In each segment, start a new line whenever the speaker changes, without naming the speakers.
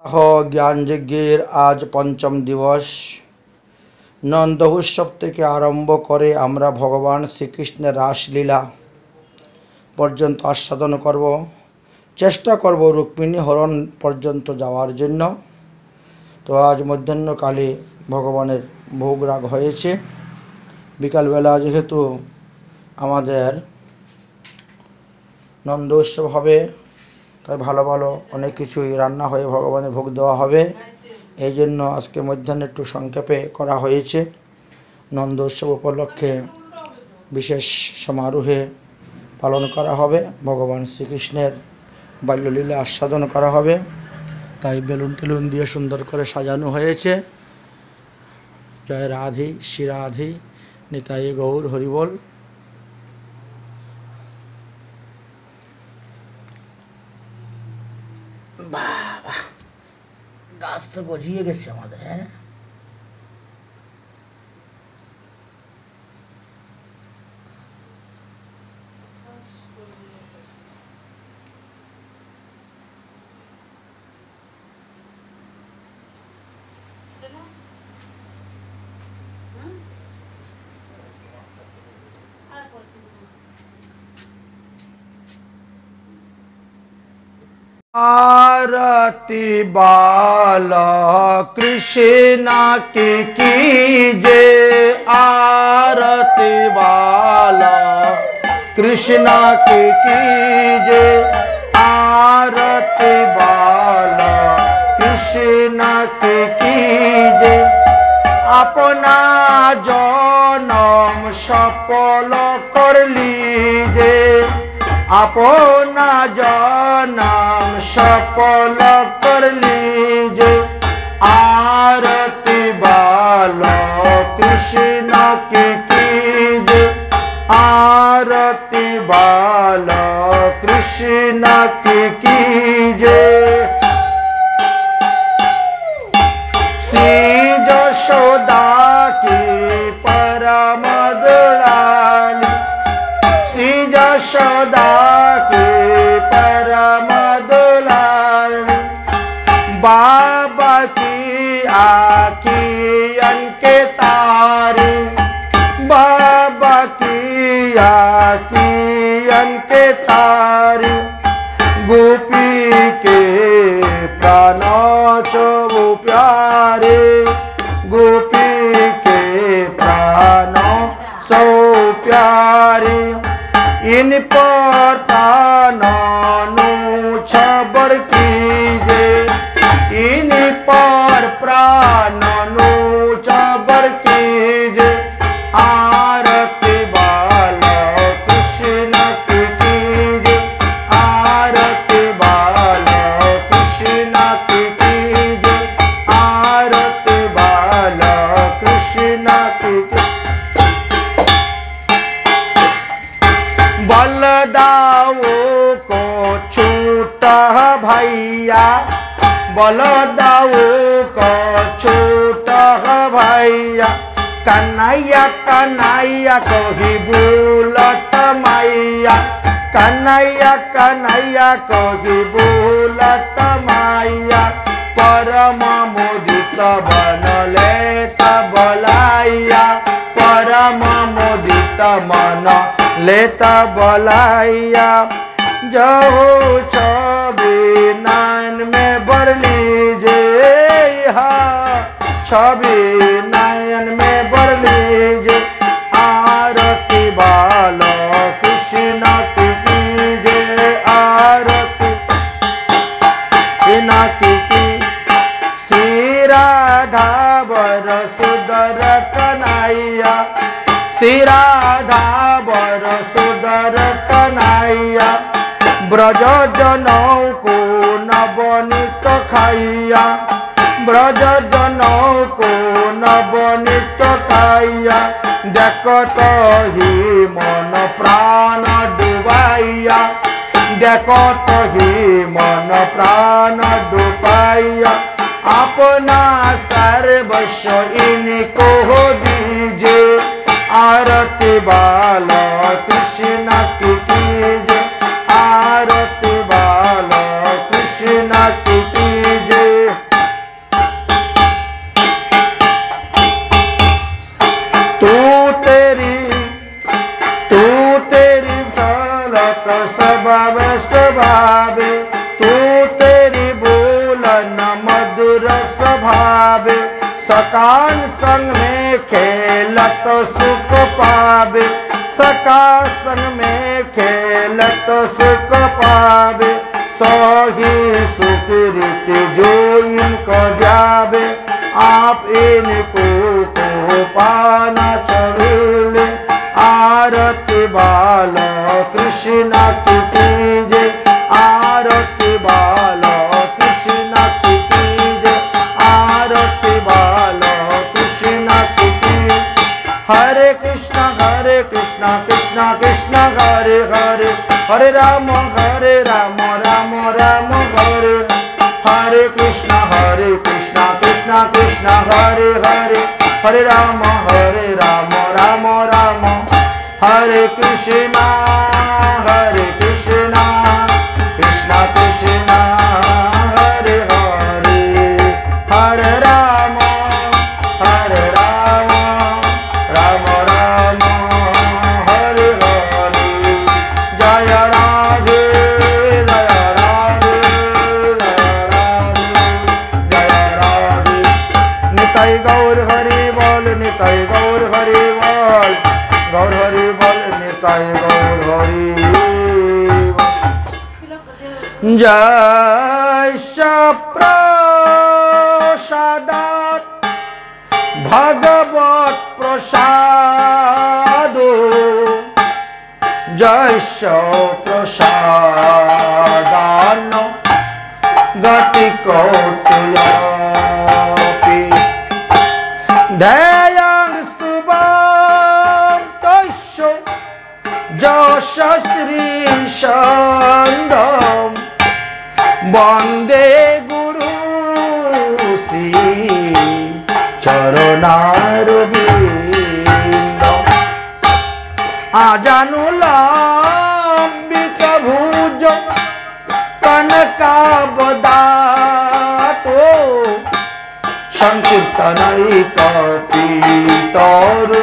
हो ज्ञान यज्ञेर आज पंचम दिवस। नंद उत्सव থেকে आरम्भ करे आमरा भगवान श्रीकृष्णेर रासलीला पर्यन्त आस्वादन करब। चेष्टा करब रुक्मिणी हरण पर्यन्त जाওয়ার জন্য। तो आज मध्याह्नकाले भगवानेर भोग राग হয়েছে। বিকালবেলা যেহেতু আমাদের नंद उत्सव হবে তাই ভালো ভালো অনেক কিছুই রান্না হয়ে ভগবানের ভোগ দেওয়া হবে। এই জন্য আজকে মধ্যাহ্নে একটু সংক্ষেপে করা হয়েছে। নন্দ উৎসব উপলক্ষে বিশেষ সমারোহে পালন করা হবে। ভগবান শ্রীকৃষ্ণের বাল্যলীলা আস্বাদন করা হবে। তাই বেলুন টেলুন দিয়ে সুন্দর করে সাজানো হয়েছে। জয় রাধে শ্রী রাধে নিতাই গৌর হরিবল। বাবা গাছ তো গজিয়ে গেছে আমাদের। হ্যাঁ आरती बाला कृष्णा की कीजे। आरती बाला कृष्णा की कीजे। आरती बाला कृष्णा की कीजे। अपना जन्म सफल कर लीजे। अपना जन्म सफल कर लीजे। आरती बाला कृष्ण की कीजे। आरती बाला कृष्ण की कीजे। श्री यशोदा की परम दुलारी। श्री यशोदा की परम दुलारी। बाबा की आँखियन के तारी। बाबा की आँखियन के तारी। गोपी के प्राण सब प्यारे। गोपी के प्राण सब प्यारे। इन पर प्राण छबर कीजे। इन पर प्राण छबर कीजे। आरती बाला कृष्ण की कीजे। आरती बाला कृष्ण की कीजे। आरती बाला कृष्ण की कीजे। बलदाऊ को छूटा भैया। बलदाऊ को छूटा भैया। कन्हैया कन्हैया कही बोलत मैया। कन्हैया कन्हैया कही बोलत मैया। परम मोदित बनले तबलाइया। परम मोदित मन लेता बलाइया। जो छवि नयन में बर लीजे। छवि नयन में बर लीजे। आरती बाला कृष्ण की कीजे। आरती कृष्ण की श्री राधा बर सुदर कन्हैया। श्री राधा बर सुदर कन्हैया। ब्रज जनौ को नवनीत खाइया। ब्रज जनौ को नवनीत खाइया। देखत ही मन प्राण डुबाइया। देखत ही मन प्राण डुबाइया। अपना सर्वस्व इनको दीजे। आरती बाला कृष्ण की कीजे। आरती बाला कृष्ण की कीजे। सकान संग में खेलत सुख पावे, सका संग में खेलत सुख पावे, सोही सुकृत जो इनको जावे, आप इनको को पाना चढ़े। आरती बाला कृष्ण की कीजे, आरती बाला कृष्ण की कीजे, आरती बाला कृष्ण की कीजे। हरे कृष्ण कृष्ण कृष्ण हरे हरे, हरे राम राम राम हरे हरे। कृष्ण कृष्ण कृष्ण हरे हरे, हरे राम राम राम हरे। कृष्ण कृष्ण कृष्ण हरे हरे, हरे राम राम राम हरे हरे। जय राधे जय राधे जय राधे। निताई गौर हरि बोल, निताई गौर हरि बोल, गौर हरि बोल, निताई गौर हरि बोल। जय प्रसादात् भगवत प्रसाद, जय प्रसादान गति कौतुयापि, ध्येयं स्तुवं तस्य यशस्वी सन्दं, वन्दे गुरु श्री चरणारविन्दम्। आजानुलम्बित भुज कनकावदातो, संकीर्तनैकपीतरु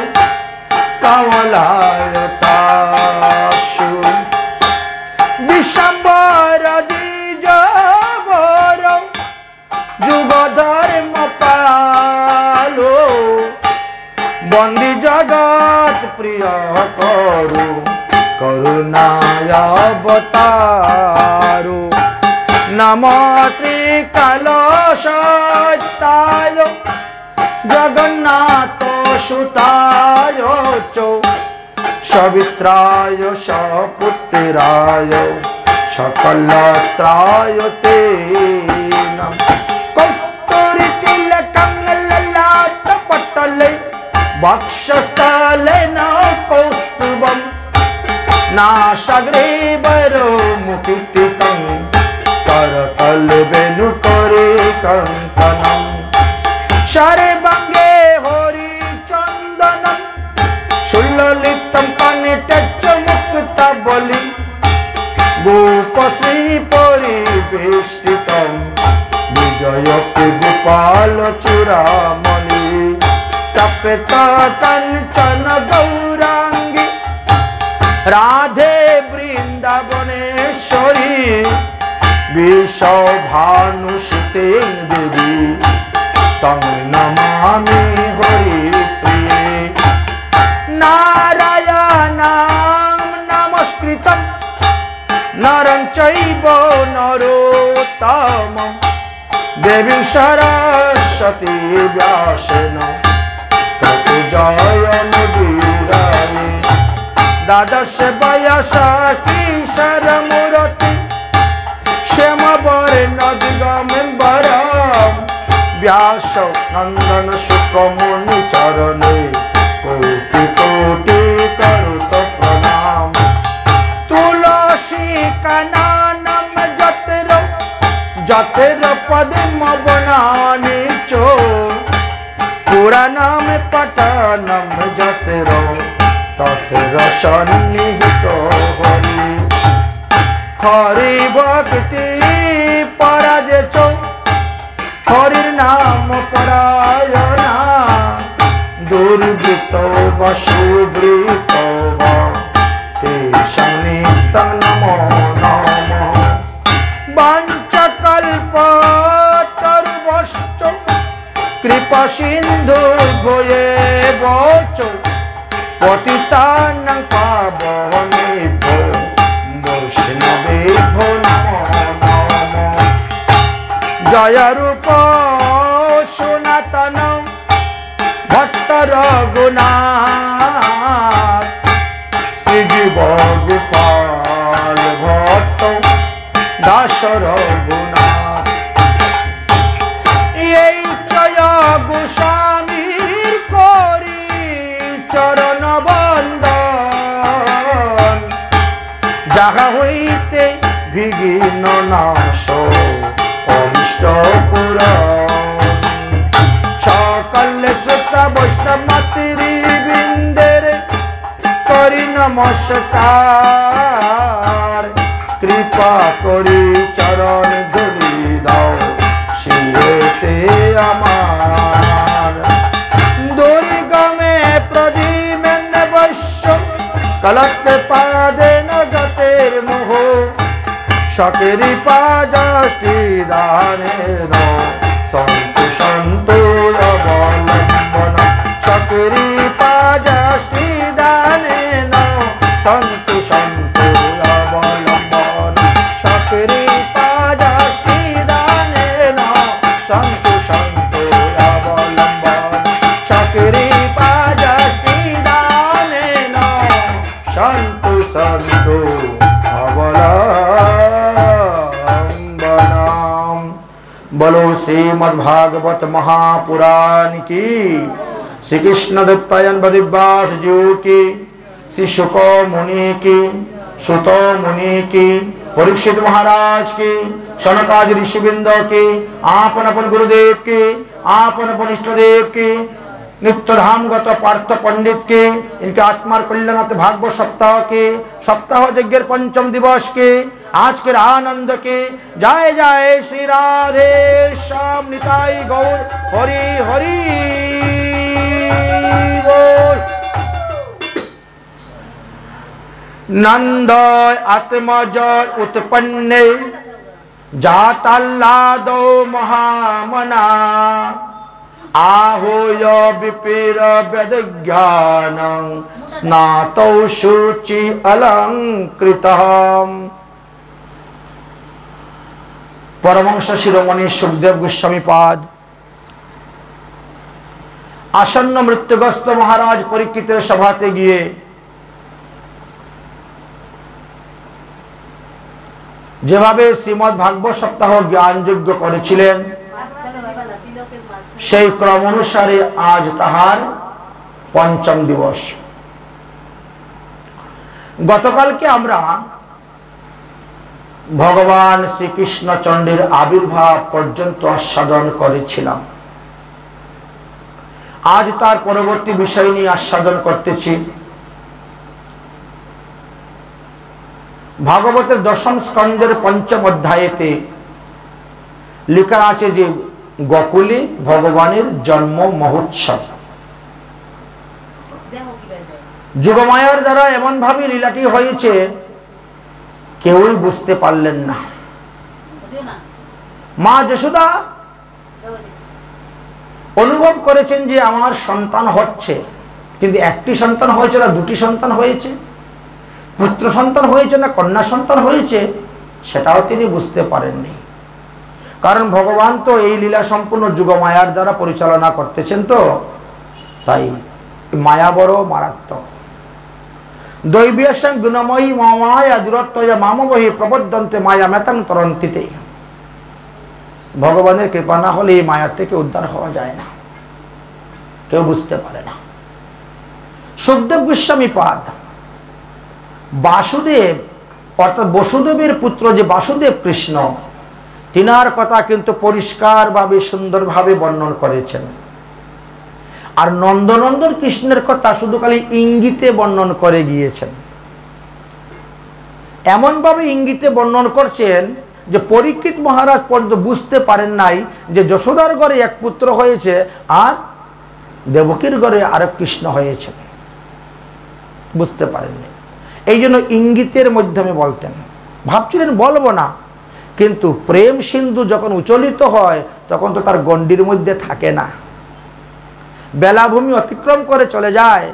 कमलायताक्षु, विश्वम्भर द्विजवर जुगधर्म पालो, बंदी जगत प्रिय करु करुणायावतारो। नमो त्रिकालशय्याय जगन्नाथ सुताय च, सवित्राय सपुत्राय सकलत्राय ते नमः। कस्तूरी तिलकं ललाटपटले, वक्षस्थले न कौस्तुभं, नासाग्रेवरो मुकुटितं, करतलवेणुकरे कङ्कणम्। सर्वाङ्गे हरिचन्दनं, सुललितं कण्ठे च मुक्तावली, गोपश्री परिवेष्टितं, विजयते गोपाल चूड़ामणि। तप्त कंचन गौरांगी, राधे वृंदावनेश्वरी, विश्वभानुसुते देवी, तं नमामि हरिप्रिये। नारायणं नमस्कृतं नरं चैव नरोत्तमं, देवीं सरस्वती व्यासेन ततो जयमुदीरये। द्वादश वयस किशोरमूर्ति, श्यामवर्ण दिगम्बरं, व्यास नंदन शुकमुनि चरणे, कोटि कोटि करुत प्रणाम। तुलसी काननं जत्र जत्र पद्म वनानि च, पुराणं पठनं जत्र तत्र सन्निहितो हरि। हरि भक्ति पराजे च, हरिर नाम परायणा, दुर्वृत्तो वसुवृत्तो वा, तेषां नित्यं नमो नमः। वाञ्छकल्पतरुभ्यश्च कृपा কৃপা সিন্ধু ভয়ে বচ পতিতানাং পাবনেভ্যো বৈষ্ণবেভ্যো নমো নমঃ। জয় রূপ সনাতন ভট্ট রঘুনাথ শ্রীজীব গোপাল ভট্ট দাস রঘুনাথ। এই জয় গোস্বামীর করি চরণ বন্দন, যাহা হইতে বিঘ্ন নাশ অনিষ্ট পুরন। সকল শ্রোতা বৈষ্ণব মাতৃবৃন্দের করি নমস্কার, কৃপা করি চরণ ধুলি দাও শিরেতে আমার। দুর্গমে প্রদীমেন বৈশ্য কলত্তে পাদেন গতের মোহ, শকেরি পাজষ্টি দানেন সন্তু সন্তু অবলম্বন। শকেরি পাজষ্টি দানেন সন্তু সন্তু অবলম্বন। শকেরি পাজষ্টি দানেন সন্তু সন্তু অবলম্বন। শকেরি পাজষ্টি দানেন সন্তু সন্তু অবলম্বনম। बोलो श्रीमद्भागवत महापुराण की, श्री कृष्ण द्वैपायन बद्रिव्यास जी की, श्री शुक मुनि की, सुत मुनि की, परीक्षित महाराज की, शनकादि ऋषिवृंद की, आपन अपन गुरुदेव की, आपन अपन इष्टदेव की, नित्य धामगत पार्थ पंडित के, इनके आत्मा कल्याणार्थ भागवत सप्ताह के, सप्ताह यज्ञ पंचम दिवस के, आज के आनंद के, जय जय श्री राधे श्याम निताई गौर हरि हरि बोल। नंद आत्मज उत्पन्ने जाताल्लादो महामना, आहोय विपेर वेदज्ञानं स्नातौ शुचि अलंकृतम्। परमहंस शिरोमणि सुखदेव गोस्वामी पाद आसन्न मृत्युग्रस्त महाराज परीक्षितेर सभाते गिये যেভাবে শ্রীমদ্ ভাগবত সপ্তাহ জ্ঞানযজ্ঞ করেছিলেন, সেই ক্রম অনুসারে আজ তাহার পঞ্চম দিবস। গতকালকে আমরা ভগবান শ্রীকৃষ্ণচন্দ্রের আবির্ভাব পর্যন্ত আস্বাদন করেছিলাম। আজ তার পরবর্তী বিষয় নিয়ে আস্বাদন করতেছি। ভাগবতের দশম স্কন্ধের পঞ্চম অধ্যায়েতে লেখা আছে যে গোকুলে ভগবানের জন্ম মহোৎসব। যোগমায়ার দ্বারা এমন ভাবে লীলাটি হয়েছে কেউই বুঝতে পারলেন না। মা যশোদা অনুভব করেছেন যে আমার সন্তান হচ্ছে, কিন্তু একটি সন্তান হয়েছে না দুটি সন্তান হয়েছে, পুত্র সন্তান হয়েছে না কন্যা সন্তান হয়েছে, সেটাও তিনি বুঝতে পারেননি। কারণ ভগবান তো এই লীলা সম্পূর্ণ যোগমায়ার দ্বারা পরিচালনা করতেছেন, তো তাই মায়া বড় মারাত্মক। দৈবীয়ং গুণময়ী মায়া দূরত্বয়া মামবহি প্রবদ্ধন্তে মায়া মেতাং তরন্তিতে। ভগবানের কৃপা না হলে এই মায়ার থেকে উদ্ধার হওয়া যায় না, কেউ বুঝতে পারে না। সুখদেব গোস্বামী পাদ বাসুদেব অর্থাৎ বসুদেবের পুত্র যে বাসুদেব কৃষ্ণ, তিনার কথা কিন্তু পরিষ্কারভাবে সুন্দরভাবে বর্ণন করেছেন। আর নন্দনন্দন কৃষ্ণের কথা শুধু খালি ইঙ্গিতে বর্ণন করে গিয়েছেন। এমন ভাবে ইঙ্গিতে বর্ণন করছেন যে পরীক্ষিত মহারাজ পর্যন্ত বুঝতে পারেন নাই যে যশোদার ঘরে এক পুত্র হয়েছে আর দেবকীর ঘরে আরেক কৃষ্ণ হয়েছে, বুঝতে পারেননি। এই জন্য ইঙ্গিতের মাধ্যমে বলতেন। ভাবছিলেন বলবো না, কিন্তু প্রেম সিন্ধু যখন উচ্চলিত হয় তখন তো তার গণ্ডির মধ্যে থাকে না, বেলাভূমি অতিক্রম করে চলে যায়।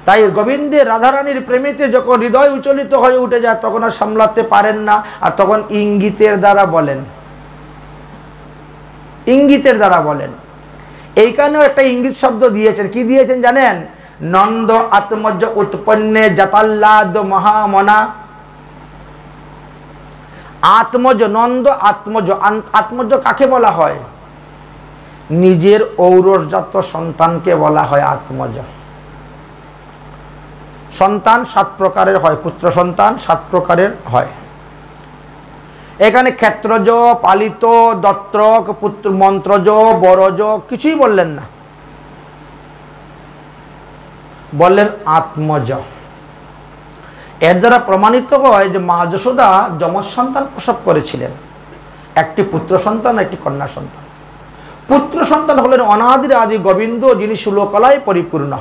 তাই গোবিন্দের রাধারানীর প্রেমেতে যখন হৃদয় উচ্চলিত হয়ে উঠে যায় তখন আর সামলাতে পারেন না, আর তখন ইঙ্গিতের দ্বারা বলেন, ইঙ্গিতের দ্বারা বলেন। এইখানেও একটা ইঙ্গিত শব্দ দিয়েছেন। কি দিয়েছেন জানেন? নন্দ আত্মজ উৎপন্নে জাতাল্লাদ মহামনা। আত্মজ, নন্দ আত্মজ। আত্মজ কাকে বলা হয়? নিজের ঔরসজাত সন্তানকে বলা হয় আত্মজ। সন্তান 7 প্রকারের হয়, পুত্র সন্তান 7 প্রকারের হয়। এখানে ক্ষেত্রজ, পালিত, দত্তক, পুত্র, মন্ত্রজ, বরজ কিছুই বললেন না, বললেন আত্মজ। এর দ্বারা প্রমাণিত হয় যে মা যশোদা যমজ সন্তান প্রসব করেছিলেন, একটি পুত্র সন্তান, একটি কন্যা সন্তান। পুত্র সন্তান হলেন অনাদির আদি গোবিন্দ, যিনি ষোলকলায় পরিপূর্ণ,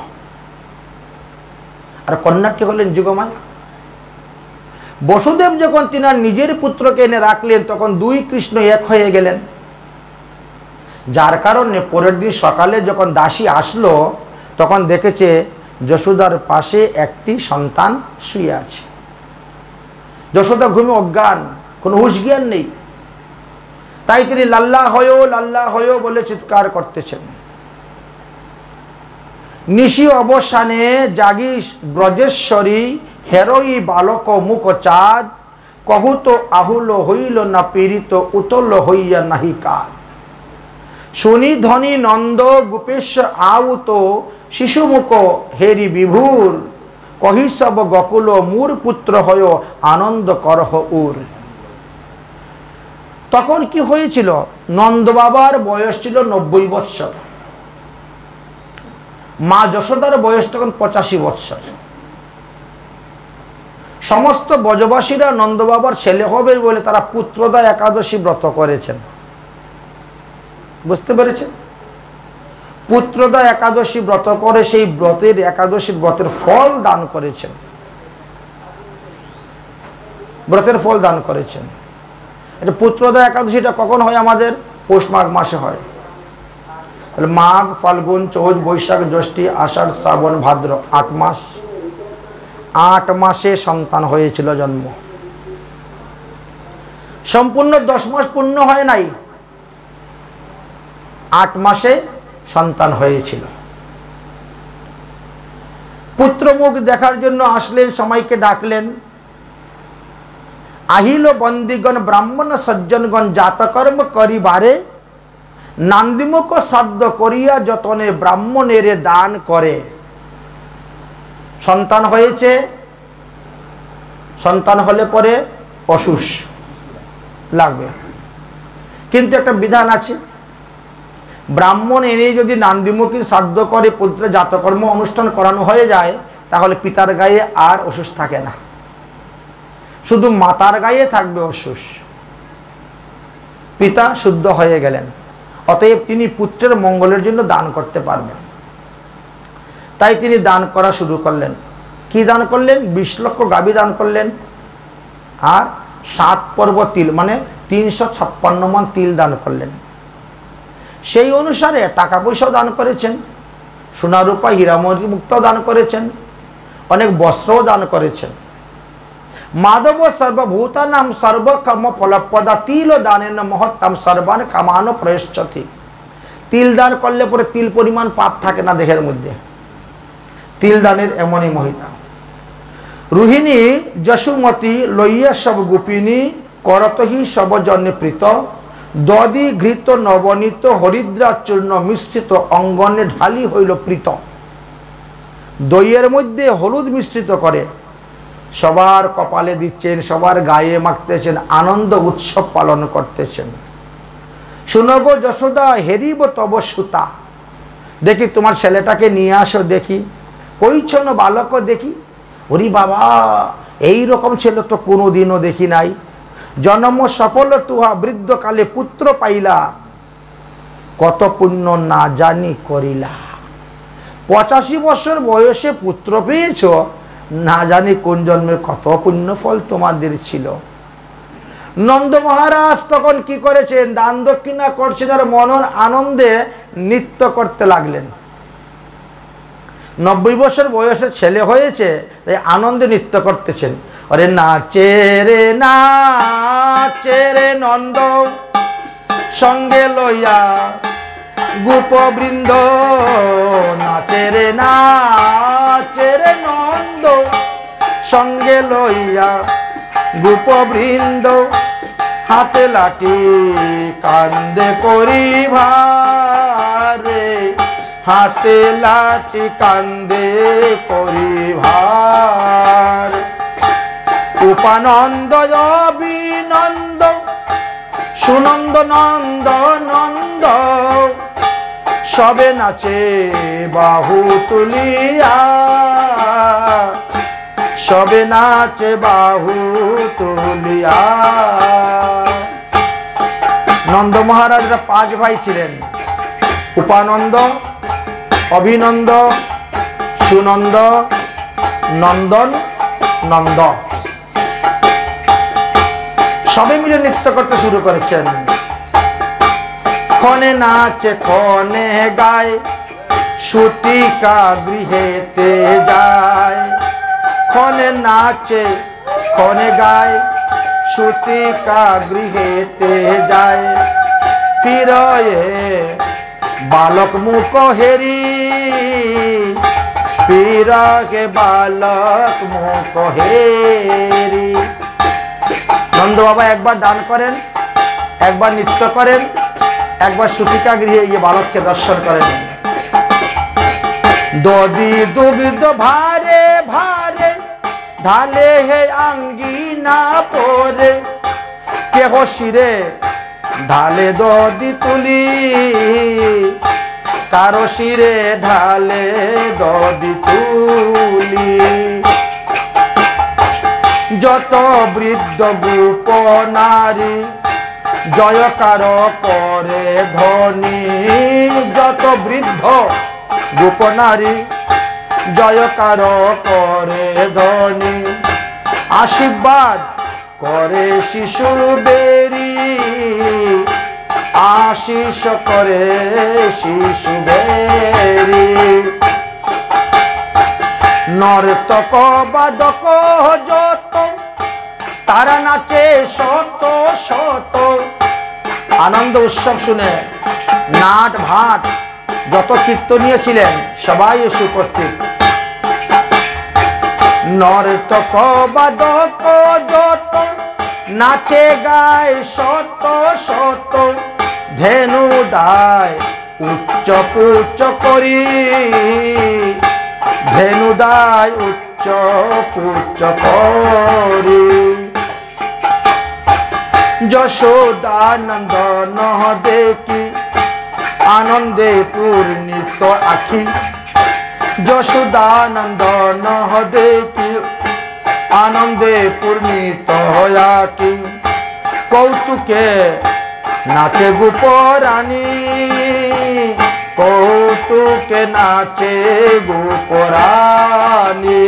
আর কন্যাটি হলেন যুগমায়া। বসুদেব যখন তিনার নিজের পুত্রকে এনে রাখলেন তখন 2 কৃষ্ণ এক হয়ে গেলেন, যার কারণে পরের দিন সকালে যখন দাসী আসলো তখন দেখেছে যশোদার পাশে একটি সন্তান শুয়ে আছে। যশোদা ঘুমে অজ্ঞান, কোনো হুঁশ জ্ঞান নেই। তাই তিনি লাল্লা হয়ো বলে চিৎকার করতেছেন। নিশি অবসানে জাগিস ব্রজেশ্বরী, হেরই বালক মুখ চাঁদ, কহুত আহুল হইল না পীড়িত, উতল হইয়া নাহি কাদ। শুনি ধ্বনি নন্দ গোপেশ্বর আউত, শিশুমুখ হেরি বিভুর, কহি সব গকুল মূর পুত্র হয় আনন্দ করহ উর। তখন কি হয়েছিল? নন্দ বাবার বয়স ছিল 90 বৎসর, মা যশোদার বয়স তখন 85 বৎসর। সমস্ত ব্রজবাসীরা নন্দ বাবার ছেলে হবে বলে তারা পুত্রদা একাদশী ব্রত করেছেন। বুঝতে পেরেছেন? পুত্রদা একাদশী ব্রত করে সেই ব্রতের একাদশী ব্রতের ফল দান করেছেন, ব্রতের ফল দান করেছেন। এটা পুত্রদা একাদশীটা কখন হয়? আমাদের পৌষ মাঘ মাসে হয়। মাঘ, ফাল্গুন, চৈত, বৈশাখ, জ্যৈষ্ঠী, আষাঢ়, শ্রাবণ, ভাদ্র, 8 মাস। 8 মাসে সন্তান হয়েছিল জন্ম। সম্পূর্ণ 10 মাস পূর্ণ হয় নাই, 8 মাসে সন্তান হয়েছিল। পুত্র মুখ দেখার জন্য আসলেন, সময়কে ডাকলেন। আহিল বন্দিগণ ব্রাহ্মণ সজ্জনগণ, জাতকর্ম করিবারে, নান্দিমুখ শ্রাদ্ধ করিয়া যতনে ব্রাহ্মণের দান করে। সন্তান হয়েছে, সন্তান হলে পরে অসুস লাগবে, কিন্তু একটা বিধান আছে। ব্রাহ্মণ এনে যদি নান্দিমুখী শ্রাদ্ধ করে পুত্র জাতকর্ম অনুষ্ঠান করানো হয়ে যায় তাহলে পিতার গায়ে আর অসুস থাকে না, শুধু মাতার গায়ে থাকবে অসুস। পিতা শুদ্ধ হয়ে গেলেন, অতএব তিনি পুত্রের মঙ্গলের জন্য দান করতে পারবেন। তাই তিনি দান করা শুরু করলেন। কি দান করলেন? 20 লক্ষ গাভী দান করলেন, আর 7 পর্ব তিল মানে 356 মণ তিল দান করলেন। সেই অনুসারে টাকা পয়সাও দান করেছেন, সোনা রূপা হীরা মুক্তাও দান করেছেন, অনেক বস্ত্রও দান করেছেন। মাধব সর্বভূতানাম সর্বকর্ম ফলপ্রদা তিল দানেন মহত্তম সর্বান কামান প্রয়শ্চতি। তিল দান করলে পরে তিল পরিমাণ পাপ থাকে না দেহের মধ্যে। তিল দানের এমনই মহিতা। রোহিণী যশুমতি লইয়া সব গোপিনী, করতহি সবজনে প্রীত, দদি ঘৃত নবনীত হরিদ্রা চূর্ণ মিশ্রিত, অঙ্গনে ঢালি হইল প্রীত। দইয়ের মধ্যে হলুদ মিশ্রিত করে সবার কপালে দিচ্ছেন, সবার গায়ে মাখতেছেন, আনন্দ উৎসব পালন করতেছেন। শুনো গো যশোদা, হেরিব তব সুতা। দেখি তোমার ছেলেটাকে নিয়ে আসো, দেখি কৈছন্ন বালক দেখি। ওরে বাবা, এই রকম ছেলে তো কোনোদিনও দেখি নাই। জন্ম সফল তুহা বৃদ্ধকালে পুত্র পাইলা, কত পুণ্য না জানি করিলা। 85 বছর বয়সে পুত্র পেয়েছ, না জানি কোন জন্মের কত পুণ্য ফল তোমাদের ছিল। নন্দ মহারাজ তখন কি করেছেন? দান দক্ষিণা করছেন আর মনন আনন্দে নৃত্য করতে লাগলেন। 90 বছর বয়সে ছেলে হয়েছে, তাই আনন্দে নৃত্য করতেছেন। আরে নাচে রে নন্দ সঙ্গে লইয়া গোপবৃন্দ, নাচে রে নন্দ সঙ্গে লইয়া গোপবৃন্দ, হাতে লাঠি কান্দে করি ভারে, হাতে লাঠি কান্দে করি ভার। উপানন্দ অভিনন্দ সুনন্দ নন্দ নন্দ, সবে নাচে বাহু তুলিয়া, সবে নাচে বাহু তুলিয়া। নন্দ মহারাজরা 5 ভাই ছিলেন, উপানন্দ, অভিনন্দ, সুনন্দ, নন্দন, নন্দ। সবে মিলে নৃত্য করতে শুরু করেছেন। ক্ষণে নাচে ক্ষণে গায়, সুতিকা গৃহেতে যায়। ক্ষণে নাচে ক্ষণে গায়, সুতিকা গৃহেতে যায়। ফিরয়ে বালক মুখ হেরি, ফিরকে বালক মুখ হেরি। নন্দ বাবা একবার দান করেন, একবার নৃত্য করেন, একবার সুতিকা গৃহে গিয়ে বালককে দর্শন করেন। দধি দুগ্ধ ভারে ভারে, ঢালে হে আঙ্গিনা পরে। কেহ শিরে ঢালে দধি তুলি, কারো শিরে ঢালে দধি তুলি। যত বৃদ্ধ গোপ নারী, জয়কার করে ধ্বনি। যত বৃদ্ধ গোপ নারী, জয়কার করে ধ্বনি। আশীর্বাদ করে শিশু বেরি, আশিস করে শিশু বেরি। নর্তক বাদক যত, তারা নাচে শত শত। আনন্দ উৎসব শুনে নাট ভাট যত কীর্তনীয় ছিলেন সবাই এসে উপস্থিত। নর্তক বাদক যত, নাচে গায় শত শত। ধেনু দায় উচ্চ পুচ্চ করি, ধেনু দায় উচ্চ পুচ্চ করি। যশোদানন্দন দেখি, আনন্দে পূর্ণিত আখি। যশোদানন্দন দেখি, আনন্দে পূর্ণিত আখি। কৌতুকে নাচে গোপরানী, কৌতুকে নাচে গোপরানী।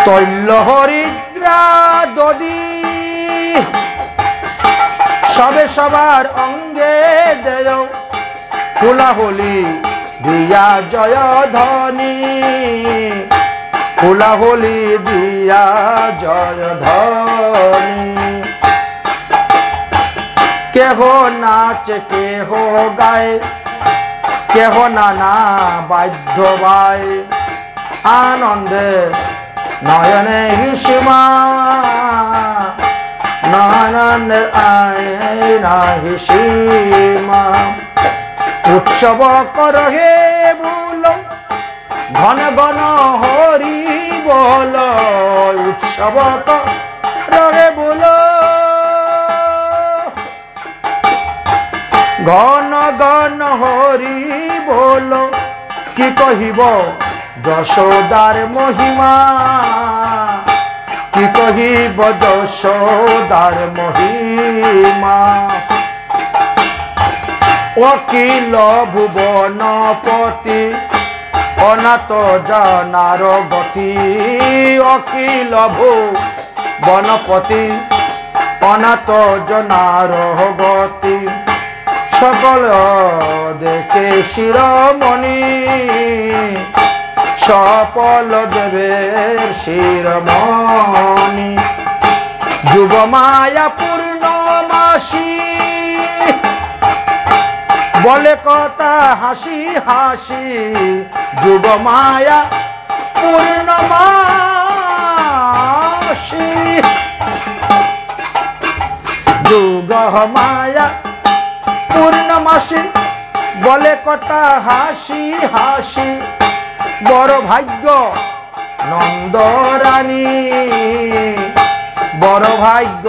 তৈল হরিদ্রা দধি, সবে সবার অঙ্গে দেয়। হুলাহুলি দিয়া জয় ধ্বনি, হুলাহুলি দিয়া জয় ধ্বনি। কেহ নাচে কেহ গায়, কেহ নানা বাদ্য বায়। আনন্দে নয়নে হিসিমা, নয়নে আয়না হিসিমা। উৎসব কর হে বল, ঘন ঘন হরি বল। উৎসব কর হে বল, ঘন ঘন হরি বল। কি কহিব যশোদার মহিমা, কি কহিব যশোদার মহিমা। অখিল ভুবনপতি, অনাথ জানার গতি। অখিল বনপতি, অনাথ জনার গতি। সকল দেখে শিরোমণি সফল দেবের শিরোমণি যুগ মায়া পূর্ণমাসী বলে কথা হাসি হাসি যুগ মায়া পূর্ণমাসী যুগ মায়া পূর্ণমাসী বলে কথা হাসি হাসি বড় ভাগ্য নন্দরানী বড় ভাগ্য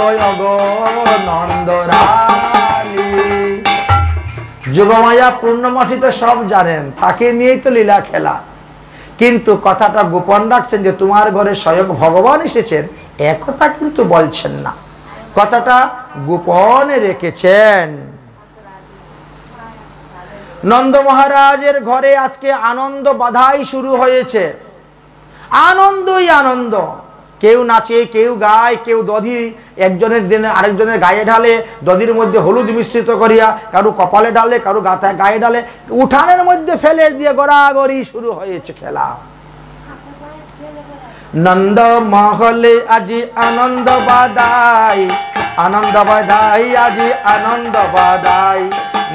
নন্দরানী যুগমায়া পূর্ণমাসী তো সব জানেন, তাকে নিয়েই তো লীলা খেলা, কিন্তু কথাটা গোপন রাখছেন যে তোমার ঘরে স্বয়ং ভগবান এসেছেন, একথা কিন্তু বলছেন না, কথাটা গোপনে রেখেছেন। নন্দ মহারাজের ঘরে আজকে আনন্দ বাধাই শুরু হয়েছে, আনন্দই আনন্দ, কেউ নাচে, কেউ গায়, কেউ দধি একজনের দিনে আরেকজনের গায়ে ঢালে, দধির মধ্যে হলুদ মিশ্রিত করিয়া কারু কপালে ঢালে, কারু গায়ে ঢালে, উঠানের মধ্যে ফেলে দিয়ে গড়াগড়ি শুরু হয়েছে খেলা। নন্দ মহলে আজি আনন্দ বাদাই, আনন্দ বাদাই আজি আনন্দ বাদাই,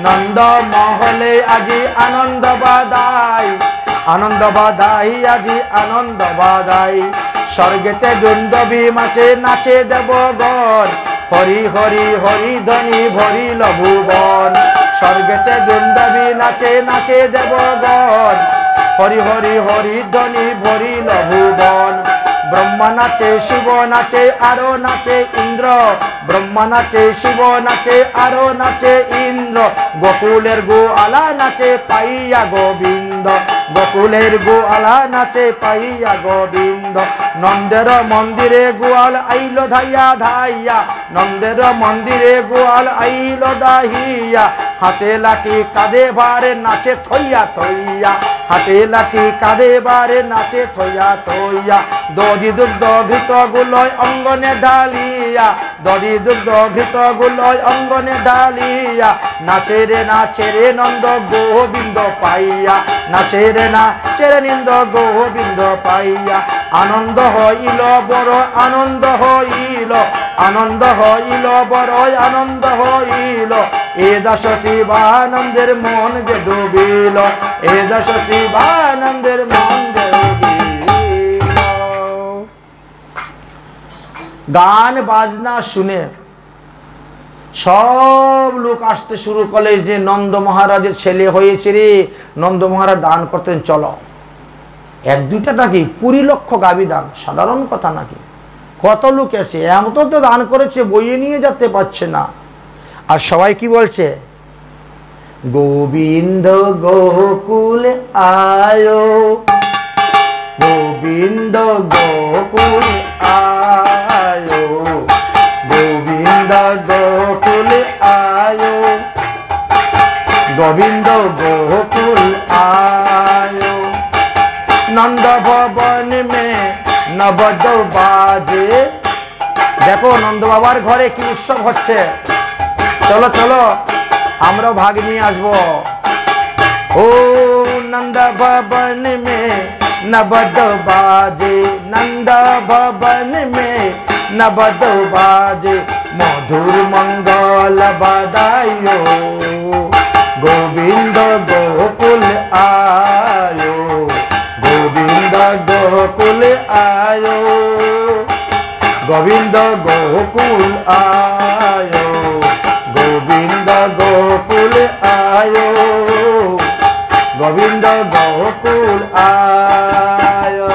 নন্দ মহলে আজি আনন্দ বাদাই, আনন্দ বাদাই আজি আনন্দ বাদাই, স্বর্গেতে দুন্দবী মাছে নাচে দেবগণ, হরি হরি হরি ধ্বনি ভরিল ভুবন, স্বর্গেতে দুন্দবী নাচে নাচে দেবগণ, হরি হরি হরি ধ্বনি ভরিল ভুবন, ব্রহ্মা নাচে শিব নাচে আরো নাচে ইন্দ্র, ব্রহ্মা নাচে শিব নাচে আরো নাচে ইন্দ্র, গোকুলের গোয়ালা নাচে পাইয়া গোবিন্দ, গোকুলের গোয়ালা নাচে পাইয়া গোবিন্দ, নন্দের মন্দিরে গোয়াল আইল ধাইয়া ধাইয়া, নন্দের মন্দিরে গোয়াল আইল দাহিয়া, হাতে লাঠি কাঁধে বারে নাচে থইয়া থইয়া, হাতে লাঠি কাঁধে বারে নাচে থইয়া থইয়া, দধি দুগ্ধ ঘৃত গুলয় অঙ্গনে ঢালিয়া, দধি দুগ্ধ ঘৃত গুলয় অঙ্গনে ঢালিয়া, নাচে রে নন্দ গোবিন্দ পাইয়া, নাচে রে নিন্দ গোবিন্দ পাইয়া, আনন্দ হইল বড় আনন্দ হইল, আনন্দ হইল বড় আনন্দ হইল, এ দাস শিবানন্দের মন যে ডুবিল, এ দাস শিবানন্দের মন যে ডুবিল। গান বাজনা শুনে সব লোক আসতে শুরু করলে যে নন্দ মহারাজের ছেলে হয়েছে রে, নন্দ মহারাজ দান করতেন, চলো। এক দুইটা নাকি 20 লক্ষ গাভী দান, সাধারণ কথা নাকি, কত লোক এসে এমন তো দান করেছে বইয়ে নিয়ে যেতে পারছে না। আর সবাই কি বলছে, গোবিন্দ গোকুল আয়ো, গোবিন্দ গোকুল আয়ো, গোবিন্দ গোকুল আয়ো, গোবিন্দ গোকুল আয়ো, নন্দ ভবন মে নবদ বাজে। দেখো নন্দ বাবার ঘরে কি উৎসব হচ্ছে, চলো চলো আমরাও ভাগ নিয়ে আসবো। ও নন্দ ভবন মে নবদ বাজে, নন্দ ভবন মে নবদ বাজে, মধুর মঙ্গল বাদায়ো, গোবিন্দ গোকুল আয়ো, গোবিন্দ গোকুল আয়ো, গোবিন্দ গোকুল আয়ো, গোবিন্দ গোকুল আয়ো, গোবিন্দ গোকুল আয়ো।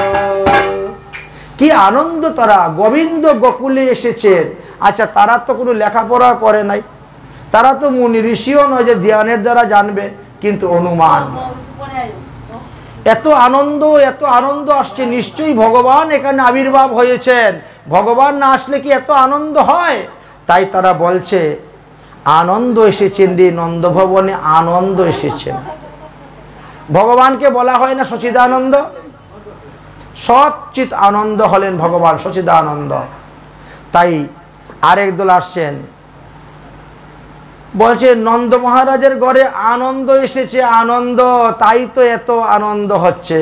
কি আনন্দ, তারা গোবিন্দ গোকুলে এসেছেন। আচ্ছা, তারা তো কোনো লেখাপড়া করে নাই, তারা তো মুনি ঋষিও নয় যে ধ্যানের দ্বারা জানবে, কিন্তু অনুমান। এত আনন্দ আসছে, নিশ্চয়ই ভগবান এখানে আবির্ভাব হয়েছেন, ভগবান না আসলে কি এত আনন্দ হয়? তাই তারা বলছে আনন্দ এসেছেন রে, নন্দভবনে আনন্দ এসেছেন। ভগবানকে বলা হয় না সচিদানন্দ? সচ্চিত আনন্দ হলেন ভগবান সচিদানন্দ। তাই আরেক দল আসছেন, বলছে নন্দ মহারাজের ঘরে আনন্দ এসেছে, আনন্দ, তাই তো এত আনন্দ হচ্ছে।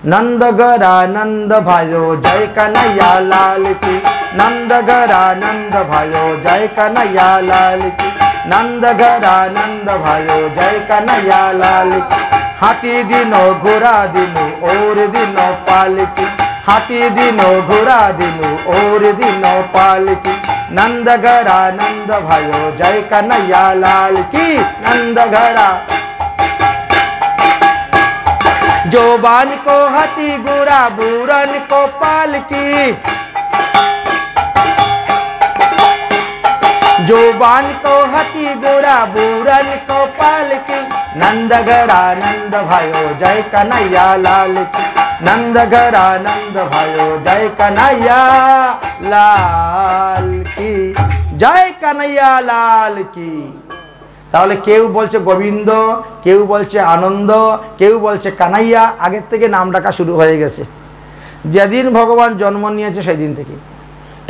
नंदघर आनंद भयो जय कन्हैया लाल की, नंदघर आनंद भयो जय कन्हैया लाल की, नंदघर आनंद भयो जय कन्हैया लाल की। हाथी दिनो घोड़ा दिनो और दिनो पालकी, हाथी दिनो घोड़ा दिनो और दिनो पालकी, नंदघर आनंद भयो जय कन्हैया लाल की, नंदघर। जोबान को हाथी घोड़ा बूरन को पालकी, जोबान को हाथी घोड़ा बूरन को पालकी, नंदघर आनंद भयो जय कन्हैया लाल की, नंदघर आनंद भयो जय कन्हैया लाल की, जय कन्हैया लाल की। তাহলে কেউ বলছে গোবিন্দ, কেউ বলছে আনন্দ, কেউ বলছে কানাইয়া, আগের থেকে নাম ডাকা শুরু হয়ে গেছে যেদিন ভগবান জন্ম নিয়েছে সেই দিন থেকে।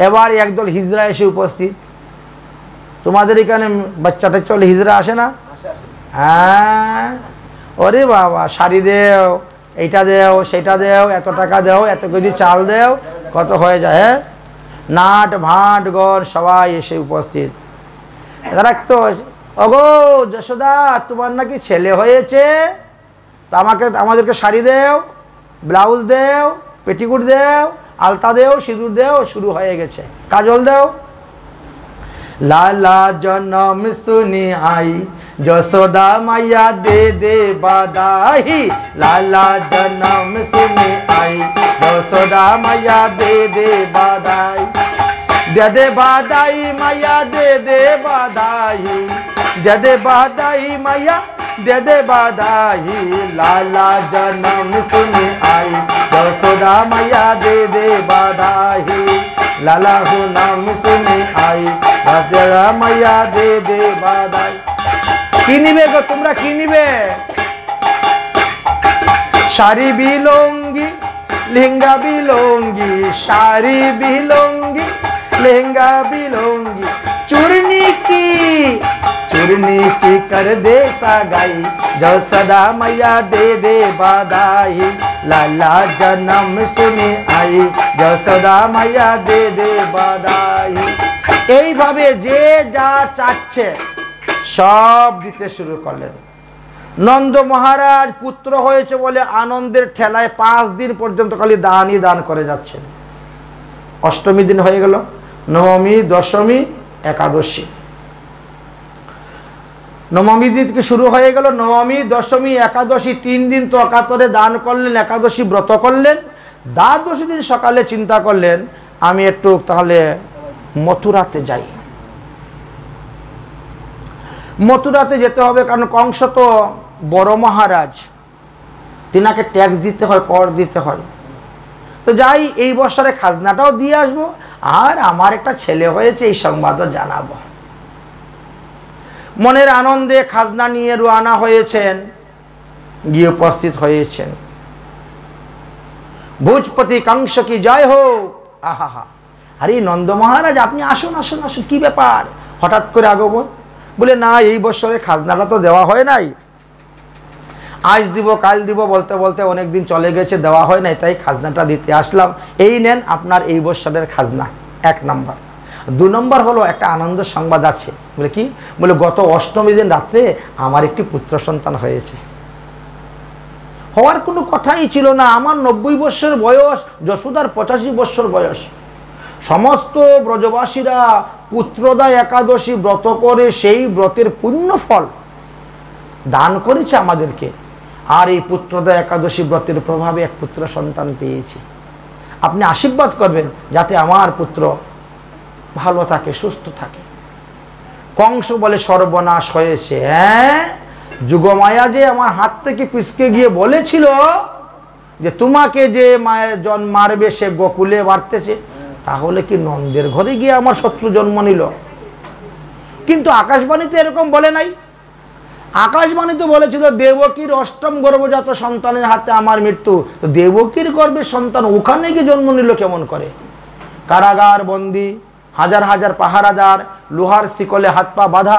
এবার একদল হিজড়া এসে উপস্থিত। তোমাদের এখানে বাচ্চাটা চলে হিজড়া আসে না? হ্যাঁ, ওরে বাবা, শাড়ি দেও, এইটা দেও, সেটা দেও, এত টাকা দেও, এত কেজি চাল দেও, কত হয়ে যায়। হ্যাঁ, নাট ভাট গড় সবাই এসে উপস্থিত। রাখতো, ওগো যশোদা, তোমার নাকি ছেলে হয়েছে, তো আমাদেরকে শাড়ি দেও, ব্লাউজ দেও, পেটিকুট দেও, আলতা দেও, সিঁদুর দেও। শুরু হয়ে গেছে, কাজল দেও। लाला जन्म सुनी आई जसोदा मैया दे दे बधाई, लाला जन्म सुनी आई जसोदा मैया दे दे बधाई, दे दे बधाई मैया दे दे बधाई, दे दे बधाई मैया दे दे बधाई, लाला जन्म सुनी आई जसोदा मैया दे दे बधाई, लाला हो नाम सुनी आई जसोदा मैया दे दे बधाई। কি নিবে গো তোমরা, কি নিবে? শাড়ি বিলঙ্গি লেহেঙ্গা বিলঙ্গি, শাড়ি বিলঙ্গি লেহেঙ্গা বিলঙ্গি, चूरनी की कर दे सगाई जसोदा मैया दे दे बधाई, लाला जन्म सुनी आई जसोदा मैया दे दे बधाई। এইভাবে যে যা চাচ্ছে সব দিতে শুরু করলেন। নন্দ মহারাজ পুত্র হয়েছে বলে আনন্দের ঠেলায় 5 দিন পর্যন্ত খালি দানই দান করে যাচ্ছেন। অষ্টমী দিন হয়ে গেল, নবমী, দশমী, একাদশী। নবমী দিন থেকে শুরু হয়ে গেল, নবমী, দশমী, একাদশী 3 দিন তো অকাতরে দান করলেন, একাদশী ব্রত করলেন। দ্বাদশী দিন সকালে চিন্তা করলেন আমি একটু তাহলে মথুরাতে যাই। মথুরাতে যেতে হবে, কারণ কংস তো বড় মহারাজ, তিনাকে ট্যাক্স দিতে হয়, কর দিতে হয়। তো যাই, এই বছরে খাজনাটাও দিয়ে আসবো, আর আমার একটা ছেলে হয়েছে এই সংবাদও জানাবো। মনের আনন্দে খাজনা নিয়ে রওনা হয়েছেন, গিয়ে উপস্থিত হয়েছেন। ভোজপতি কংস কি জয় হোক। আহা, আরে নন্দ মহারাজ আপনি আসুন আসুন আসুন, কি ব্যাপার হঠাৎ করে আগমন? বলে না, এই বছরে খাজনাটা তো দেওয়া হয় নাই, আজ দিব কাল দিব বলতে বলতে অনেক দিন চলে গেছে, দেওয়া হয় নাই, তাই খাজনাটা দিতে আসলাম। এই নেন আপনার এই বছরের খাজনা, 1 নম্বর। 2 নম্বর হলো একটা আনন্দ সংবাদ আছে। বলে কি? বলে গত অষ্টমী দিন রাত্রে আমার একটি পুত্র সন্তান হয়েছে। হওয়ার কোনো কথাই ছিল না। আমার 90 বছর বয়স, যশোদার 85 বছর বয়স। সমস্ত ব্রজবাসীরা পুত্রদা একাদশী ব্রত করে সেই ব্রতের পুণ্য ফল দান করেছে আমাদেরকে, আর এই পুত্রদা একাদশী ব্রতের প্রভাবে এক পুত্র সন্তান পেয়েছি। আপনি আশীর্বাদ করবেন যাতে আমার পুত্র ভালো থাকে, সুস্থ থাকে। কংস বলে সর্বনাশ হয়েছে। হ্যাঁ, যুগমায়া যে আমার হাত থেকে পিছকে গিয়ে বলেছিল যে তোমাকে যে মায়ের জন্ম মারবে সে গোকুলে মারতেছে, তাহলে কি নন্দের ঘরে গিয়ে আমার শত্রু জন্ম নিল? কিন্তু আকাশবাণীতে এরকম বলে নাই। আকাশবাণীতে বলেছিল দেবকীর অষ্টম গর্ভজাত সন্তানের হাতে আমার মৃত্যু। তো দেবকীর গর্ভের সন্তান ওখানে গিয়ে জন্ম নিল কেমন করে? কারাগার বন্দী, হাজার হাজার পাহারাদার, লোহার শিকলে হাত পা বাঁধা,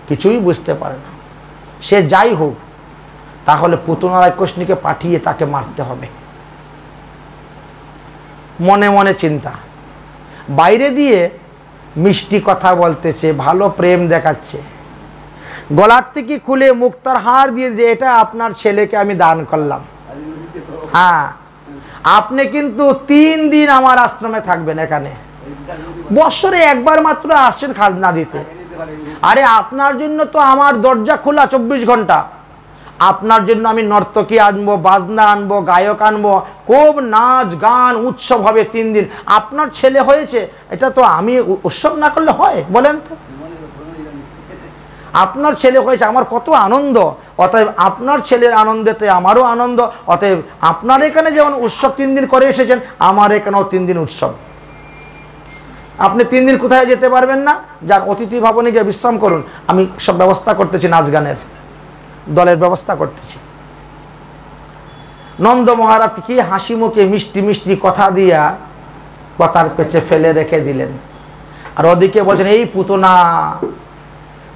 কিছুই বুঝতে পারে না। সে যাই হোক, তাহলে পুতনা রাক্ষসীকে পাঠিয়ে তাকে মারতে হবে। মনে মনে চিন্তা, বাইরে দিয়ে মিষ্টি কথা বলতেছে, ভালো প্রেম দেখাচ্ছে, গলার থেকে খুলে মুক্তার হার দিয়ে যে এটা আপনার ছেলেকে আমি দান করলাম, হ্যাঁ আপনি কিন্তু 3 দিন আমার আশ্রমে থাকবেন, এখানে বছরে একবার মাত্র আসছেন খাজনা দিতে। আরে আপনার জন্য তো আমার দরজা খোলা 24 ঘন্টা। আপনার জন্য আমি নর্তকী আনবো, বাজনা আনবো, গায়ক আনবো, খুব নাচ গান উৎসব হবে 3 দিন। আপনার ছেলে হয়েছে, এটা তো আমি উৎসব না করলে হয় বলেন তো? আপনার ছেলে হয়েছে, আমার কত আনন্দ, অতএব আপনার ছেলের আনন্দেতে আমারও আনন্দ। অতএব আপনার এখানে যেমন উৎসব 3 দিন করে এসেছেন, আমার এখানেও 3 দিন উৎসব। আপনি 3 দিন কোথায় যেতে পারবেন না, যার অতিথি ভবনে গিয়ে বিশ্রাম করুন, আমি সব ব্যবস্থা করতেছি, নাচ গানের দলের ব্যবস্থা করতেছি। নন্দ মহারাজ কি হাসি মুখে মিষ্টি মিষ্টি কথা দিয়া কথার পেছে ফেলে রেখে দিলেন। আর ওদিকে বলছেন, এই পুতনা,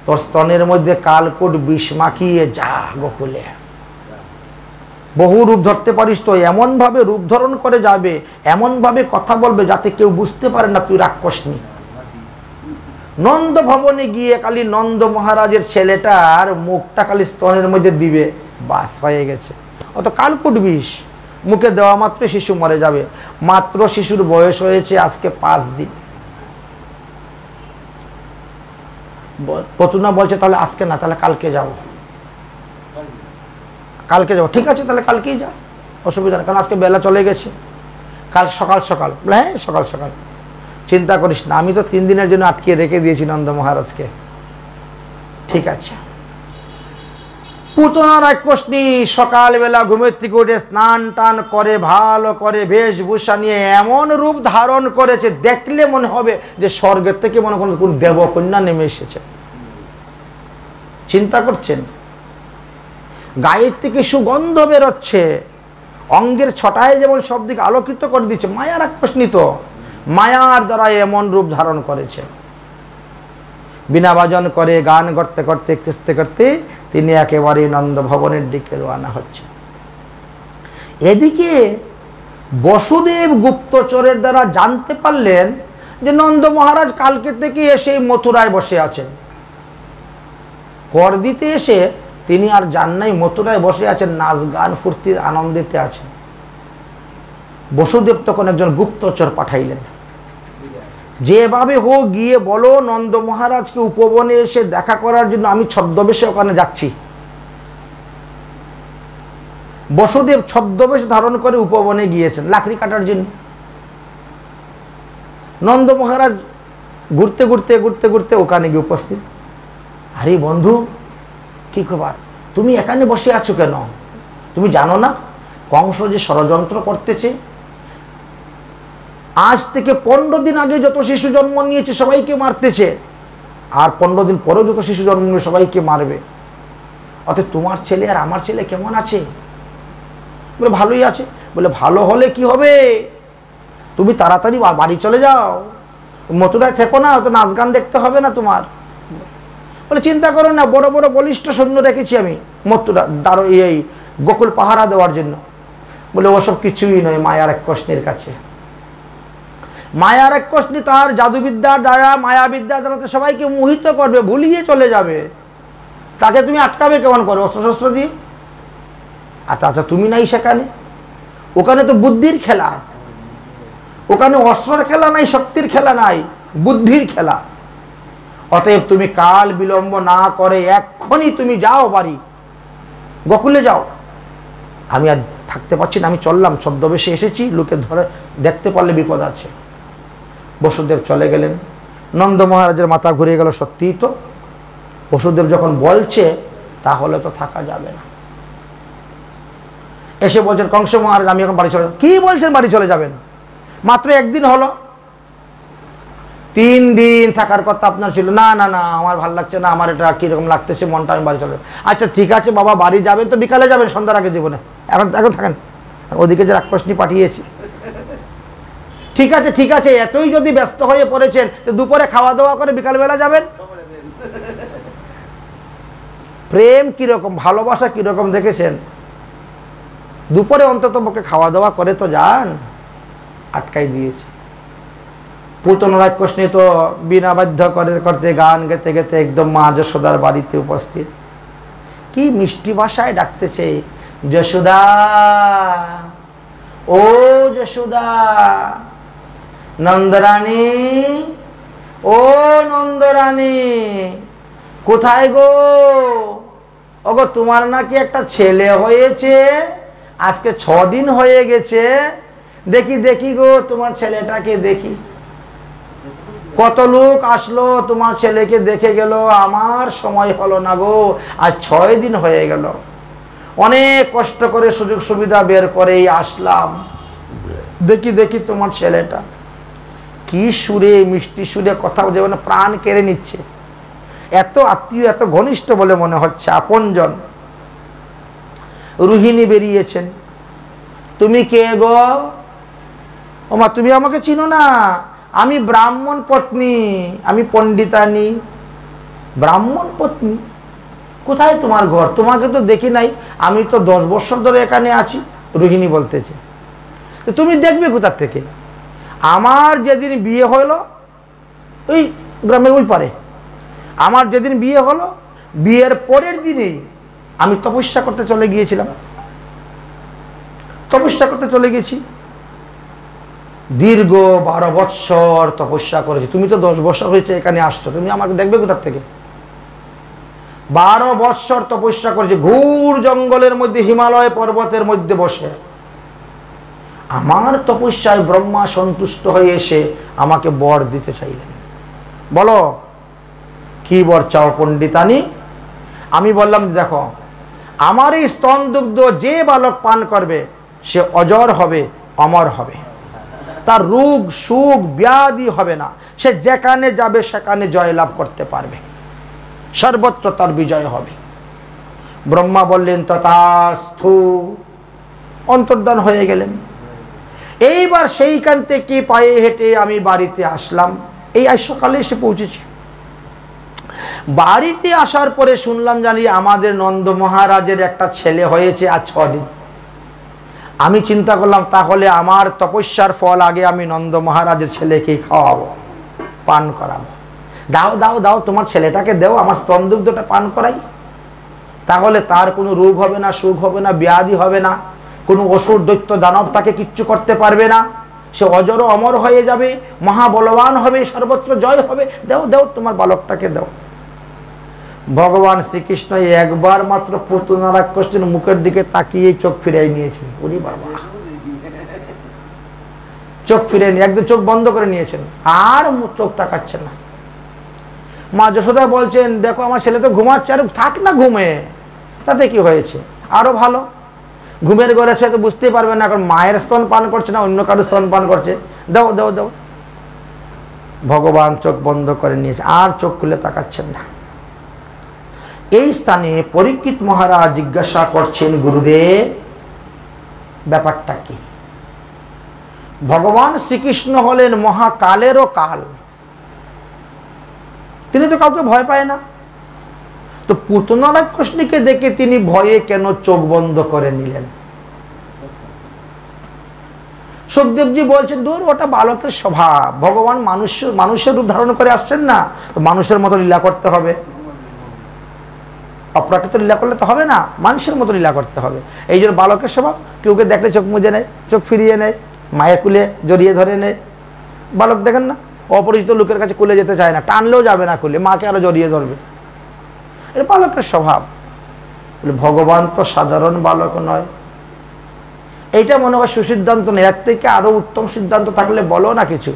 তোর স্তনের মধ্যে কালকূট বিষ মাখিয়ে যা গোকুলে, বহু রূপ ধরতে পারিস তো, এমন ভাবে রূপ ধারণ করে যাবে, এমন ভাবে কথা বলবে যাতে কেউ বুঝতে পারে না তুই রাক্ষসনী। নন্দ ভবনে গিয়ে খালি নন্দ মহারাজের ছেলেটার মুখটা খালি স্তনের মধ্যে দিবে, বাস হয়ে গেছে। অত কালকূট বিষ মুখে দেওয়া মাত্র শিশু মরে যাবে। মাত্র শিশুর বয়স হয়েছে আজকে 5 দিন। পুতনা বলছে, তাহলে আজকে না, তাহলে কালকে যাও, কালকে যাবো। ঠিক আছে, তাহলে কালকেই যা, অসুবিধা নেই, কারণ আজকে বেলা চলে গেছে, কাল সকাল সকাল। হ্যাঁ সকাল সকাল, চিন্তা করিস না, আমি তো 3 দিনের জন্য আটকে রেখে দিয়েছি নন্দ মহারাজকে। ঠিক আছে। পুতনা রাক্ষসী সকালবেলা ঘুমের থেকে উঠে স্নান টান করে, ভালো করে বেশভূষা নিয়ে এমন রূপ ধারণ করেছে, দেখলে মনে হবে যে স্বর্গের থেকে মনে করেন কোন দেবকন্যা নেমে এসেছে। চিন্তা করছেন, গায়ের থেকে সুগন্ধ বেরোচ্ছে, অঙ্গের ছটায় যেমন সব দিকে আলোকিত করে দিচ্ছে। মায়া রাক্ষসী তো মায়ার দ্বারা এমন রূপ ধারণ করেছে। বিনা বাজন করে গান করতে করতে কিস্তে করতে তিনি একেবারে নন্দ ভবনের দিকে রওনা হচ্ছে। এদিকে বসুদেব গুপ্তচরের দ্বারা জানতে পারলেন যে নন্দ মহারাজ কালকে থেকে এসে মথুরায় বসে আছেন। কর দিতে এসে তিনি আর যান নাই, মথুরায় বসে আছেন, নাচ গান ফুর্তির আনন্দেতে আছেন। বসুদেব তখন একজন গুপ্তচর পাঠাইলেন, যেভাবে হোক গিয়ে বলো নন্দ মহারাজকে উপবনে এসে দেখা করার জন্য আমি ছদ্মবেশে ওখানে যাচ্ছি। বসুদেব ছদ্মবেশ ধারণ করে উপবনে গিয়েছেন লাকড়ি কাটার জন্য। নন্দ মহারাজ ঘুরতে ঘুরতে ঘুরতে ঘুরতে ওখানে গিয়ে উপস্থিত। আরে বন্ধু, কি খবর, তুমি এখানে বসে আছো কেন? তুমি জানো না কংস যে ষড়যন্ত্র করতেছে? আজ থেকে 15 দিন আগে যত শিশু জন্ম নিয়েছে সবাইকে মারতেছে, আর 15 দিন পরেও যত শিশু জন্ম নিয়ে সবাইকে মারবে। অতএব তোমার ছেলে আর আমার ছেলে কেমন আছে? বলে ভালোই আছে। বলে ভালো হলে কি হবে, তুমি তাড়াতাড়ি বাড়ি চলে যাও, মথুরায় থেকো না, তো নাচ গান দেখতে হবে না তোমার। বলে চিন্তা করো না, বড় বড় বলিষ্ঠ সৈন্য রেখেছি আমি মথুরা এই গোকুল পাহারা দেওয়ার জন্য। বলে ওসব কিছুই নয় মায়ার রাক্ষসীর কাছে। মায়া রাক্ষসী তার জাদুবিদ্যার দ্বারা, মায়াবিদ্যার দ্বারা সবাইকে মোহিত করবে, ভুলিয়ে চলে যাবে। তাকে তুমি আটকাবে কেমন করে? অস্ত্রশস্ত্র দিয়ে। আচ্ছা আচ্ছা, তুমি নাই সেখানে, ওখানে তো বুদ্ধির খেলা, ওখানে অস্ত্রের খেলা নাই, শক্তির খেলা নাই, বুদ্ধির খেলা। অতএব তুমি কাল বিলম্ব না করে এক্ষুনি তুমি যাও বাড়ি, গোকুলে যাও। আমি আর থাকতে পারছি না, আমি চললাম, ছদ্মবেশে এসেছি, লোকে ধরে দেখতে পারলে বিপদ আছে। বসুদেব চলে গেলেন। নন্দ মহারাজের মাথা ঘুরে গেল, সত্যিই তো বসুদেব যখন বলছে তাহলে তো থাকা যাবে না। এসে বলছেন, কংস মহারাজ আমি এখন বাড়ি চলে। কি বলছেন বাড়ি চলে যাবেন? মাত্র 1 দিন হলো, 3 দিন থাকার কথা আপনার ছিল। না না না, আমার ভালো লাগছে না, আমার এটা কিরকম লাগতেছে মনটা, আমি বাড়ি চলে। আচ্ছা ঠিক আছে বাবা, বাড়ি যাবেন তো বিকালে যাবেন, সন্ধ্যার আগে জীবনে, এখন এখন থাকেন, ওদিকে যে রাক্ষসী পাঠিয়েছি। ঠিক আছে ঠিক আছে, এতই যদি ব্যস্ত হয়ে পড়েছেন তো দুপুরে খাওয়া দাওয়া করে বিকালবেলা যাবেন। প্রেম কিরকম, ভালোবাসা কিরকম দেখেছেন? দুপুরে অন্তত পক্ষে খাওয়া দাওয়া করে তো যান, আটকাই দিয়েছে। পুতনা রাক্ষসী তো বিনা বাধ্য করতে গান গেতে গেতে একদম মা যশোদার বাড়িতে উপস্থিত। কি মিষ্টি ভাষায় ডাকতেছে, যশোদা, ও যশোদা, নন্দরানী, ও নন্দরানী, কোথায় গো? ওগো তোমার নাকি একটা ছেলে হয়েছে, আজকে 6 দিন হয়ে গেছে, দেখি দেখি গো তোমার ছেলেটাকে দেখি। কত লোক আসলো তোমার ছেলেকে দেখে গেল, আমার সময় হলো না গো, আজ 6 দিন হয়ে গেল, অনেক কষ্ট করে সুযোগ সুবিধা বের করেই আসলাম, দেখি দেখি তোমার ছেলেটা। কি সুরে, মিষ্টি সুরে কথা বলে, মানে প্রাণ কেড়ে নিচ্ছে। এত আত্মীয়, এত ঘনিষ্ঠ বলে মনে হচ্ছে, আপনজন। রোহিণী বেরিয়েছেন। তুমি কে গো? ওমা, তুমি আমাকে চিনো না? আমি ব্রাহ্মণ পত্নী, আমি পণ্ডিতানি। ব্রাহ্মণ পত্নী? কোথায় তোমার ঘর? তোমাকে তো দেখি নাই, আমি তো 10 বছর ধরে এখানে আছি। রোহিণী বলতেছে, তুমি দেখবে কোথার থেকে? আমার যেদিন বিয়ে হলো ওই গ্রামের ওই পারে, আমার যেদিন বিয়ে হলো বিয়ের পরের দিনেই আমি তপস্যা করতে চলে গিয়েছিলাম, তপস্যা করতে চলে গেছি। দীর্ঘ 12 বৎসর তপস্যা করেছি। তুমি তো 10 বছর হয়েছে এখানে আসছো, তুমি আমাকে দেখবে কোথার থেকে? 12 বৎসর তপস্যা করেছি, ঘোর জঙ্গলের মধ্যে, হিমালয় পর্বতের মধ্যে বসে। আমার তপস্যায় ব্রহ্মা সন্তুষ্ট হয়ে এসে আমাকে বর দিতে চাইলেন। বলো কি বর চাও পণ্ডিতানি? আমি বললাম, দেখো, আমার এই স্তন দুগ্ধ যে বালক পান করবে সে অজর হবে, অমর হবে, তার রোগ সুখ ব্যাধি হবে না, সে যেখানে যাবে সেখানে জয়লাভ করতে পারবে, সর্বত্র তার বিজয় হবে। ব্রহ্মা বললেন তথাস্তু, অন্তর্ধান হয়ে গেলেন। এইবার সেইখান থেকে পায়ে হেঁটে আমি বাড়িতে আসলাম। এই আজ সকালে এসে পৌঁছেছি। বাড়িতে আসার পরে শুনলাম, জানি আমাদের নন্দ মহারাজের একটা ছেলে হয়েছে আজ 6 দিন। আমি চিন্তা করলাম, তাহলে আমার তপস্যার ফল আগে আমি নন্দ মহারাজের ছেলেকেই খাওয়াবো, পান করাবো। দাও দাও দাও, তোমার ছেলেটাকে দাও, আমার স্তন দুগ্ধটা পান করাই, তাহলে তার কোনো রোগ হবে না, সুখ হবে না, ব্যাধি হবে না, কোনো অসুর দৈত্য দানব তাকে কিচ্ছু করতে পারবে না, সে অজর অমর হয়ে যাবে, মহাবলবান হবে, সর্বত্র জয় হবে। দাও দাও, তোমার বালকটাকে দাও। ভগবান শ্রীকৃষ্ণ একবার মাত্র পুতনা রাক্ষসীর মুখের দিকে তাকিয়ে চোখ ফিরিয়ে নিয়েছেন। ওরে বাবা, চোখ ফিরিয়ে নিয়ে একদম চোখ বন্ধ করে নিয়েছেন, আর চোখ তাকাচ্ছেন না। মা যশোদা বলছেন, দেখো আমার ছেলে তো ঘুমাচ্ছে, আর থাক না ঘুমে, তাতে কি হয়েছে, আরো ভালো। ঘুমের ঘরে সে তো বুঝতেই পারবে না এখন মায়ের স্তন পান করছে না অন্য কারো স্তন পান করছে। দাও দাও দাও। ভগবান চোখ বন্ধ করে নিয়েছে, আর চোখ খুলে তাকাচ্ছেন না। এই স্থানে পরীক্ষিত মহারাজ জিজ্ঞাসা করছেন, গুরুদেব ব্যাপারটা কি? ভগবান শ্রীকৃষ্ণ হলেন মহাকালেরও কাল, তিনি তো কাউকে ভয় পায় না, তো পুতনা রাক্ষসীকে দেখে তিনি ভয়ে কেন চোখ বন্ধ করে নিলেন? সুখদেবজি বলছেন, দূর, ওটা বালকের স্বভাব, ভগবান মানুষের রূপ ধারণ করে আসছেন না, তো মানুষের মতো লীলা করতে হবে, অপ্রাকৃত লীলা করলে তো হবে না, মানুষের মতো লীলা করতে হবে। এই জন্য বালকের স্বভাব, কেউকে দেখলে চোখ মুজে নেয়, চোখ ফিরিয়ে নেয়, মায়ের কুলে জড়িয়ে ধরে নেয়। বালক দেখেন না, অপরিচিত লোকের কাছে কুলে যেতে চায় না, টানলেও যাবে না কুলে, মাকে আরো জড়িয়ে ধরবে, এটা বালকের স্বভাব। ভগবান তো সাধারণ বালক নয়, এইটা মনে হয় সুসিদ্ধান্ত নেই, এর থেকে আরো উত্তম সিদ্ধান্ত থাকলে বলো না কিছু।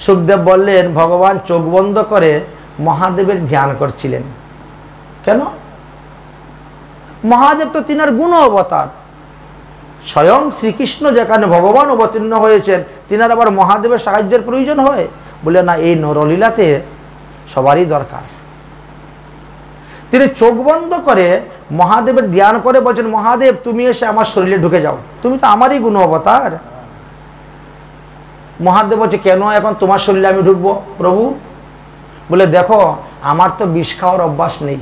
সুখদেব বললেন, ভগবান চোখ বন্ধ করে মহাদেবের ধ্যান করছিলেন। কেন? মহাদেব তো তিনার গুণ অবতার, স্বয়ং শ্রীকৃষ্ণ যেখানে ভগবান অবতীর্ণ হয়েছেন, তিনার আবার মহাদেবের সাহায্যের প্রয়োজন হয়? বলে না, এই নরলীলাতে সবারই দরকার। তিনি চোখ বন্ধ করে মহাদেবের ধ্যান করে বলছেন, মহাদেব তুমি এসে আমার শরীরে ঢুকে যাও, তুমি তো আমারই গুণ অবতার। মহাদেব বলছে, কেন এখন তোমার শরীরে আমি ঢুকবো? প্রভু, বলে দেখো আমার তো বিষ খাওয়ার অভ্যাস নেই,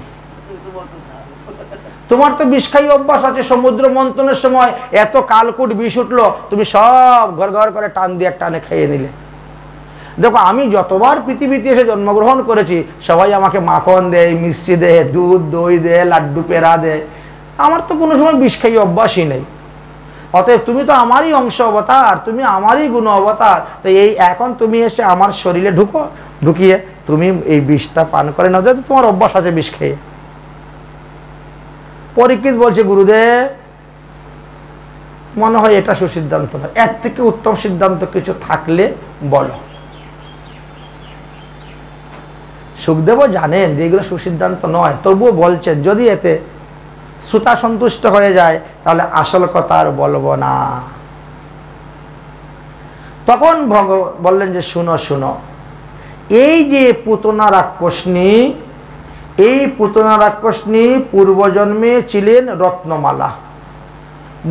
তোমার তো বিষ খাই অভ্যাস আছে, সমুদ্র মন্থনের সময় এত কালকুট বিষ উঠলো, তুমি সব ঘর ঘর করে টান দিয়ে টানে খেয়ে নিলে। দেখো আমি যতবার পৃথিবীতে এসে জন্মগ্রহণ করেছি সবাই আমাকে মাখন দেয়, মিষ্টি দেয়, দুধ দই দেয়, লাড্ডু পেড়া দেয়, আমার তো কোনো সময় বিষ খাই অভ্যাসই নেই। অতএব তুমি তো আমারই অংশ অবতার, তুমি আমারই গুণ অবতার, তো এই এখন তুমি এসে আমার শরীরে ঢুকিয়ে তুমি এই বিষটা পান করে নাও, যেহেতু তোমার অভ্যাস আছে বিষ খেয়ে। পরীক্ষিত বলছে গুরুদেব মনে হয় এটা সুসিদ্ধান্ত নয়, এর থেকে উত্তম সিদ্ধান্ত কিছু থাকলে বলো। সুখদেবও জানেন যে এগুলো সুসিদ্ধান্ত নয়, তবুও বলছেন যদি এতে শ্রোতা সন্তুষ্ট হয়ে যায় তাহলে আসল কথা আর বলবো না। তখন বললেন যে শুনো শুনো, এই যে পুতনা রাক্ষসনী, এই পুতনা রাক্ষসনী পূর্বজন্মে ছিলেন রত্নমালা,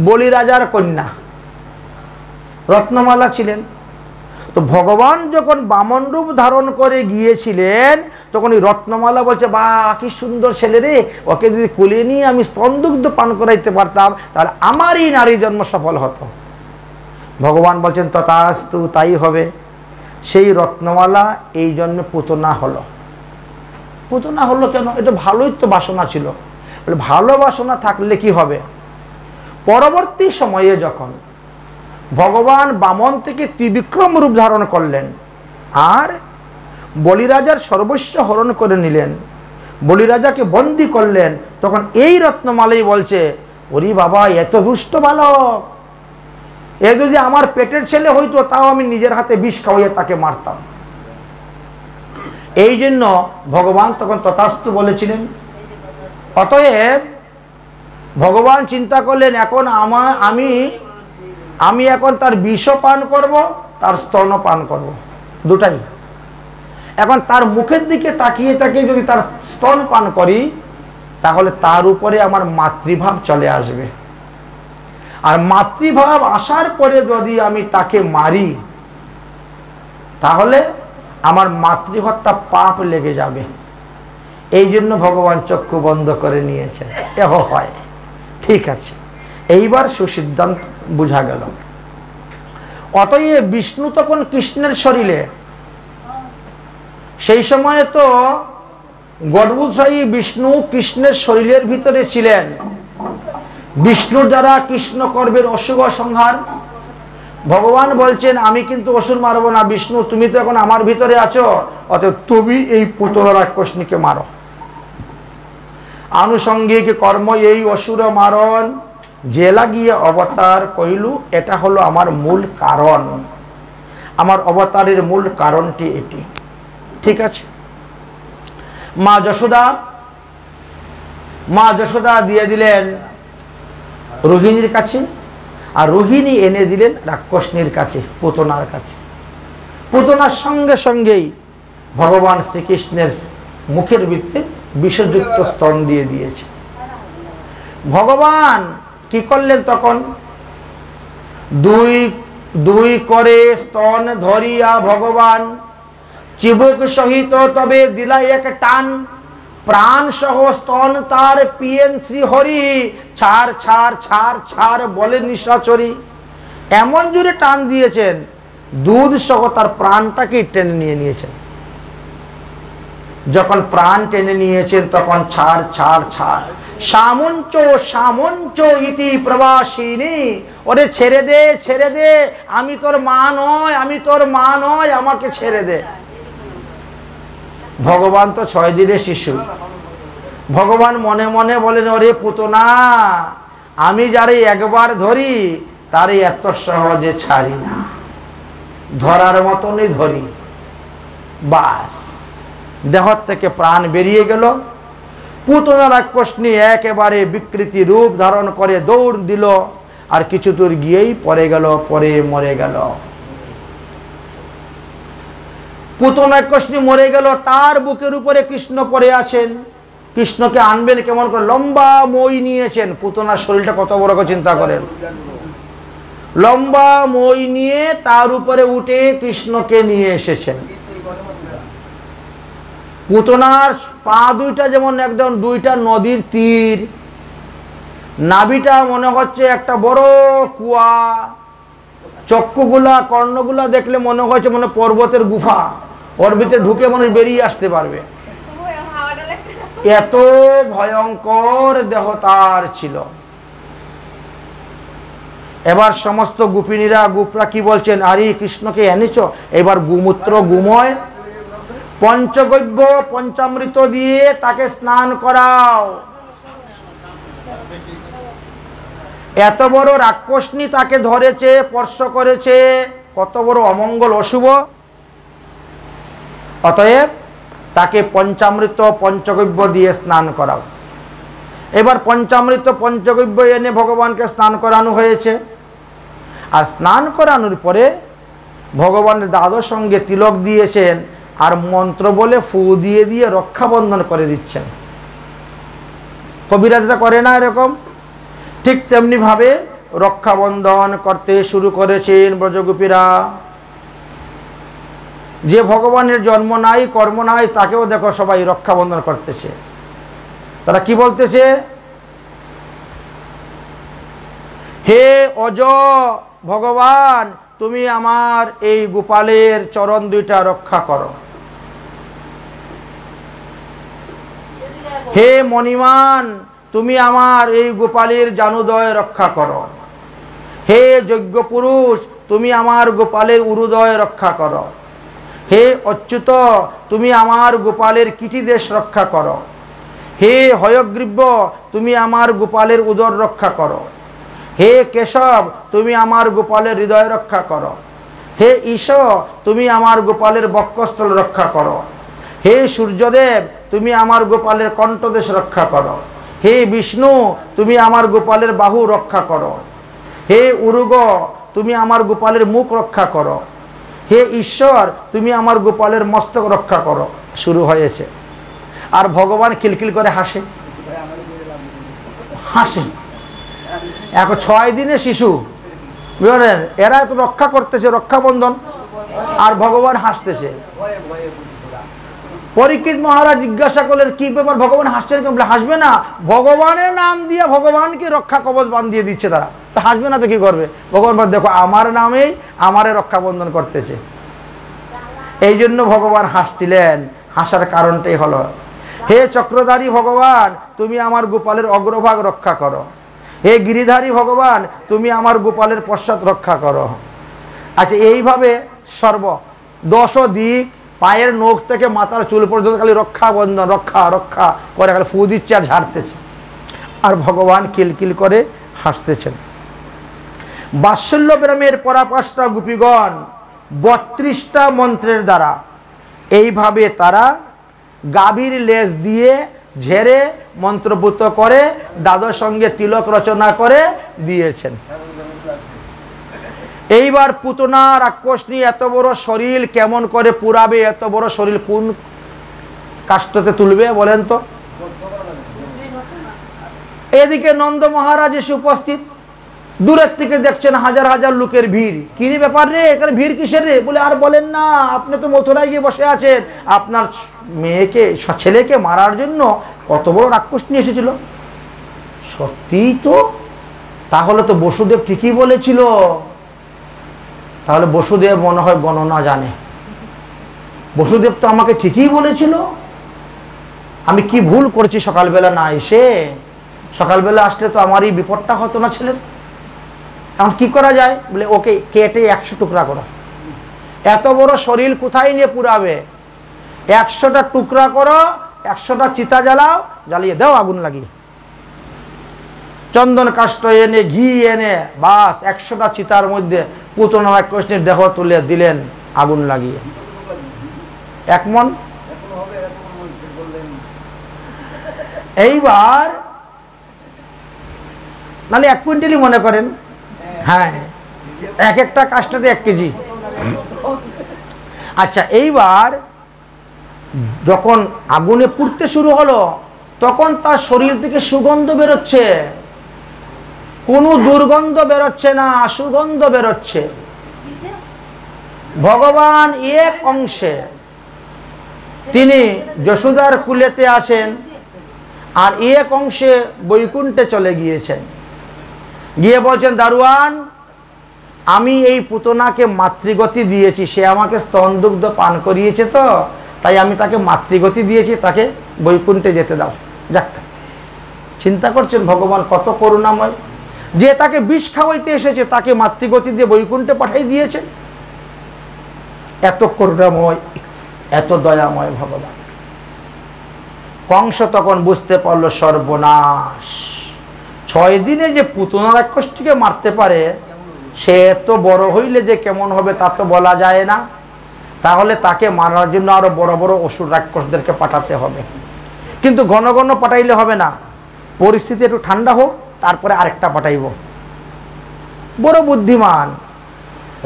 বলি রাজার কন্যা রত্নমালা ছিলেন। তো ভগবান যখন বামন রূপ ধারণ করে গিয়েছিলেন তখন এই রত্নমালা বলছে বা কি সুন্দর ছেলে রে, ওকে যদি কোলে নিয়ে আমি স্তনদুগ্ধ পান করাইতে পারতাম তাহলে আমারই নারী জন্ম সফল হতো। ভগবান বলছেন তথাস্তু, তাই হবে। সেই রত্নমালা এই জন্মে পুতনা হলো। পুতনা হলো কেন? এটা ভালোই তো বাসনা ছিল। ভালো বাসনা থাকলে কি হবে? পরবর্তী সময়ে যখন ভগবান বামন থেকে ত্রিবিক্রম রূপ ধারণ করলেন আর বলিরাজার সর্বস্ব হরণ করে নিলেন, বলিরাজাকে বন্দী করলেন, তখন এই রত্নমালাই বলছে ওরে বাবা এত দুষ্ট বালক, এ যদি আমার পেটের ছেলে হইতো তাও আমি নিজের হাতে বিষ খাওয়াইয়ে তাকে মারতাম। এই জন্য ভগবান তখন তথাস্তু বলেছিলেন। অতএব ভগবান চিন্তা করলেন এখন আমি এখন তার বিষ পান করব, তার স্তন পান করব, দুটাই। এখন তার মুখের দিকে তাকিয়ে তাকিয়ে যদি তার স্তন পান করি তাহলে তার উপরে আমার মাতৃভাব চলে আসবে, আর মাতৃভাব আসার পরে যদি আমি তাকে মারি তাহলে আমার মাতৃহত্যা পাপ লেগে যাবে। এই জন্য ভগবান চক্ষু বন্ধ করে নিয়েছেন। এহ হয়, ঠিক আছে, এইবার সুসিদ্ধান্ত বুঝা গেল। অতএব বিষ্ণু তখন কৃষ্ণের শরীরে, সেই সময় তো গর্ভোৎসাহী বিষ্ণু কৃষ্ণের শরীরের ভিতরে ছিলেন। বিষ্ণুর দ্বারা কৃষ্ণ করবেন অশুভ সংহার। ভগবান বলছেন আমি কিন্তু অসুর মারবো না, বিষ্ণু তুমি তো এখন আমার ভিতরে আছো, অতএব তুমি এই পুতনা রাক্ষসনীকে মারো। আনুষঙ্গিক কর্ম এই অসুর মারণ, যে লাগিয়ে অবতার কইলু, এটা হলো আমার মূল কারণ, আমার অবতারের মূল কারণটি এটি। ঠিক আছে। মা যশোদা দিয়ে দিলেন রোহিণীর কাছে, আর রোহিণী এনে দিলেন রাক্ষসনীর কাছে, পুতনার কাছে। পুতনার সঙ্গে সঙ্গেই ভগবান শ্রীকৃষ্ণের মুখের ভিতরে বিষযুক্ত স্তন দিয়ে দিয়েছে। ভগবান কি করলেন তখন? দুই করে স্তন ধরিয়া ভগবান চিবুক সহিত তবে দিলা এক টান, প্রাণ সহ স্তন তার পিয়েন শ্রী হরি, ছাড় ছাড় ছাড় ছাড় বলে নিশাচরি। এমন জোরে টান দিয়েছেন দুধ সহ তার প্রাণটাকে টেনে নিয়ে নিয়েছেন। যখন প্রাণ টেনে নিয়েছেন তখন ছাড় ছাড় ছাড়, সামঞ্চ সামঞ্চ ইতি প্রবাসিনী, ওরে ছেড়ে দে ছেড়ে দে, আমি তোর মা নয়, আমি তোর মা নয়, আমাকে ছেড়ে দে। ভগবান তো 6 দিনের শিশু। ভগবান মনে মনে বলেন ওরে পুতনা, আমি যারে একবার ধরি তারে এত সহজে ছাড়ি না, ধরার মতনই ধরি। বাস দেহ থেকে প্রাণ বেরিয়ে গেল। পুতনা রাক্ষসনী একেবারে বিকৃতি রূপ ধারণ করে দৌড় দিল, আর কিছু দূর গিয়েই পড়ে গেল, পরে মরে গেল। পুতনা রাক্ষসনী মরে গেল, তার বুকের উপরে কৃষ্ণ পড়ে আছেন। কৃষ্ণকে আনবেন কেমন করে? লম্বা মই নিয়েছেন। পুতনার শরীরটা কত বড় করে চিন্তা করেন। লম্বা মই নিয়ে তার উপরে উঠে কৃষ্ণকে নিয়ে এসেছেন। পুতনার পা দুইটা যেমন একদম দুইটা নদীর তীর, নাভিটা মনে হচ্ছে একটা বড় কুয়া, চক্ষুগুলা কর্ণগুলা দেখলে মনে হচ্ছে মনে পর্বতের গুফা, ওর ভিতরে ঢুকে মানুষ বেরিয়ে আসতে পারবে, এত ভয়ঙ্কর দেহ তার ছিল। এবার সমস্ত গোপরা কি বলছেন, আরে কৃষ্ণকে এনেছো, এবার গোমূত্র গোময় পঞ্চগব্য পঞ্চামৃত দিয়ে তাকে স্নান করাও। এত বড় রাক্ষসনী তাকে ধরেছে, স্পর্শ করেছে, কত বড় অমঙ্গল অশুভ, অতএব তাকে পঞ্চামৃত পঞ্চগব্য দিয়ে স্নান করাও। এবার পঞ্চামৃত পঞ্চগব্য এনে ভগবানকে স্নান করানো হয়েছে। আর স্নান করানোর পরে ভগবানের দাদর সঙ্গে তিলক দিয়েছেন, আর মন্ত্র বলে ফু দিয়ে দিয়ে রক্ষাবন্ধন করে দিচ্ছেন। কবিরাজরা করে না এরকম? ঠিক তেমনি ভাবে রক্ষাবন্ধন করতে শুরু করেছেন ব্রজগোপীরা। যে ভগবানের জন্ম নাই কর্ম নাই তাকেও দেখো সবাই রক্ষাবন্ধন করতেছে। তারা কি বলতেছে, হে অজ ভগবান, তুমি আমার এই গোপালের চরণ দুইটা রক্ষা করো। হে মণিমান, তুমি আমার এই গোপালের জানুদয় রক্ষা করো। হে যজ্ঞ পুরুষ, তুমি আমার গোপালের উরুদয় রক্ষা করো। হে অচ্যুত, তুমি আমার গোপালের কীটিদেশ রক্ষা করো। হে হয়গ্রীব, তুমি আমার গোপালের উদর রক্ষা করো। হে কেশব, তুমি আমার গোপালের হৃদয় রক্ষা করো। হে ঈশ, তুমি আমার গোপালের বক্ষস্থল রক্ষা করো। হে সূর্যদেব, তুমি আমার গোপালের কণ্ঠদেশ রক্ষা করো। হে বিষ্ণু, তুমি আমার গোপালের বাহু রক্ষা করো। হে উরুগ, তুমি আমার গোপালের মুখ রক্ষা করো। হে ঈশ্বর, তুমি আমার গোপালের মস্তক রক্ষা করো। শুরু হয়েছে। আর ভগবান খিলখিল করে হাসে হাসে। এখন 6 দিনের শিশু, বুঝলেন, এরা তো রক্ষা করতেছে রক্ষাবন্ধন, আর ভগবান হাসতেছে। পরীক্ষিত মহারাজ জিজ্ঞাসা করলেন, কি ব্যাপার, ভগবান হাসছেন কেন? হাসবে না, ভগবানের নাম দিয়ে ভগবানকে রক্ষা কবচ বাঁধিয়ে দিচ্ছে তারা, তো হাসবে না তো কি করবে? ভগবান দেখো আমার নামেই আমারে রক্ষাবন্ধন করতেছে। এই জন্য ভগবান হাসছিলেন। হাসার কারণটাই হলো, হে চক্রধারী ভগবান, তুমি আমার গোপালের অগ্রভাগ রক্ষা করো। হে গিরিধারী ভগবান, তুমি আমার গোপালের পশ্চাৎ রক্ষা করো। আচ্ছা, এইভাবে সর্ব 10 দিক, পায়ের নখ থেকে মাথার চুল পর্যন্ত খালি রক্ষাবন্ধন রক্ষা রক্ষা করে খালি ফু দিচ্ছে আর ঝাড়তেছে, আর ভগবান কিলকিল করে হাসতেছেন। বাৎসল্য প্রেমের পরাকাষ্ঠা গোপীগণ 32টা মন্ত্রের দ্বারা এইভাবে তারা গাভীর লেজ দিয়ে ঝেড়ে মন্ত্রপুত করে দাদর সঙ্গে তিলক রচনা করে দিয়েছেন। এইবার পুতনা রাক্ষসনী এত বড় শরীর কেমন করে পুরাবে? এত বড় শরীর কোন কাষ্ঠতে তুলবে বলেন তো? এদিকে নন্দ মহারাজ এসে উপস্থিত, দূরের থেকে দেখছেন হাজার হাজার লোকের ভিড়। কি রে ব্যাপার রে, এখানে ভিড় কিসের রে? বলে, আর বলেন না, আপনি তো মথুরায় গিয়ে বসে আছেন, আপনার মেয়েকে ছেলেকে মারার জন্য কত বড় রাক্ষসনী এসেছিল। সত্যিই তো, তাহলে তো বসুদেব ঠিকই বলেছিল। তাহলে বসুদেব মনে হয় গণনা জানে। বসুদেব তো আমাকে ঠিকই বলেছিল। আমি কি ভুল করেছি সকালবেলা না এসে? সকালবেলা আসলে তো আমারই বিপদটা হতো না ছেলের। এখন কি করা যায়? বলে, ওকে কেটে 100 টুকরা করো। এত বড় শরীর কোথায় নিয়ে পুরাবে? 100টা টুকরা করো, 100টা চিতা জ্বালাও, জ্বালিয়ে দাও আগুন লাগিয়ে। চন্দন কাষ্ঠ এনে ঘি এনে বাস 100টা চিতার মধ্যে পুতনা রাক্ষসীর দেহ তুলে দিলেন আগুন লাগিয়ে। 1 মণ। এইবার নাহলে 1 কুইন্টালই মনে করেন। হ্যাঁ, এক একটা কাষ্ঠতে 1 কেজি। আচ্ছা, এইবার যখন আগুনে পুড়তে শুরু হলো তখন তার শরীর থেকে সুগন্ধ বেরোচ্ছে। কোনো দুর্গন্ধ বেরোচ্ছে না, সুগন্ধ বেরোচ্ছে। ভগবান এক অংশে তিনি যশোদার কুলেতে আসেন আর এক অংশে বৈকুণ্ঠে চলে গিয়েছেন। গিয়ে বলছেন, দারোয়ান, আমি এই পুতনাকে মাতৃগতি দিয়েছি, সে আমাকে স্তন দুগ্ধ পান করিয়েছে, তো তাই আমি তাকে মাতৃগতি দিয়েছি, তাকে বৈকুণ্ঠে যেতে দাও। যাক, চিন্তা করছেন ভগবান কত করুণাময়, যে তাকে বিষ খাওয়াইতে এসেছে তাকে মাতৃগতি দিয়ে বৈকুণ্ঠে পাঠাই দিয়েছে। এত করুণাময়, এত দয়াময় ভগবান। কংস তখন বুঝতে পারলো সর্বনাশ, 6 দিনে যে পুতনা রাক্ষসটিকে মারতে পারে, সে এত বড় হইলে যে কেমন হবে তা তো বলা যায় না। তাহলে তাকে মারার জন্য আরো বড় বড় অসুর রাক্ষসদেরকে পাঠাতে হবে। কিন্তু ঘন ঘন পাঠাইলে হবে না, পরিস্থিতি একটু ঠান্ডা হোক, তারপরে আরেকটা পাঠাইব। বড় বুদ্ধিমান,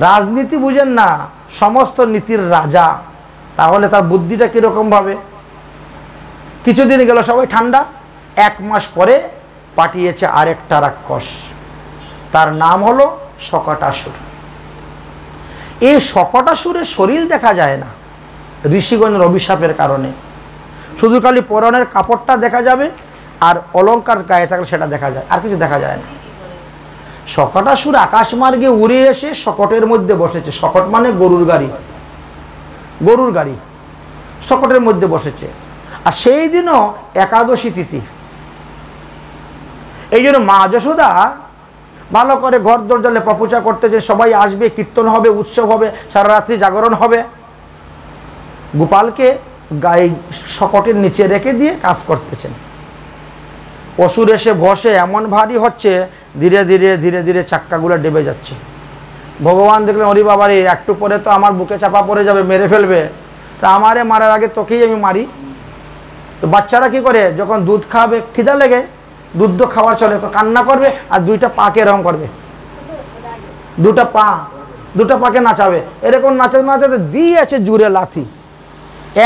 রাজনীতি বুঝেন না, সমস্ত নীতির রাজা। তাহলে তার বুদ্ধিটা কিরকম ভাবে। কিছুদিন গেল, সবাই ঠান্ডা। 1 মাস পরে পাঠিয়েছে আরেকটা রাক্ষস, তার নাম হলো শকটাসুর। এই শকটাসুরের শরীর দেখা যায় না ঋষিগণের অভিশাপের কারণে, শুধু খালি পরনের কাপড়টা দেখা যাবে আর অলঙ্কার গায়ে থাকলে সেটা দেখা যায়, আর কিছু দেখা যায় না। শকটাসুর আকাশমার্গে উড়ে এসে শকটের মধ্যে বসেছে। শকট মানে গরুর গাড়ি, গরুর গাড়ি শকটের মধ্যে বসেছে। আর সেই দিনও একাদশী তিথি। এই জন্য মা যশোদা ভালো করে ঘর দরজা লেপা পূজা করতে, যে সবাই আসবে, কীর্তন হবে, উৎসব হবে, সারা রাত্রি জাগরণ হবে। গোপালকে গায়ে শকটের নিচে রেখে দিয়ে কাজ করতেছেন। অসুর এসে বসে, এমন ভারী হচ্ছে, ধীরে ধীরে ধীরে ধীরে চাক্কাগুলো ডেবে যাচ্ছে। ভগবান দেখলেন, ওরে বাবা রে, একটু পরে তো আমার বুকে চাপা পড়ে যাবে, মেরে ফেলবে, তা আমারে মারার আগে তোকেই আমি মারি। তো বাচ্চারা কি করে, যখন দুধ খাবে, খিদা লেগে, দুধ খাওয়ার চলে, তো কান্না করবে আর 2টা পাকে এরকম করবে, 2টা পাকে নাচাবে, এরকম নাচাতে নাচাতে দিয়েছে জুড়ে লাথি।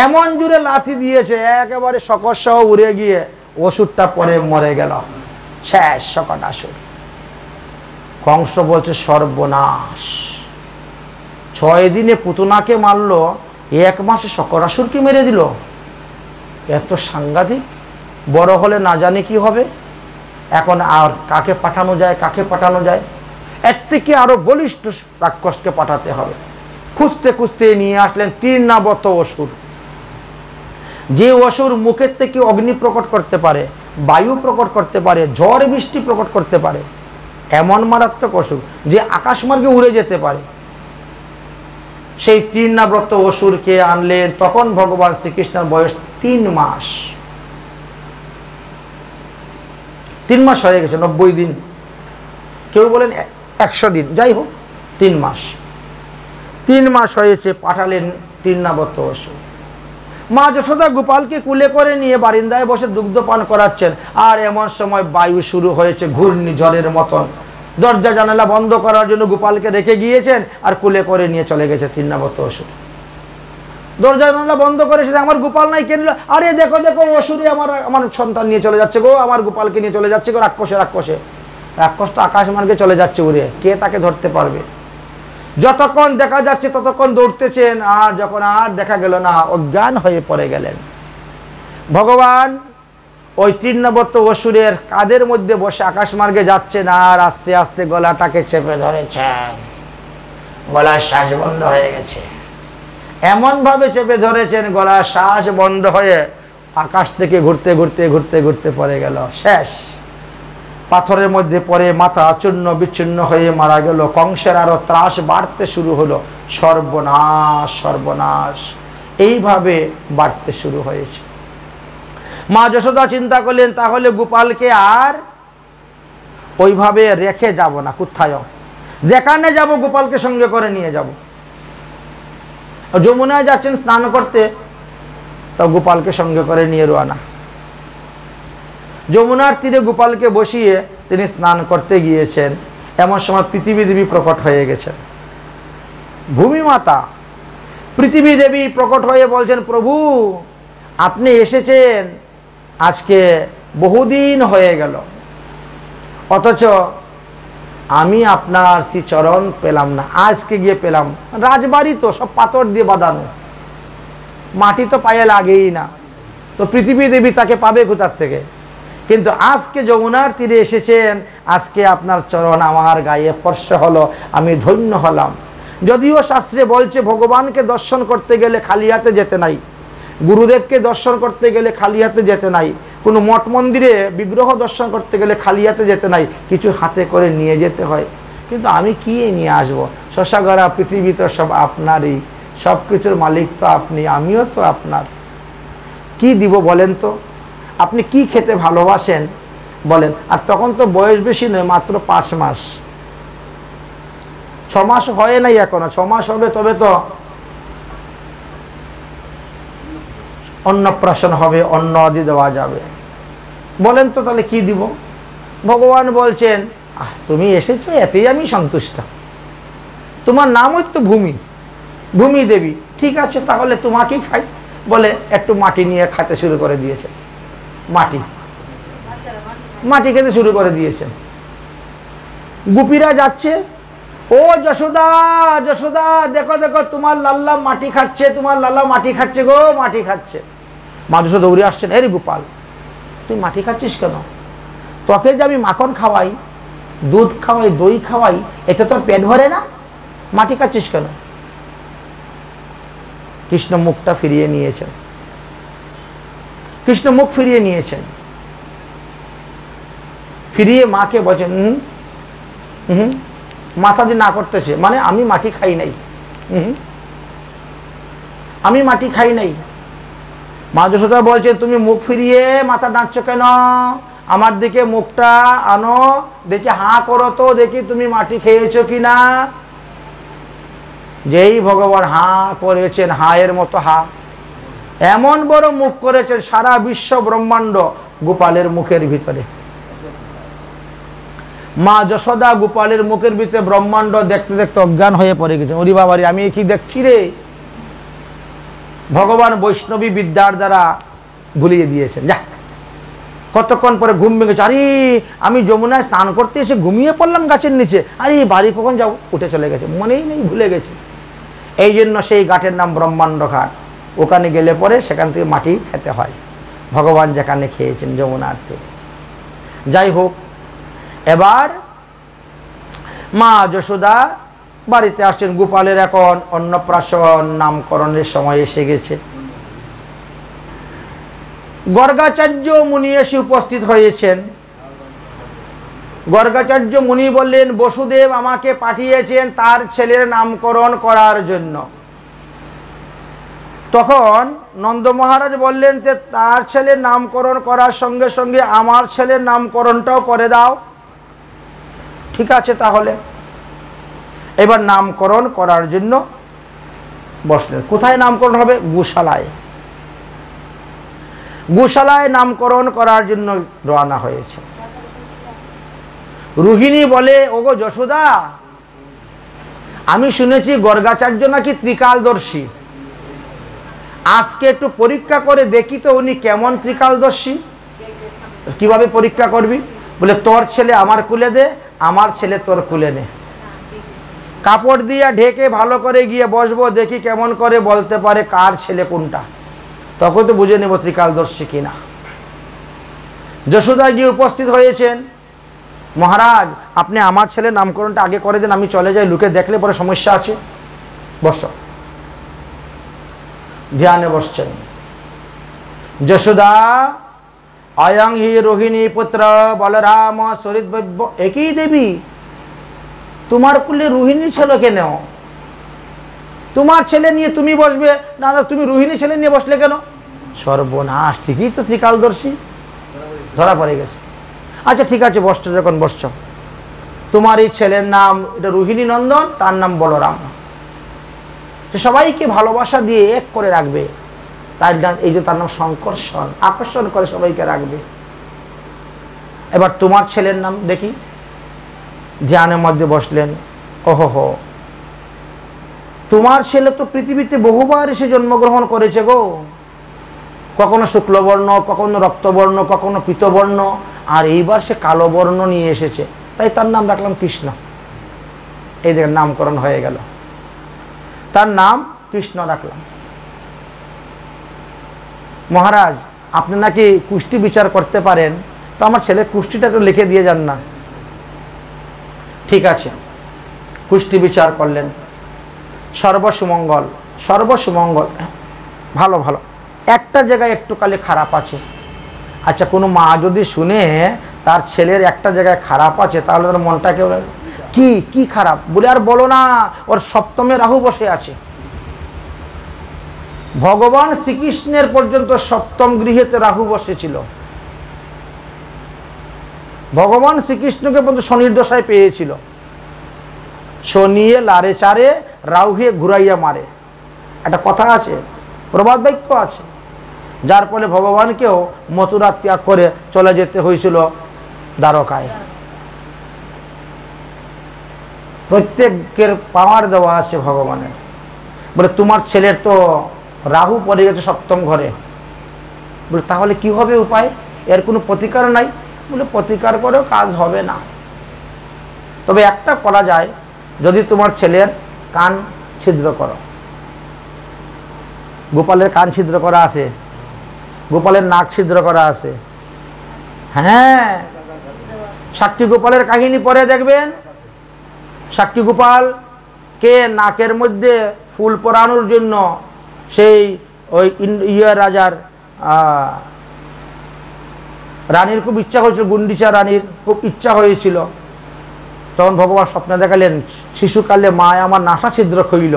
এমন জুড়ে লাথি দিয়েছে, একেবারে শকট সহ উড়ে গিয়ে অসুরটা পরে মরে গেল। শেষ শকটাসুর। কংস বলছে সর্বনাশ, 6 দিনে পুতনাকে মারলো, 1 মাসে শকটাসুরকে মেরে দিল। এত সাংঘাতিক। বড় হলে না জানি কি হবে। এখন আর কাকে পাঠানো যায়, কাকে পাঠানো যায়? এর থেকে আরো বলিষ্ঠ রাক্ষসকে পাঠাতে হবে। খুঁজতে খুঁজতে নিয়ে আসলেন 3 নাবত অসুর। যে অসুর মুখের থেকে অগ্নি প্রকট করতে পারে, বায়ু প্রকট করতে পারে, ঝড় বৃষ্টি প্রকট করতে পারে, এমন মারাত্মক অসুর যে আকাশমার্গে উড়ে যেতে পারে। সেই 3 নাব্রত অসুরকে আনলেন। তখন ভগবান শ্রীকৃষ্ণের বয়স 3 মাস। 3 মাস হয়ে গেছে, 90 দিন, কেউ বলেন 100 দিন, যাই হোক 3 মাস। 3 মাস হয়েছে, পাঠালেন 3 নাব্রত অসুর। মা যশোদা গোপালকে কুলে করে নিয়ে বারিন্দায় বসে দুগ্ধ পান করাচ্ছেন। আর এমন সময় বায়ু শুরু হয়েছে ঘূর্ণিঝড়ের মতন। দরজা জানালা বন্ধ করার জন্য গোপালকে রেখে গিয়েছেন, আর কুলে করে নিয়ে চলে গেছে 3 নাব্রত অসুর। দরজা জানালা বন্ধ করে এসে, আমার গোপাল নাই, কে নিল? আরে দেখো দেখো, অসুরই আমার সন্তান নিয়ে চলে যাচ্ছে গো, আমার গোপালকে নিয়ে চলে যাচ্ছে গো, রাক্ষসে রাক্ষসে। রাক্ষস তো আকাশ মার্গে চলে যাচ্ছে উড়ে, কে তাকে ধরতে পারবে? যতক্ষণ দেখা যাচ্ছে ততক্ষণ দৌড়তেছেন, আর যখন আর দেখা গেল না, অজ্ঞান হয়ে পড়ে গেলেন। ভগবান ওই 3 নাব্রত অসুরের কাঁধের মধ্যে বসে আকাশ মার্গে যাচ্ছেন, আর আস্তে আস্তে গলাটাকে চেপে ধরেছেন। গলার শ্বাস বন্ধ হয়ে গেছে, এমন ভাবে চেপে ধরেছেন, গলার শ্বাস বন্ধ হয়ে আকাশ থেকে ঘুরতে ঘুরতে ঘুরতে ঘুরতে পড়ে গেল। শেষ। পাথরের মধ্যে পড়ে মাথা চূর্ণ বিচ্ছিন্ন হয়ে মারা গেল। কংসের আরো ত্রাস বাড়তে শুরু হলো। সর্বনাশ সর্বনাশ এইভাবে বাড়তে শুরু হয়েছে। মা যশোদা চিন্তা করলেন, তাহলে গোপালকে আর ওইভাবে রেখে যাব না, কোথায়ও যেখানে যাব গোপালকে সঙ্গে করে নিয়ে যাব। যমুনায় যাচ্ছেন স্নান করতে, তো গোপালকে সঙ্গে করে নিয়ে রওনা। যমুনার তীরে গোপালকে বসিয়ে তিনি স্নান করতে গিয়েছেন। এমন সময় পৃথিবী দেবী প্রকট হয়ে গেছেন। ভূমি মাতা পৃথিবী দেবী প্রকট হয়ে বলছেন, প্রভু আপনি এসেছেন, আজকে বহুদিন হয়ে গেল, অথচ আমি আপনার শ্রীচরণ পেলাম না। আজকে গিয়ে পেলাম। রাজবাড়ি তো সব পাথর দিয়ে বাঁধানো, মাটি তো পায়ে লাগেই না, তো পৃথিবী দেবী তাকে পাবে কোথার থেকে? কিন্তু আজকে যমুনার তীরে এসেছেন, আজকে আপনার চরণ আমার গায়ে স্পর্শ হলো, আমি ধন্য হলাম। যদিও শাস্ত্রে বলছে ভগবানকে দর্শন করতে গেলে খালি হাতে যেতে নাই, গুরুদেবকে দর্শন করতে গেলে খালি হাতে যেতে নাই, কোনো মঠ মন্দিরে বিগ্রহ দর্শন করতে গেলে খালি হাতে যেতে নাই, কিছু হাতে করে নিয়ে যেতে হয়। কিন্তু আমি কি নিয়ে আসবো? শশাগড়া পৃথিবী তো সব আপনারই, সব কিছুর মালিক তো আপনি, আমিও তো আপনার। কি দিব বলেন তো? আপনি কি খেতে ভালোবাসেন বলেন? আর তখন তো বয়স বেশি নয়, মাত্র 5 মাস, 6 মাস হয় নাই এখনো, 6 মাস হবে তবে তো অন্নপ্রাশন হবে, অন্ন আদি দেওয়া যাবে। বলেন তো তাহলে কি দিব? ভগবান বলছেন তুমি এসেছো এতেই আমি সন্তুষ্ট। তোমার নামই তো ভূমি, ভূমি দেবী, ঠিক আছে তাহলে তোমাকেই খাই বলে একটু মাটি নিয়ে খেতে শুরু করে দিয়েছে। মাটি খেতে শুরু করে দিয়েছেন। গোপীরা যাচ্ছে, ও যশোদা যশোদা, দেখো দেখো তোমার লাল্লা মাটি খাচ্ছে, তোমার লাল্লা মাটি খাচ্ছে গো, মাটি খাচ্ছে। মা যশোদা দৌড়ে আসছেন, এরে গোপাল তুই মাটি খাচ্ছিস কেন? তোকে যে আমি মাখন খাওয়াই, দুধ খাওয়াই, দই খাওয়াই, এতে তোর পেট ভরে না, মাটি খাচ্ছিস কেন? কৃষ্ণ মুখটা ফিরিয়ে নিয়েছেন, কৃষ্ণ মুখ ফিরিয়ে নিয়েছেন, ফিরিয়ে মাকে বলছেন মাথা দিয়ে না করতেছে, মানে আমি মাটি খাই নাই, আমি মাটি খাই নাই। মা যশোদা বলছে তুমি মুখ ফিরিয়ে মাথা ডাকছো কেন? আমার দিকে মুখটা আনো, দেখি হাঁ করো তো, দেখি তুমি মাটি খেয়েছো কিনা। যেই ভগবান হাঁ করেছেন, হায়ের মতো হা, এমন বড় মুখ করেছেন সারা বিশ্ব ব্রহ্মাণ্ড গোপালের মুখের ভিতরে। মা যশোদা গোপালের মুখের ভিতরে ব্রহ্মাণ্ড দেখতে দেখতে অজ্ঞান হয়ে পড়ে গেছে। ওরে বাবারে, আমি কি দেখছি রে? ভগবান বৈষ্ণবী বিদ্যার দ্বারা ভুলিয়ে দিয়েছেন। যা, কতক্ষণ পরে ঘুম ভেঙেছে, আরে আমি যমুনায় স্নান করতে এসে ঘুমিয়ে পড়লাম গাছের নিচে, আরে বাড়ি কখন যাও, উঠে চলে গেছে, মনেই নেই, ভুলে গেছে। এই জন্য সেই ঘাটের নাম ব্রহ্মাণ্ড ঘাট। ওখানে গেলে পরে সেখান থেকে মাটি খেতে হয়, ভগবান যেখানে খেয়েছেন যমুনার তীরে। যাই হোক, এবার মা যশোদা বাড়িতে আসছেন। গোপালের এখন অন্নপ্রাশন নামকরণের সময় এসে গেছে। গর্গাচার্য মুনি এসে উপস্থিত হয়েছেন। গর্গাচার্য মুনি বললেন বসুদেব আমাকে পাঠিয়েছেন তার ছেলের নামকরণ করার জন্য। তখন নন্দ মহারাজ বললেন যে তার ছেলের নামকরণ করার সঙ্গে সঙ্গে আমার ছেলের নামকরণটাও করে দাও। ঠিক আছে তাহলে। এবার নামকরণ করার জন্য বসলেন। কোথায় নামকরণ হবে? গোশালায়। গোশালায় নামকরণ করার জন্য রওনা হয়েছে। রোহিণী বলে ওগো যশোদা, আমি শুনেছি গর্গাচার্য নাকি ত্রিকালদর্শী, আজকে একটু পরীক্ষা করে দেখি তো উনি কেমন ত্রিকালদর্শী। কিভাবে পরীক্ষা করবি? বলে তোর ছেলে আমার কুলে দে, আমার ছেলে তোর কুলে নে, কাপড় দিয়ে ঢেকে ভালো করে গিয়ে বসবো, দেখি কেমন করে বলতে পারে কার ছেলে কোনটা, তখন তো বুঝে নেব ত্রিকালদর্শী কিনা। যশোদা গিয়ে উপস্থিত হয়েছেন। মহারাজ আপনি আমার ছেলের নামকরণটা আগে করে দেন, আমি চলে যাই, লোকে দেখলে পরে সমস্যা আছে। বস। ধ্যানে বসছেন। যশোদা অয়ং হি রোহিণী পুত্র বলরাম সরিদ্বৈব্য। একই দেবী, তোমার কুলে রোহিণী ছেলে কেন? তোমার ছেলে নিয়ে তুমি বসবে? দাদা তুমি রোহিণী ছেলে নিয়ে বসলে কেন? সর্বনাশ, ঠিকই তো ত্রিকালদর্শী, ধরা পড়ে গেছে। আচ্ছা ঠিক আছে, বসছ যখন বসছ, তোমার এই ছেলের নাম এটা রোহিণী নন্দন, তার নাম বলরাম। সবাইকে ভালোবাসা দিয়ে এক করে রাখবে, তার এই যে তার নাম সংকর্ষণ, আকর্ষণ করে সবাইকে রাখবে। এবার তোমার ছেলের নাম দেখি। ধ্যানের মধ্যে বসলেন। ওহো, তোমার ছেলে তো পৃথিবীতে বহুবার এসে জন্মগ্রহণ করেছে গো, কখনো শুক্লবর্ণ, কখনো রক্তবর্ণ, কখনো পীতবর্ণ, আর এইবার সে কালো বর্ণ নিয়ে এসেছে, তাই তার নাম রাখলাম কৃষ্ণ। এই দেখেন নামকরণ হয়ে গেল, তার নাম কৃষ্ণ রাখলাম। মহারাজ আপনি নাকি কুষ্টি বিচার করতে পারেন, তো আমার ছেলে কুষ্টিটা তো লিখে দিয়ে যান না। ঠিক আছে, কুষ্টি বিচার করলেন, সর্বসুমঙ্গল সর্বসুমঙ্গল, ভালো ভালো, একটা জায়গায় একটু কালে খারাপ আছে। আচ্ছা, কোনো মা যদি শুনে তার ছেলের একটা জায়গায় খারাপ আছে, তাহলে তার মনটা কেউ কি কি খারাপ বলে আর বলো না, ওর সপ্তমে রাহু বসে আছে। ভগবান শ্রীকৃষ্ণের পর্যন্ত সপ্তম গৃহেতে রাহু বসেছিল। ভগবান শ্রীকৃষ্ণকে পর্যন্ত শনির দশায় পেয়েছিল। শনিয়ে লারে চারে, রাহুয়ে ঘুরাইয়া মারে, একটা কথা আছে, প্রবাদ বাক্য আছে, যার ফলে ভগবানকেও মথুরা ত্যাগ করে চলে যেতে হয়েছিল দ্বারকায়। প্রত্যেকের পাওয়ার দেওয়া আছে ভগবানের। বলে তোমার ছেলের তো রাহু পড়ে গেছে সপ্তম ঘরে। বলে তাহলে কি হবে উপায়, এর কোনো প্রতিকার নাই? বলে প্রতিকার করেও কাজ হবে না, তবে একটা করা যায়, যদি তোমার ছেলের কান ছিদ্র করো। গোপালের কান ছিদ্র করা আছে, গোপালের নাক ছিদ্র করা আছে। হ্যাঁ, সাক্ষী গোপালের কাহিনী পরে দেখবেন। সাক্ষী গোপাল কে নাকের মধ্যে ফুল পরানোর জন্য সেই ওই রাজার রানীর খুব ইচ্ছা হয়েছিল, গুন্ডিচা রানীর খুব ইচ্ছা হয়েছিল। তখন ভগবান স্বপ্নে দেখালেন, শিশুকালে মা আমার নাসা ছিদ্র খইল,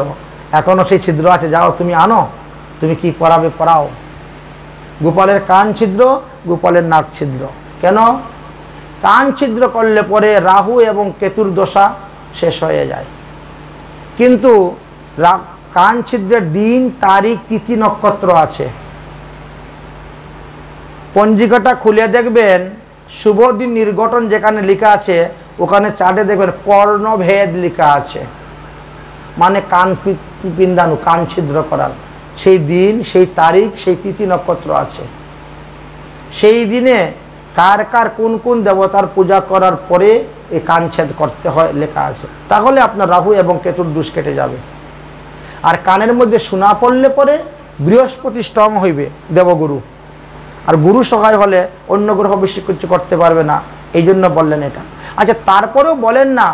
এখনো সেই ছিদ্র আছে, যাও তুমি আনো, তুমি কি পরাবে পরাও। গোপালের কান ছিদ্র, গোপালের নাক ছিদ্র। কেন? কান ছিদ্র করলে পরে রাহু এবং কেতুর দশা শেষ হয়ে যায়। কিন্তু কান ছিদ্রের দিন, তারিখ, তিথি, নক্ষত্র আছে। পঞ্জিকাটা খুলে দেখবেন, শুভ দিন নির্ঘটন যেখানে লেখা আছে, ওখানে চার্টে দেখবেন কর্ণভেদ লেখা আছে, মানে কান পিন্দানো, কান ছিদ্র করার সেই দিন, সেই তারিখ, সেই তিথি, নক্ষত্র আছে। সেই দিনে কার কার কোন কোন দেবতার পূজা করার পরে এই কানছেদ করতে হয় লেখা আছে। তাহলে আপনার রাহু এবং কেতুর দোষ কেটে যাবে। আর কানের মধ্যে সোনা পড়লে পরে বৃহস্পতি স্ট্রং হইবে, দেবগুরু, আর গুরু সহায় হলে অন্য গ্রহ বেশি কিছু করতে পারবে না, এই জন্য বললেন এটা। আচ্ছা, তারপরেও বলেন না,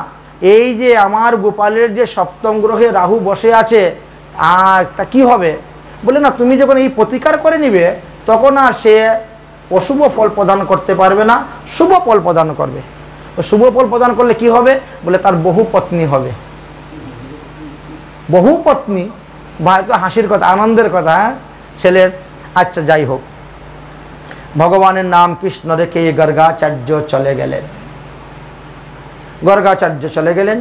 এই যে আমার গোপালের যে সপ্তম গ্রহে রাহু বসে আছে, আর তা কি হবে? বলে না, তুমি যখন এই প্রতিকার করে নিবে, তখন আর সে অশুভ ফল প্রদান করতে পারবে না, শুভ ফল প্রদান করবে। শুভ ফল প্রদান করলে কি হবে? বলে তার বহু পত্নী হবে। বহু পত্নী, ভাই তো হাসির কথা, আনন্দের কথা, হ্যাঁ ছেলের। আচ্ছা, যাই হোক, ভগবানের নাম কৃষ্ণ রেখে গর্গাচার্য চলে গেলেন। গর্গাচার্য চলে গেলেন।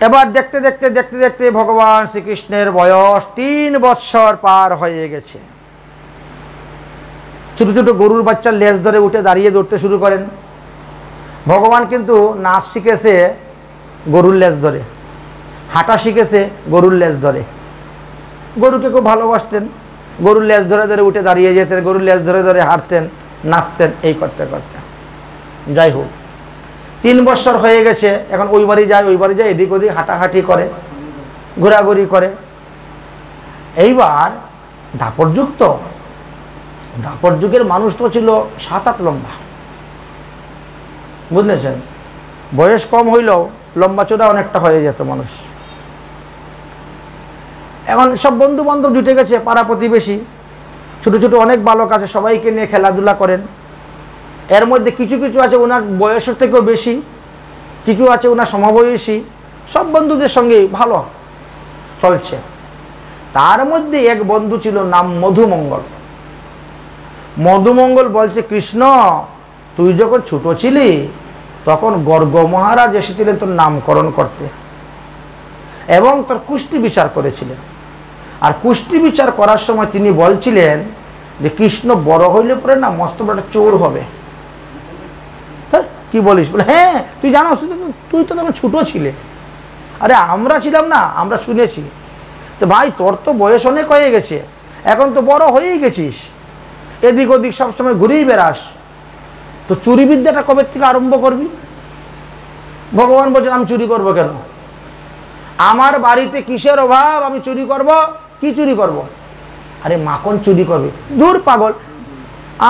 এবার দেখতে দেখতে দেখতে দেখতে ভগবান শ্রীকৃষ্ণের বয়স 3 বৎসর পার হয়ে গেছে। ছোট ছোট গরুর বাচ্চার লেজ ধরে উঠে দাঁড়িয়ে দৌড়তে শুরু করেন। ভগবান কিন্তু নাচ শিখেছে গরুর লেজ ধরে, হাঁটা শিখেছে গরুর লেজ ধরে। গরুকে খুব ভালোবাসতেন, গরুর লেজ ধরে ধরে উঠে দাঁড়িয়ে যেতেন, গরুর লেজ ধরে ধরে হাঁটতেন, নাচতেন, এই করতে করতে। যাই হোক, 3 বৎসর হয়ে গেছে। এখন ওই বাড়ি যায়, ওই বাড়ি যায়, এদিক ওদিক হাঁটাহাঁটি করে, ঘোরাঘুরি করে। এইবার দাপর যুগ তো, দাপর যুগের মানুষ তো ছিল 7-8 লম্বা, বুঝলেছেন? বয়স কম হইলেও লম্বা চোরা অনেকটা হয়ে যেত মানুষ। এখন সব বন্ধু বান্ধব জুটে গেছে, পাড়া প্রতিবেশী, ছোট ছোট অনেক বালক আছে, সবাইকে নিয়ে খেলাধুলা করেন। এর মধ্যে কিছু কিছু আছে ওনার বয়সের থেকেও বেশি, কিছু আছে ওনার সমবয়সী, সব বন্ধুদের সঙ্গে ভালো চলছে। তার মধ্যে এক বন্ধু ছিল, নাম মধুমঙ্গল। মধুমঙ্গল বলছে, কৃষ্ণ তুই যখন ছোট ছিলি তখন গর্গ মহারাজ এসেছিলেন তোর নামকরণ করতে, এবং তোর কুষ্টি বিচার করেছিলেন। আর কুষ্টি বিচার করার সময় তিনি বলছিলেন যে কৃষ্ণ বড় হইলে পরে না মস্ত বড় চোর হবে। কি বলিস? বলে হ্যাঁ, তুই জানো, তুই তো তখন ছোট ছিলে। আরে আমরা ছিলাম না, আমরা শুনেছি। তো ভাই তোর তো বয়স অনেক হয়ে গেছে, এখন তো বড় হয়েই গেছিস, এদিক ওদিক সবসময় ঘুরেই বেড়াস, তো চুরি বিদ্যাটা কবে থেকে আরম্ভ করবি? ভগবান বলছেন, আমি চুরি করব কেন? আমার বাড়িতে কিসের অভাব আমি চুরি করব? কি চুরি করব? আরে মাখন চুরি করবে, দূর পাগল,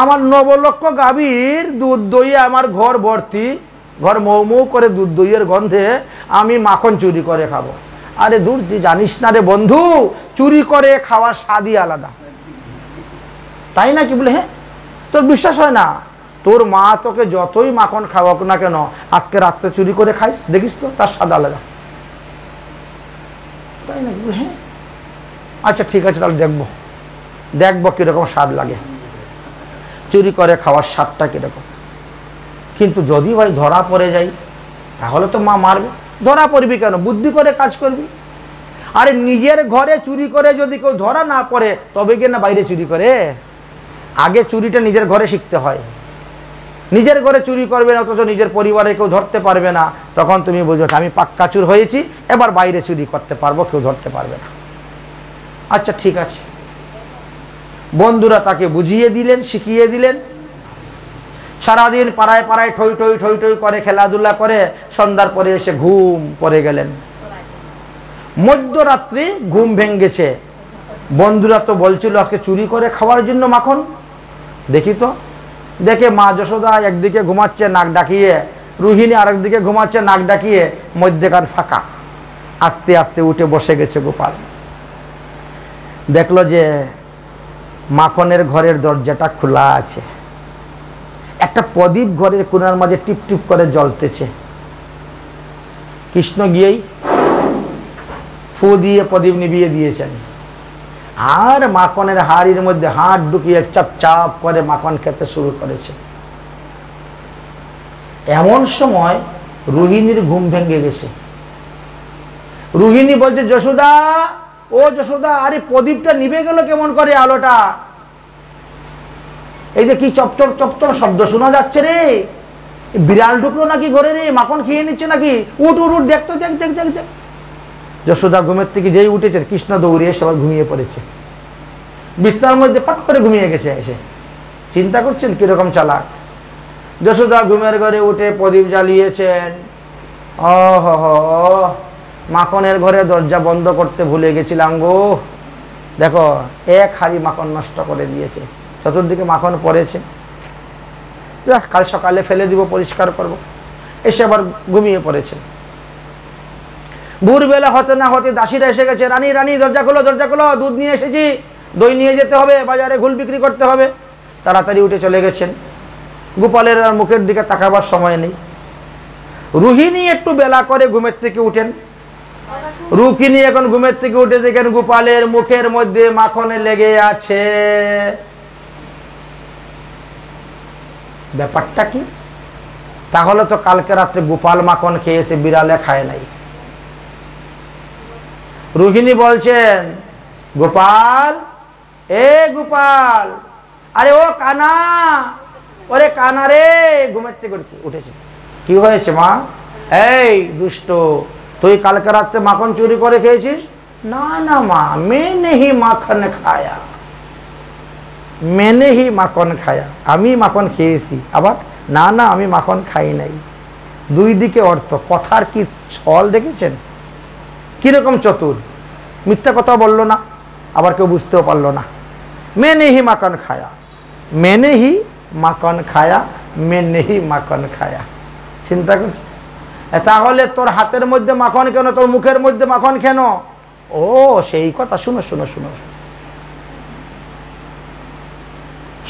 আমার 9 লক্ষ গাভীর দুধ দইয়ে আমার ঘর ভর্তি, ঘর মৌ মৌ করে দুধ দইয়ের গন্ধে আমি মাখন চুরি করে খাবো। আরে দূর, তুই জানিস না রে বন্ধু, চুরি করে খাওয়ার স্বাদই আলাদা। তাই না কি বলে? হ্যাঁ, তোর বিশ্বাস হয় না? তোর মা তোকে যতই মাখন খাওয়াক না কেন, আজকে রাত্রে চুরি করে খাইস, দেখিস তো তার স্বাদ আলাদা। তাই না? হ্যাঁ, আচ্ছা ঠিক আছে, তাহলে দেখবো দেখবো কিরকম স্বাদ লাগে, চুরি করে খাওয়ার স্বাদটা কিরকম। কিন্তু যদি ভাই ধরা পড়ে যাই, তাহলে তো মা মারবে। ধরা পড়বি কেন? বুদ্ধি করে কাজ করবি। আরে নিজের ঘরে চুরি করে যদি কেউ ধরা না পড়ে, তবে কি না বাইরে চুরি করে? আগে চুরিটা নিজের ঘরে শিখতে হয়। নিজের ঘরে চুরি করবে না, অথচ নিজের পরিবারে কেউ ধরতে পারবে না, তখন তুমি বুঝবে আমি পাক্কা চুর হয়েছি, এবার বাইরে চুরি করতে পারবো, কেউ ধরতে পারবে না। আচ্ছা ঠিক আছে, বন্ধুরা তাকে বুঝিয়ে দিলেন, শিখিয়ে দিলেন। সারাদিন পাড়ায় পাড়ায় ঠই ঠই ঠই ঠই করে, খেলাধুলা করে, সন্ধ্যার পরে এসে ঘুম পড়ে গেলেন। মধ্যরাত্রি ঘুম ভেঙেছে। বন্ধুরা তো বলছিল আজকে চুরি করে খাওয়ার জন্য মাখন, দেখি তো। দেখে মা যশোদা একদিকে ঘুমাচ্ছে নাক ডাকিয়ে, রোহিণী আরেকদিকে ঘুমাচ্ছে নাক ডাকিয়ে, মধ্যেখান ফাঁকা। আস্তে আস্তে উঠে বসে গেছে গোপাল। দেখলো যে মাখনের ঘরের দরজাটা খোলা আছে, একটা প্রদীপ ঘরের কোণার মাঝে টিপ টিপ করে জ্বলতেছে। কৃষ্ণ গিয়েই ফু দিয়ে প্রদীপ নিভিয়ে দিয়েছেন, আর মাখনের হাড়ির মধ্যে হাত ঢুকিয়ে চাপ চাপ করে মাখন খেতে শুরু করেছে। এমন সময় রোহিণীর ঘুম ভেঙে গেছে। রোহিণী বলছে, যশোদা, ও যশোদা, আরে প্রদীপটা নিভে গেল কেমন করে আলোটা? এই যে কি চপচপ চপচপ শব্দ শোনা যাচ্ছে রে, বিড়াল ঢুকলো নাকি ঘরে রে? মাখন খেয়ে নিচ্ছে নাকি? উঠ উঠ উঠ, দেখতো, দেখ দেখ দেখ দেখ। যশোদা ঘুমের থেকে যেই উঠেছে, কৃষ্ণ দৌড়িয়ে এসে আবার ঘুমিয়ে পড়েছে। বিছানার মধ্যে পাট করে ঘুমিয়ে গেছে এসে। চিন্তা করছেন কিরকম চালাক। যশোদা ঘুমের ঘরে উঠে প্রদীপ জ্বালিয়েছেন। মাখনের ঘরে দরজা বন্ধ করতে ভুলে গেছিলাম গো, দেখো এক হাড়ি মাখন নষ্ট করে দিয়েছে, চতুর্দিকে মাখন পড়েছে। কাল সকালে ফেলে দিব, পরিষ্কার করব। এসে আবার ঘুমিয়ে পড়েছে। ভোরবেলা হতে না হতে দাসীরা এসে গেছে, রানী রানী দরজা খোলো, দরজা খোলো, দুধ নিয়ে এসেছি, দই নিয়ে যেতে হবে, বাজারে ঘুল বিক্রি করতে হবে। তাড়াতাড়ি উঠে চলে গেছেন। গোপালের আর মুখের দিকে তাকাবার সময় নেই। রোহিণী একটু বেলা করে ঘুমের থেকে উঠেন। রুকিনী এখন ঘুমের থেকে উঠে দেখেন গোপালের মুখের মধ্যে মাখনে লেগে আছে। ব্যাপারটা কি? তাহলে তো কালকে রাত্রে গোপাল মাখন খেয়েছে, বিড়ালে খায় নাই। রোহিণী বলছেন, গোপাল, এ গোপাল, আরে ও কানা, ওরে কানা রে, ঘুমের থেকে উঠেছে। কি হয়েছে মা? এই দুষ্ট, তুই কালকে রাত্রে মাখন চুরি করে খেয়েছিস? না না মা, মেনে হি মাখন খায়া, মেনে হি মাখন খায়া, আমি মাখন খেয়েছি। আবার না না, আমি মাখন খাই নাই। দুই দিকে অর্থ, কথার কি ছল দেখেছেন? কিরকম চতুর, মিথ্যা কথা বললো না, আবার কেউ বুঝতেও পারলো না। মেনে হি মাখন খায়া, মেনে হি মাখন খায়া, মেনে হি মাখন খায়া। চিন্তা করছি, তাহলে তোর হাতের মধ্যে মাখন কেন, তোর মুখের মধ্যে মাখন কেন? ও সেই কথা, শুনো শুনো শুনো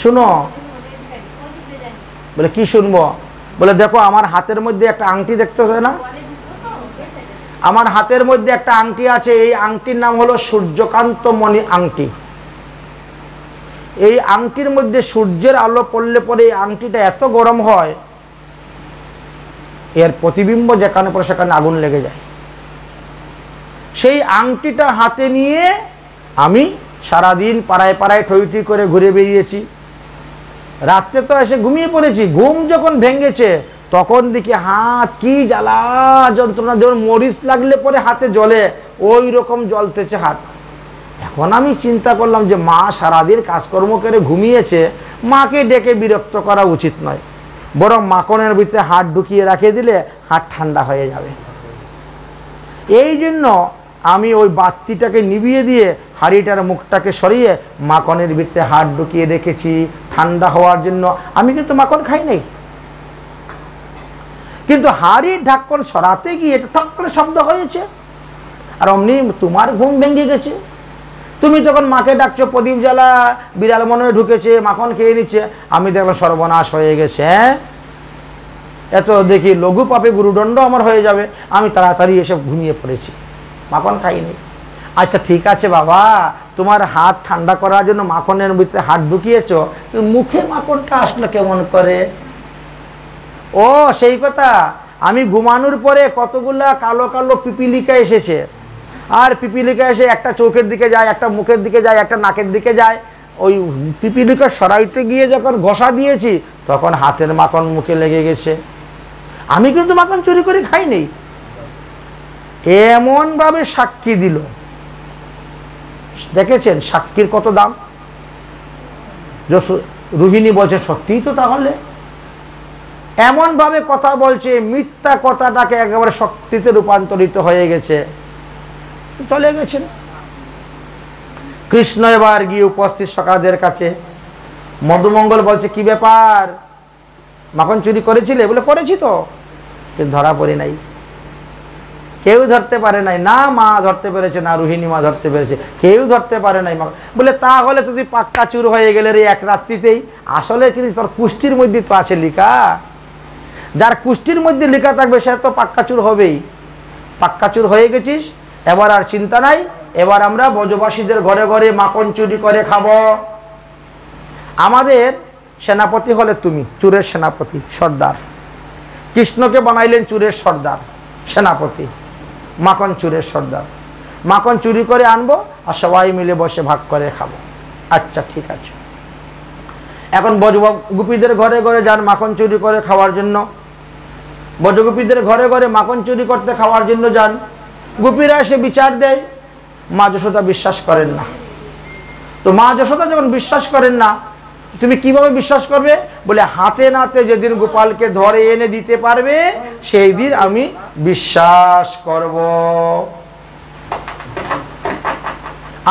শুনো। বলে কি শুনবো? বলে দেখো আমার হাতের মধ্যে একটা আংটি দেখতে হয় না, আমার হাতের মধ্যে একটা আংটি আছে, এই আংটির নাম হলো সূর্যকান্ত মণি আংটি। এই আংটির মধ্যে সূর্যের আলো পড়লে পরে এই আংটিটা এত গরম হয়, এর প্রতিবিম্ব যেখানে পড়ে সেখানে আগুন লেগে যায়। সেই আংটিটা হাতে নিয়ে আমি সারাদিন পাড়ায় পাড়ায় ঠই করে ঘুরে বেরিয়েছি। রাত্রে তো এসে ঘুমিয়ে পড়েছি। ঘুম যখন ভেঙেছে তখন দেখি হাত কি জ্বালা যন্ত্রণা, যেমন মরিচ লাগলে পরে হাতে জ্বলে, ওই রকম জ্বলতেছে হাত। এখন আমি চিন্তা করলাম যে মা সারাদিন কাজকর্ম করে ঘুমিয়েছে, মাকে ডেকে বিরক্ত করা উচিত নয়, বরং মাখনের ভিতরে হাত ঢুকিয়ে রাখিয়ে দিলে হাত ঠান্ডা হয়ে যাবে। এই জন্য আমি ওই বাতিটাকে নিভিয়ে দিয়ে হাঁড়িটার মুখটাকে সরিয়ে মাখনের ভিতরে হাত ঢুকিয়ে রেখেছি ঠান্ডা হওয়ার জন্য। আমি কিন্তু মাখন খাই নাই, কিন্তু হাঁড়ির ঢাকন সরাতে গিয়ে টক করে শব্দ হয়েছে, আর অমনি তোমার ঘুম ভেঙে গেছে। তুমি তখন মাকে ডাকছো, প্রদীপ জ্বালা, বিড়াল মনে ঢুকেছে, মাখন খেয়ে নিচ্ছে। আমি দেখলাম সর্বনাশ হয়ে গেছে। হ্যাঁ, এত দেখি লঘু পাপে গুরুদণ্ড আমার হয়ে যাবে। আমি তাড়াতাড়ি এসে ঘুমিয়ে পড়েছি, মাখন খাইনি। আচ্ছা ঠিক আছে বাবা, তোমার হাত ঠান্ডা করার জন্য মাখনের ভিতরে হাত ঢুকিয়েছ, মুখে মাখনটা আসলো কেমন করে? ও সেই কথা, আমি ঘুমানোর পরে কতগুলা কালো কালো পিপিলিকা এসেছে, আর পিপিলিকা এসে একটা চোখের দিকে যায়, একটা মুখের দিকে যায়, একটা নাকের দিকে যায়। ওই পিপিলিকা সরাইতে গিয়ে যখন ঘষা দিয়েছি তখন হাতের মাখন মুখে লেগে গেছে। আমি কিন্তু মাখন চুরি করে খাইনি। এমন ভাবে সাক্ষী দিল, দেখেছেন সাক্ষীর কত দাম। রোহিণী বলছে সত্যিই তো, তাহলে এমন ভাবে কথা বলছে, মিথ্যা কথাটাকে একেবারে শক্তিতে রূপান্তরিত হয়ে গেছে, চলে গেছেন। কৃষ্ণ এবার গিয়ে উপস্থিত সখাদের কাছে। মধুমঙ্গল বলছে কি ব্যাপার, মাখন চুরি করেছিলে? বলে করেছি তো, কিন্তু ধরা পড়ে নাই, কেউ ধরতে পারে নাই। না মা ধরতে পেরেছে, না রোহিণী মা ধরতে পেরেছে, কেউ ধরতে পারে নাই। বলে তাহলে তুই পাক্কা চুর হয়ে গেলে রে এক রাত্রিতেই। আসলে কিন্তু তোর কুষ্টির মধ্যে তো আছে লিখা, যার কুষ্টির মধ্যে লেখা থাকবে সে তো পাক্কা চুর হবেই। পাক্কা চুর হয়ে গেছিস, এবার আর চিন্তা নাই। এবার আমরা ব্রজবাসীদের ঘরে ঘরে মাখন চুরি করে খাবো। আমাদের সেনাপতি হলে তুমি, চুরের সেনাপতি, সর্দার। কৃষ্ণকে বানাইলেন চুরের সর্দার, সেনাপতি, মাখন চুরের সর্দার। মাখন চুরি করে আনবো আর সবাই মিলে বসে ভাগ করে খাবো। আচ্ছা ঠিক আছে। এখন ব্রজগোপীদের ঘরে ঘরে যান মাখন চুরি করে খাওয়ার জন্য, ব্রজগোপীদের ঘরে ঘরে মাখন চুরি করতে খাওয়ার জন্য যান। গোপীরা এসে বিচার দেয়, মা যশোদা বিশ্বাস করেন না। তো মা যশোদা যখন বিশ্বাস করেন না, তুমি কিভাবে বিশ্বাস করবে? বলে হাতে নাতে যেদিন গোপালকে ধরে এনে দিতে পারবে সেই দিন আমি বিশ্বাস করব।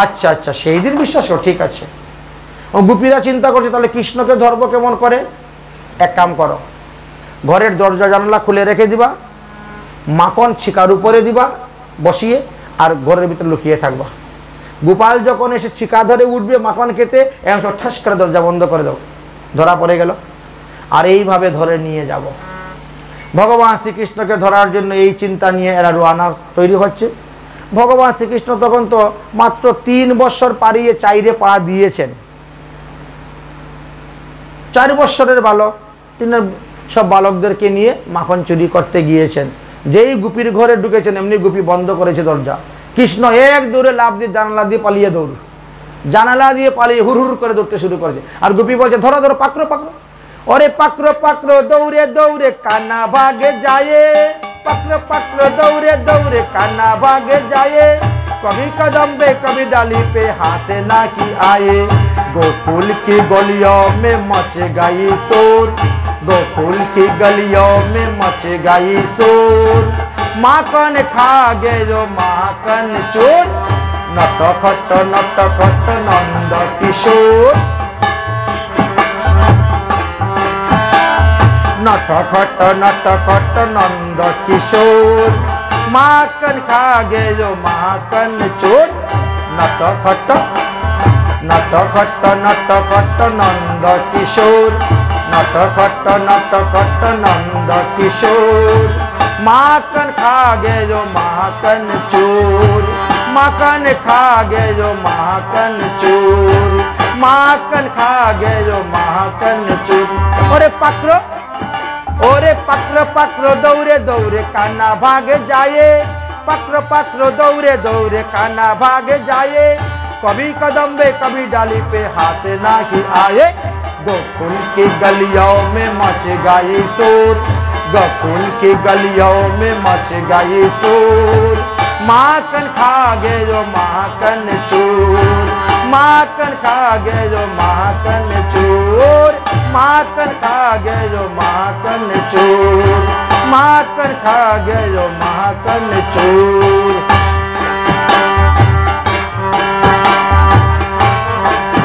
আচ্ছা আচ্ছা, সেই দিন বিশ্বাস করো, ঠিক আছে। গোপীরা চিন্তা করছে তাহলে কৃষ্ণকে ধরবো কেমন করে? এক কাম করো, ঘরের দরজা জানালা খুলে রেখে দিবা, মাখন ছিকার উপরে দিবা বসিয়ে, আর ঘরের ভিতরে লুকিয়ে থাকবা। গোপাল যখন এসে চিকা ধরে উঠবে মাখন খেতে, এমন সব ঠাস করে দরজা বন্ধ করে দাও, ধরা পড়ে গেল। আর এইভাবে ধরে নিয়ে যাব। ভগবান শ্রীকৃষ্ণকে ধরার জন্য এই চিন্তা নিয়ে এরা রওনা তৈরি হচ্ছে। ভগবান শ্রীকৃষ্ণ তখন তো মাত্র 3 বছর পারিয়ে 4 পা দিয়েছেন। 4 বছরের বালক, তিনি সব বালকদেরকে নিয়ে মাখন চুরি করতে গিয়েছেন। যেই গোপীর ঘরে ঢুকেছেন এমনি গোপী বন্ধ করেছে দরজা। কৃষ্ণ এক দৌড়ে লাফ দিয়ে জানালা দিয়ে পালিয়ে দৌড়, জানালা দিয়ে পালিয়ে হুর হুর করে দৌড়তে শুরু করেছে। আর গোপী বলছে ধরো ধরো, পাকড়ো পাকড়ো। ওরে পাকড়ো পাকড়ো দৌড়ে দৌড়ে কানা ভাগে যায়, পাকড়ো পাকড়ো দৌড়ে দৌড়ে কানা भागे जाए, कभी कदम पे कभी डाली पे हाथ ना की आए। गोकुल की गलियों में मच गई शोर, गोकुल की गलियों में मच गई शोर। माखन खा गए जो माखन चोर, नट खट नंद किशोर। नट खट नंद किशोर। माखन खा गए जो माखन चोर, नट खट नंद किशोर। नट खट नंद किशोर। माखन खा गए जो माखन चोर, माखन खा गए जो माखन चोर, माखन खा गए जो माखन चोर। अरे पकड़ो, ओरे पकड़ो पकड़ो दौड़े दौड़े काना भागे जाए, पकड़ो पकड़ो दौड़े दौड़े काना भागे जाए। कभी कदम पे कभी डाली पे हाथ ना ही आए। गोकुल की गलियों में मच गई शोर, गोकुल की गलियों में मच गई शोर। माखन खा गए जो माखन चोर, माखन खा गए जो माखन चोर, माखन खा गए जो माखन चोर, माखन खा गए जो माखन चोर।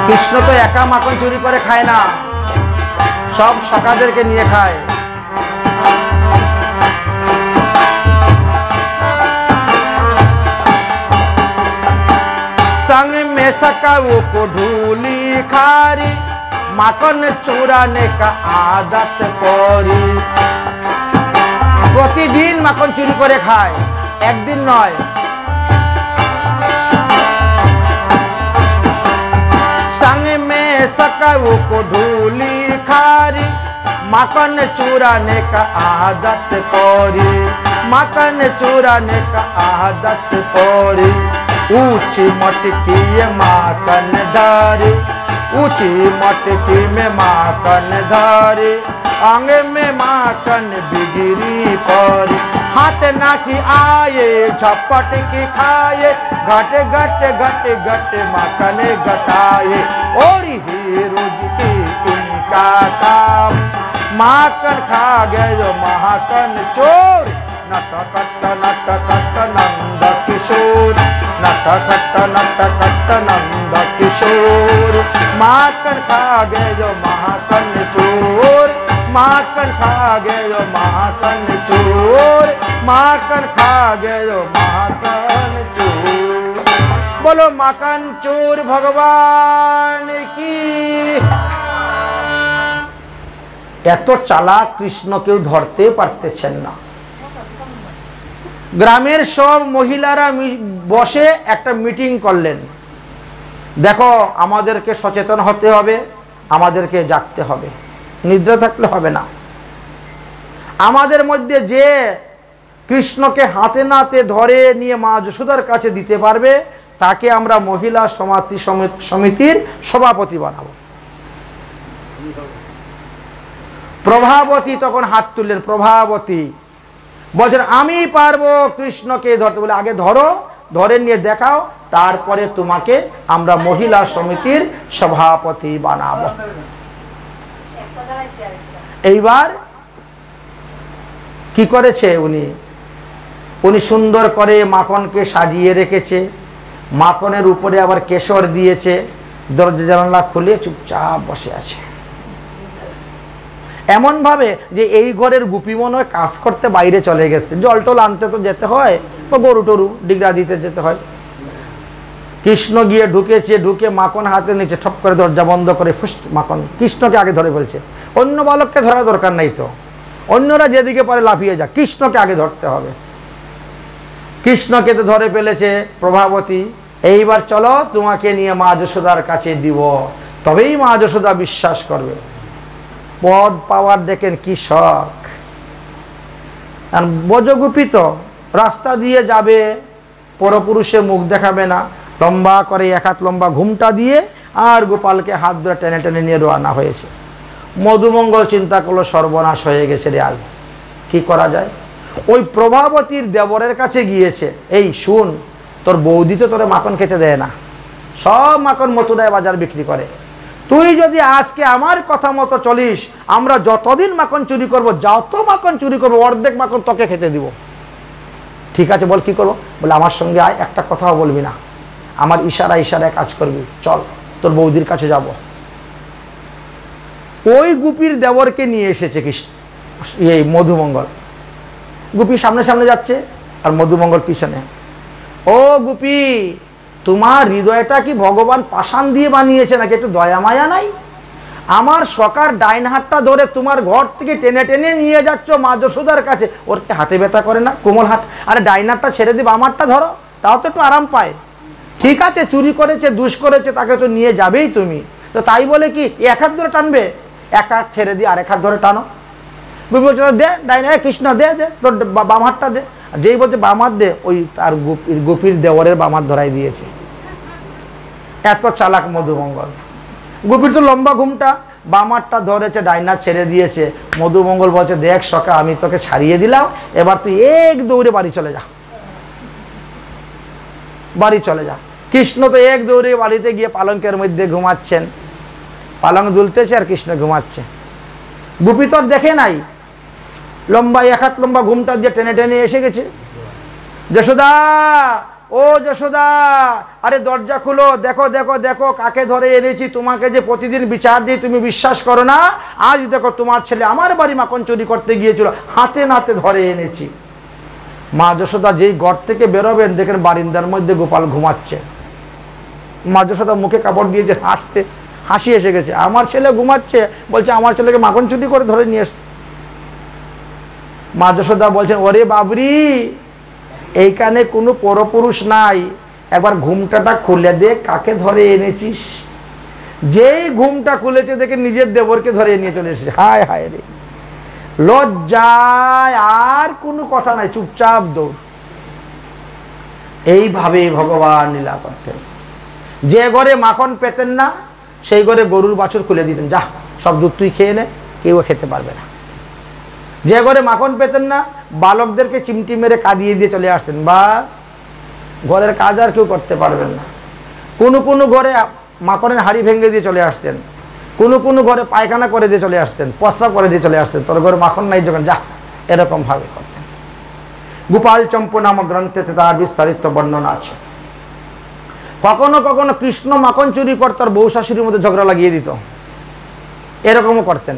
কৃষ্ণ তো একা মাখন চুরি করে খায় না, সব সখাদেরকে নিয়ে খায়। संग में सकाओ को ढूली खारी माखन चुराने का आदत करी। प्रतिदिन माखन चुरी करे खाए, एक दिन नय। संग में सकाओ को ढूली खारी माखन चुराने का आदत करी, माखन चुराने का आदत करी। ऊंची मटकी माखन धारी, ऊंची मटकी में माखन धारी, आंग में माखन बिगड़ी पड़ी। हाथ ना की आए झपट की खाए, घट घट घट घट माखन घटाए। और ही रोज की इनका काम, माखन खा गए जो माखन चोर। नटखट नटखट नंद किशोर, नटखट नटखट नंद किशोर। माखन खा गए जो माखन चोर, माखन खा गए जो माखन चोर, माखन खा गए जो माखन चोर। बोलो माखन चोर भगवान की। এত চালাক কৃষ্ণ কেউ ধরতে পারতেছেন না। গ্রামের সব মহিলারা বসে একটা মিটিং করলেন, দেখো আমাদেরকে সচেতন হতে হবে, আমাদেরকে জাগতে হবে, নিদ্রা থাকলে হবে না। আমাদের মধ্যে যে কৃষ্ণকে হাতে নাতে ধরে নিয়ে মা যশোদার কাছে দিতে পারবে তাকে আমরা মহিলা সমিতির সভাপতি বানাবো। প্রভাবতী তখন হাত তুললেন, প্রভাবতী বলছেন আমি পারবো কৃষ্ণকে ধরতে। বলে আগে ধরো, ধরে নিয়ে দেখাও, তারপরে তোমাকে আমরা মহিলা সমিতির সভাপতি বানাবো। এইবার কি করেছে উনি সুন্দর করে মাখনকে সাজিয়ে রেখেছে, মাখনের উপরে আবার কেশর দিয়েছে, দরজা জানালা খুলে চুপচাপ বসে আছে এমন ভাবে যে এই ঘরের গুপি মনে হয় কাজ করতে বাইরে চলে গেছে, জল টল আনতে তো যেতে হয়, বা গরু টরু ডিগরা দিতে যেতে হয়। কৃষ্ণ গিয়ে ঢুকেছে, ঢুকে মাখন হাতে নিচে ঠপ করে দরজা বন্ধ করে ফুস মাখন কৃষ্ণকে আগে ধরে ফেলছে। অন্য বালককে ধরা দরকার নাই তো, অন্যরা যেদিকে পারে লাফিয়ে যাক, কৃষ্ণকে আগে ধরতে হবে। কৃষ্ণকে তো ধরে ফেলেছে প্রভাবতী। এইবার চলো তোমাকে নিয়ে মা যশোদার কাছে দিব, তবেই মা যশোদা বিশ্বাস করবে। পদ পাওয়ার দেখেন কি শখ। আর বজগুপি তো রাস্তা দিয়ে যাবে, পরপুরুষে মুখ দেখাবে না, লম্বা করে এক হাত লম্বা ঘুমটা দিয়ে আর গোপালকে হাত ধরে টেনে টেনে নিয়ে রওনা হয়েছে। মধুমঙ্গল চিন্তা করলো সর্বনাশ হয়ে গেছে রে, আজ কি করা যায়। ওই প্রভাবতীর দেবরের কাছে গিয়েছে, এই শুন তোর বৌদি তো তোরে মাখন খেতে দেয় না, সব মাখন মথুরায় বাজার বিক্রি করে, তুই যদি আজকে আমার কথা মতো চলিস আমরা যতদিন মাখন চুরি করব, যত মাখন চুরি করবো অর্ধেক মাখন তোকে খেতে দিব। ঠিক আছে বল কি করবো? বলে আমার সঙ্গে আয়, একটা কথাও বলবি না, আমার ইশারায় কাজ করবি, চল তোর বৌদির কাছে যাব। ওই গুপির দেবরকে নিয়ে এসেছে এই মধুমঙ্গল। গুপি সামনে সামনে যাচ্ছে আর মধুমঙ্গল পিছনে। ও গুপি, তোমার হৃদয়টা কি ভগবান পাষাণ দিয়ে বানিয়েছে নাকি? একটু দয়া মায়া নাই? আমার সকার ডাইন হাতটা ধরে তোমার ঘর থেকে টেনে টেনে নিয়ে যাচ্ছ মা যশোদার কাছে, ওর কি হাতে ব্যথা করে না? কোমল হাত। আরে ডাইন হাতটা ছেড়ে দিবে, আমারটা ধরো, তাও তো একটু আরাম পায়। ঠিক আছে চুরি করেছে, দুষ করেছে, তাকে তো নিয়ে যাবেই তুমি, তো তাই বলে কি এক হাত ধরে টানবে? এক হাত ছেড়ে দিয়ে আরেক হাত ধরে টানো। গুপি বলছে দে ডাইন, কৃষ্ণ দে দে তোর বাম হাতটা দে। যেই বলছে বাম হাত দে, ওই তার গুপির দেওয়ারের বাম হাত ধরাই দিয়েছে। এত চালাক মধুমঙ্গল। গুপির তো লম্বা ঘুমটা, বাম হাতটা ধরেছে, ডাইন হাত ছেড়ে দিয়েছে। মধুমঙ্গল বলছে দেখ সকা, আমি তোকে ছাড়িয়ে দিলাম, এবার তুই এক দৌড়ে বাড়ি চলে যা, বাড়ি চলে যা। কৃষ্ণ তো এক দৌড়ে বাড়িতে গিয়ে পালঙ্কের মধ্যে ঘুমাচ্ছেন, পালঙ্ক দুলতেছে আর কৃষ্ণ ঘুমাচ্ছে। গুপি তো দেখে নাই, লম্বা এক হাত লম্বা ঘুমটা দিয়ে টেনে টেনে এসে গেছে। যশোদা ও যশোদা, আরে দরজা খুলো, দেখো দেখো দেখো কাকে ধরে এনেছি, তোমাকে যে প্রতিদিন বিচার দিই তুমি বিশ্বাস করো না, আজ দেখো তোমার ছেলে আমার বাড়ি মাখন চুরি করতে গিয়েছিল, হাতে নাতে ধরে এনেছি। মা যশোদা যেই ঘর থেকে বেরোবেন দেখেন বারিন্দার মধ্যে গোপাল ঘুমাচ্ছে। মা যশোদা মুখে কাপড় দিয়েছে, হাসি এসে গেছে। আমার ছেলে ঘুমাচ্ছে, বলছে আমার ছেলেকে মাখন চুরি করে ধরে নিয়ে এসছে। মা যশোদা বলছেন, ওরে বাবরি, এইখানে কোনো পরপুরুষ নাই, একবার ঘুমটাটা খুলে দে, কাকে ধরে এনেছিস। যেই ঘুমটা খুলেছে দেখে নিজের দেবরকে ধরে নিয়ে চলে এসেছে। হায় হায় রে, লজ্জায় আর কোনো কথা নাই, চুপচাপ দৌড়। এইভাবে ভগবান লীলা করতেন। যে ঘরে মাখন পেতেন না সেই ঘরে গরুর বাছুর খুলে দিতেন, যা সব দুধ তুই খেয়ে নে, কেউ খেতে পারবে না। যে ঘরে মাখন পেতেন না বালকদেরকে চিমটি মেরে কাঁদিয়ে দিয়ে চলে আসতেন, বাস ঘরের কাজ আর কেউ করতে পারবেন না। কোনো ঘরে মাখনের হাড়ি ভেঙে দিয়ে চলে আসতেন, কোনো ঘরে পায়খানা করে দিয়ে চলে আসতেন, প্রস্রাব করে দিয়ে চলে আসতেন, তোর ঘরে মাখন নাই যখন, যা, এরকম ভাবে করতেন। গোপাল চম্পু নামক গ্রন্থেতে তার বিস্তারিত বর্ণনা আছে। কখনো কখনো কৃষ্ণ মাখন চুরি করতে আর বউ শাশুড়ির মধ্যে ঝগড়া লাগিয়ে দিত, এরকমও করতেন,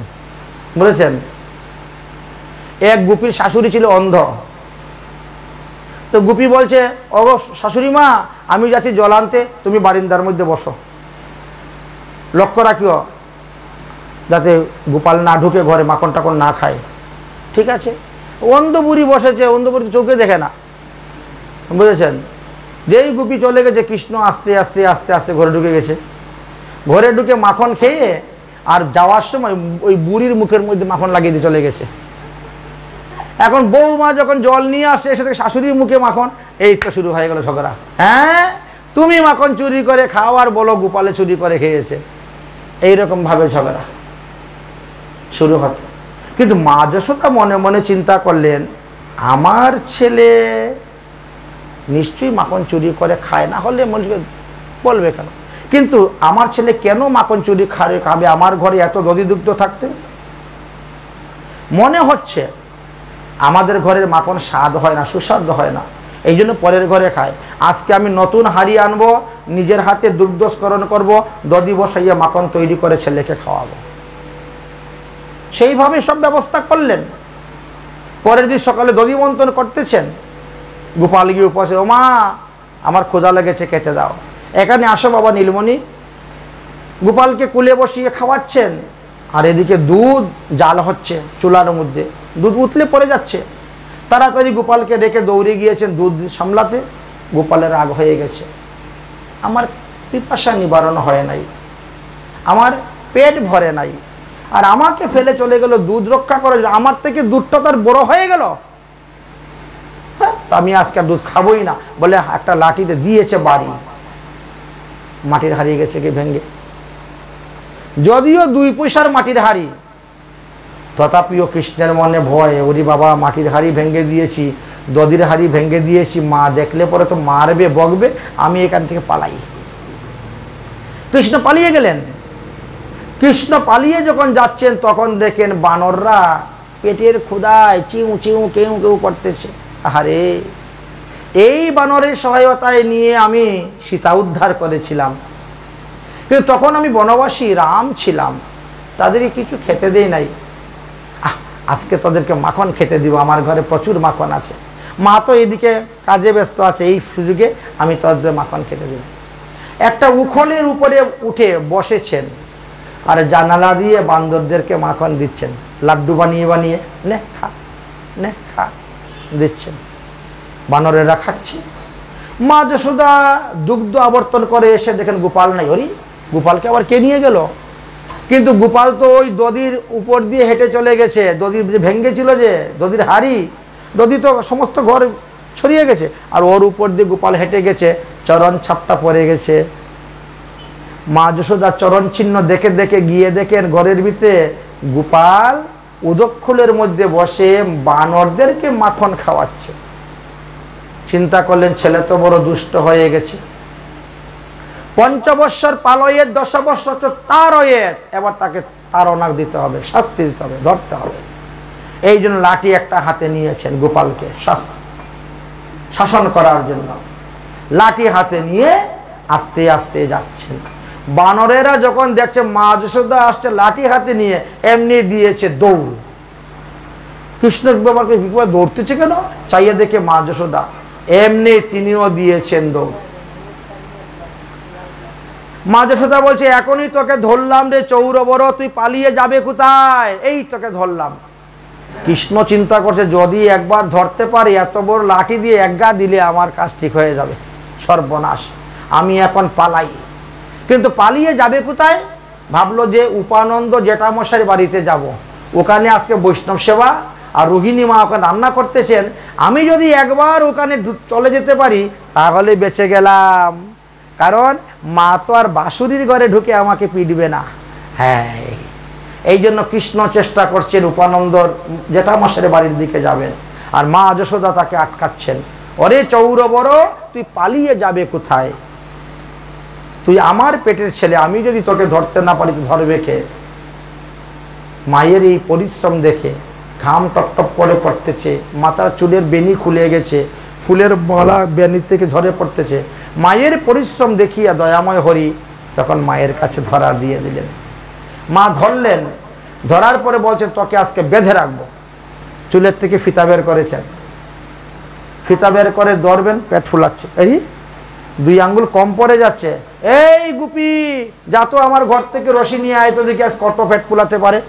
বুঝেছেন। এক গুপির শাশুড়ি ছিল অন্ধ, তো গুপি বলছে, ওগো শাশুড়ি মা, আমি যাচ্ছি জল আনতে, তুমি বারিন্দার মধ্যে বসো, লক্ষ্য রাখিও যাতে গোপাল না ঢুকে ঘরে মাখন টাখন না খায়। ঠিক আছে, অন্ধ বুড়ি বসেছে, অন্ধ বুড়ি চোখে দেখে না, বুঝেছেন। যেই গুপি চলে গেছে, কৃষ্ণ আস্তে আস্তে আস্তে আস্তে ঘরে ঢুকে গেছে। ঘরে ঢুকে মাখন খেয়ে আর যাওয়ার সময় ওই বুড়ির মুখের মধ্যে মাখন লাগিয়ে দিয়ে চলে গেছে। এখন বৌমা যখন জল নিয়ে আসছে, এসে থেকে শাশুড়ির মুখে মাখন, এই তো শুরু হয়ে গেল ঝগড়া। হ্যাঁ, তুমি মাখন চুরি করে খাও আর বলো গোপালে চুরি করে খেয়েছে, এইরকম ভাবে ঝগড়া শুরু হতো। কিন্তু মা যশোদা মনে মনে চিন্তা করলেন, আমার ছেলে নিশ্চয়ই মাখন চুরি করে খায়, না হলে মানুষকে বলবে কেন। কিন্তু আমার ছেলে কেন মাখন চুরি খাবে আমার ঘরে এত দধি দুগ্ধ থাকতে? মনে হচ্ছে আমাদের ঘরের মাখন স্বাদ হয় না, সুস্বাদ হয় না, এই জন্য পরের ঘরে খায়। আজকে আমি নতুন হাঁড়ি আনবো, নিজের হাতে দুগ্ধস্করণ করব, দধি বসাইয়া মাখন তৈরি করে ছেলেকে খাওয়াবো। সেইভাবে সব ব্যবস্থা করলেন। পরের দিন সকালে দধি মন্থন করতেছেন, গোপাল গিয়ে উপস্থিত, ও মা, আমার ক্ষুধা লেগেছে, খেতে দাও। এখানে আসো বাবা নীলমণি। গোপালকে কুলে বসিয়ে খাওয়াচ্ছেন, আর এদিকে দুধ জাল হচ্ছে চুলার মধ্যে, দুধ উতলে পড়ে যাচ্ছে। তাড়াতাড়ি গোপালকে ডেকে দৌড়ে গিয়েছেন দুধ সামলাতে। গোপালের রাগ হয়ে গেছে, আমার পিপাসা নিবারণ হয় নাই, আমার পেট ভরে নাই, আর আমাকে ফেলে চলে গেল দুধ রক্ষা করে, আমার থেকে দুধটা তার বড় হয়ে গেল। আমি আজকে আর দুধ খাবোই না বলে একটা লাঠিতে দিয়েছে বাড়ি, মাটির হারিয়ে গেছে কি ভেঙ্গে। যদিও 2 পয়সার মাটির হাড়ি, তথাপিও কৃষ্ণের মনে ভয়, ওরে বাবা, মাটির হাড়ি ভেঙ্গে দিয়েছি, দধির হাড়ি ভেঙ্গে দিয়েছি, মা দেখলে পরে তো মারবে, বকবে, আমি এখান থেকে পালাই। কৃষ্ণ পালিয়ে গেলেন। কৃষ্ণ পালিয়ে যখন যাচ্ছেন তখন দেখেন বানররা পেটের ক্ষুধায় চিউ চিউ কেউ কেউ করতেছে। আরে, এই বানরের সহায়তায় নিয়ে আমি সীতা উদ্ধার করেছিলাম, কিন্তু তখন আমি বনবাসী রাম ছিলাম, তাদেরই কিছু খেতে দেই নাই। আজকে তাদেরকে মাখন খেতে দিব, আমার ঘরে প্রচুর মাখন আছে। মা তো এদিকে কাজে ব্যস্ত আছে, এই সুযোগে আমি তাদের মাখন খেতে দিব। একটা উখলের উপরে উঠে বসেছেন আর জানালা দিয়ে বান্দরদেরকে মাখন দিচ্ছেন, লাড্ডু বানিয়ে বানিয়ে, নে খা, নে খা দিচ্ছেন। বানরেরা খাচ্ছে। মা যশোদা দুগ্ধ আবর্তন করে এসে দেখেন গোপাল নাই। হরি, গোপালকে আবার কে নিয়ে গেল? কিন্তু গোপাল তো ওই দধির উপর দিয়ে হেঁটে চলে গেছে। দধির যে ভেঙ্গেছিল, যে দধির হাড়ি, দধি তো সমস্ত ঘর ছড়িয়ে গেছে, আর ওর উপর দিয়ে গোপাল হেঁটে গেছে, চরণ ছাপটা পড়ে গেছে। মা যশোদা চরণ চিহ্ন দেখে দেখে গিয়ে দেখেন ঘরের ভিতরে গোপাল উদক্ষুলের মধ্যে বসে বানরদেরকে মাখন খাওয়াচ্ছে। চিন্তা করলেন, ছেলে তো বড় দুষ্ট হয়ে গেছে। 5 বৎসর পালয়ের 10 বৎসর তার অয়েত, এবার তাকে তাড়না দিতে হবে, শাস্তি দিতে হবে, ধরতে হবে। এই জন্য লাঠি একটা হাতে নিয়েছেন গোপালকে শাসন করার জন্য। লাঠি হাতে নিয়ে আস্তে আস্তে যাচ্ছেন। বানরেরা যখন দেখছে মা যশোদা আসছে লাঠি হাতে নিয়ে, এমনি দিয়েছে দৌড়। কৃষ্ণ বাবাকে দৌড়তেছে কেন চাইয়ে দেখে মা যশোদা, এমনি তিনিও দিয়েছেন দৌড়। মা যশোদা বলছে এখনই তোকে ধরলাম রে চৌরবর, তুই পালিয়ে যাবে কোথায়? এই তোকে ধরলাম। কৃষ্ণ চিন্তা করছে যদি একবার ধরতে পারি, এত বড় লাঠি দিয়ে একগা দিলে আমার কাজ ঠিক হয়ে যাবে, সর্বনাশ, আমি এখন পালাই। কিন্তু পালিয়ে যাবে কোথায়? ভাবলো যে উপানন্দ জেঠামশাইয়ের বাড়িতে যাব, ওখানে আজকে বৈষ্ণব সেবা আর রোহিণী মা ওখানে রান্না করতেছেন, আমি যদি একবার ওখানে চলে যেতে পারি তাহলে বেঁচে গেলাম, কারণ মা তো আর বাঁশুরির ঘরে ঢুকে আমাকে পিটবে না। হ্যাঁ, এই জন্য কৃষ্ণ চেষ্টা করছেন উপানন্দর জেঠামশাইয়ের বাড়ির দিকে যাবেন, আর মা যশোদা তাকে আটকাচ্ছেন। ওরে চৌরবর, তুই পালিয়ে যাবে কোথায়? তুই আমার পেটের ছেলে, আমি যদি তোকে ধরতে না পারি তো ধরবে কে? মায়ের এই পরিশ্রম দেখে ঘাম টপটপ করে পড়তেছে, মাথার চুলের বেনি খুলে গেছে, ফুলের মালা বেনি থেকে ঝরে পড়তেছে। মায়ের পরিশ্রম দেখিয়া দয়াময় হরি তখন মায়ের কাছে ধরা দিয়ে দিলেন। মা ধরলেন, ধরার পরে বলছেন তোকে আজকে বেঁধে রাখবো। চুলের থেকে ফিতা বের করেছেন, ফিতা বের করে ধরবেন, পেট ফুলাচ্ছে, এই 2 আঙ্গুল কম পড়ে যাচ্ছে, এই গুপি যা তো আমার ঘর থেকে রশি নিয়ে আয় তো দেখি আজ কত পেট ফুলাতে পারে।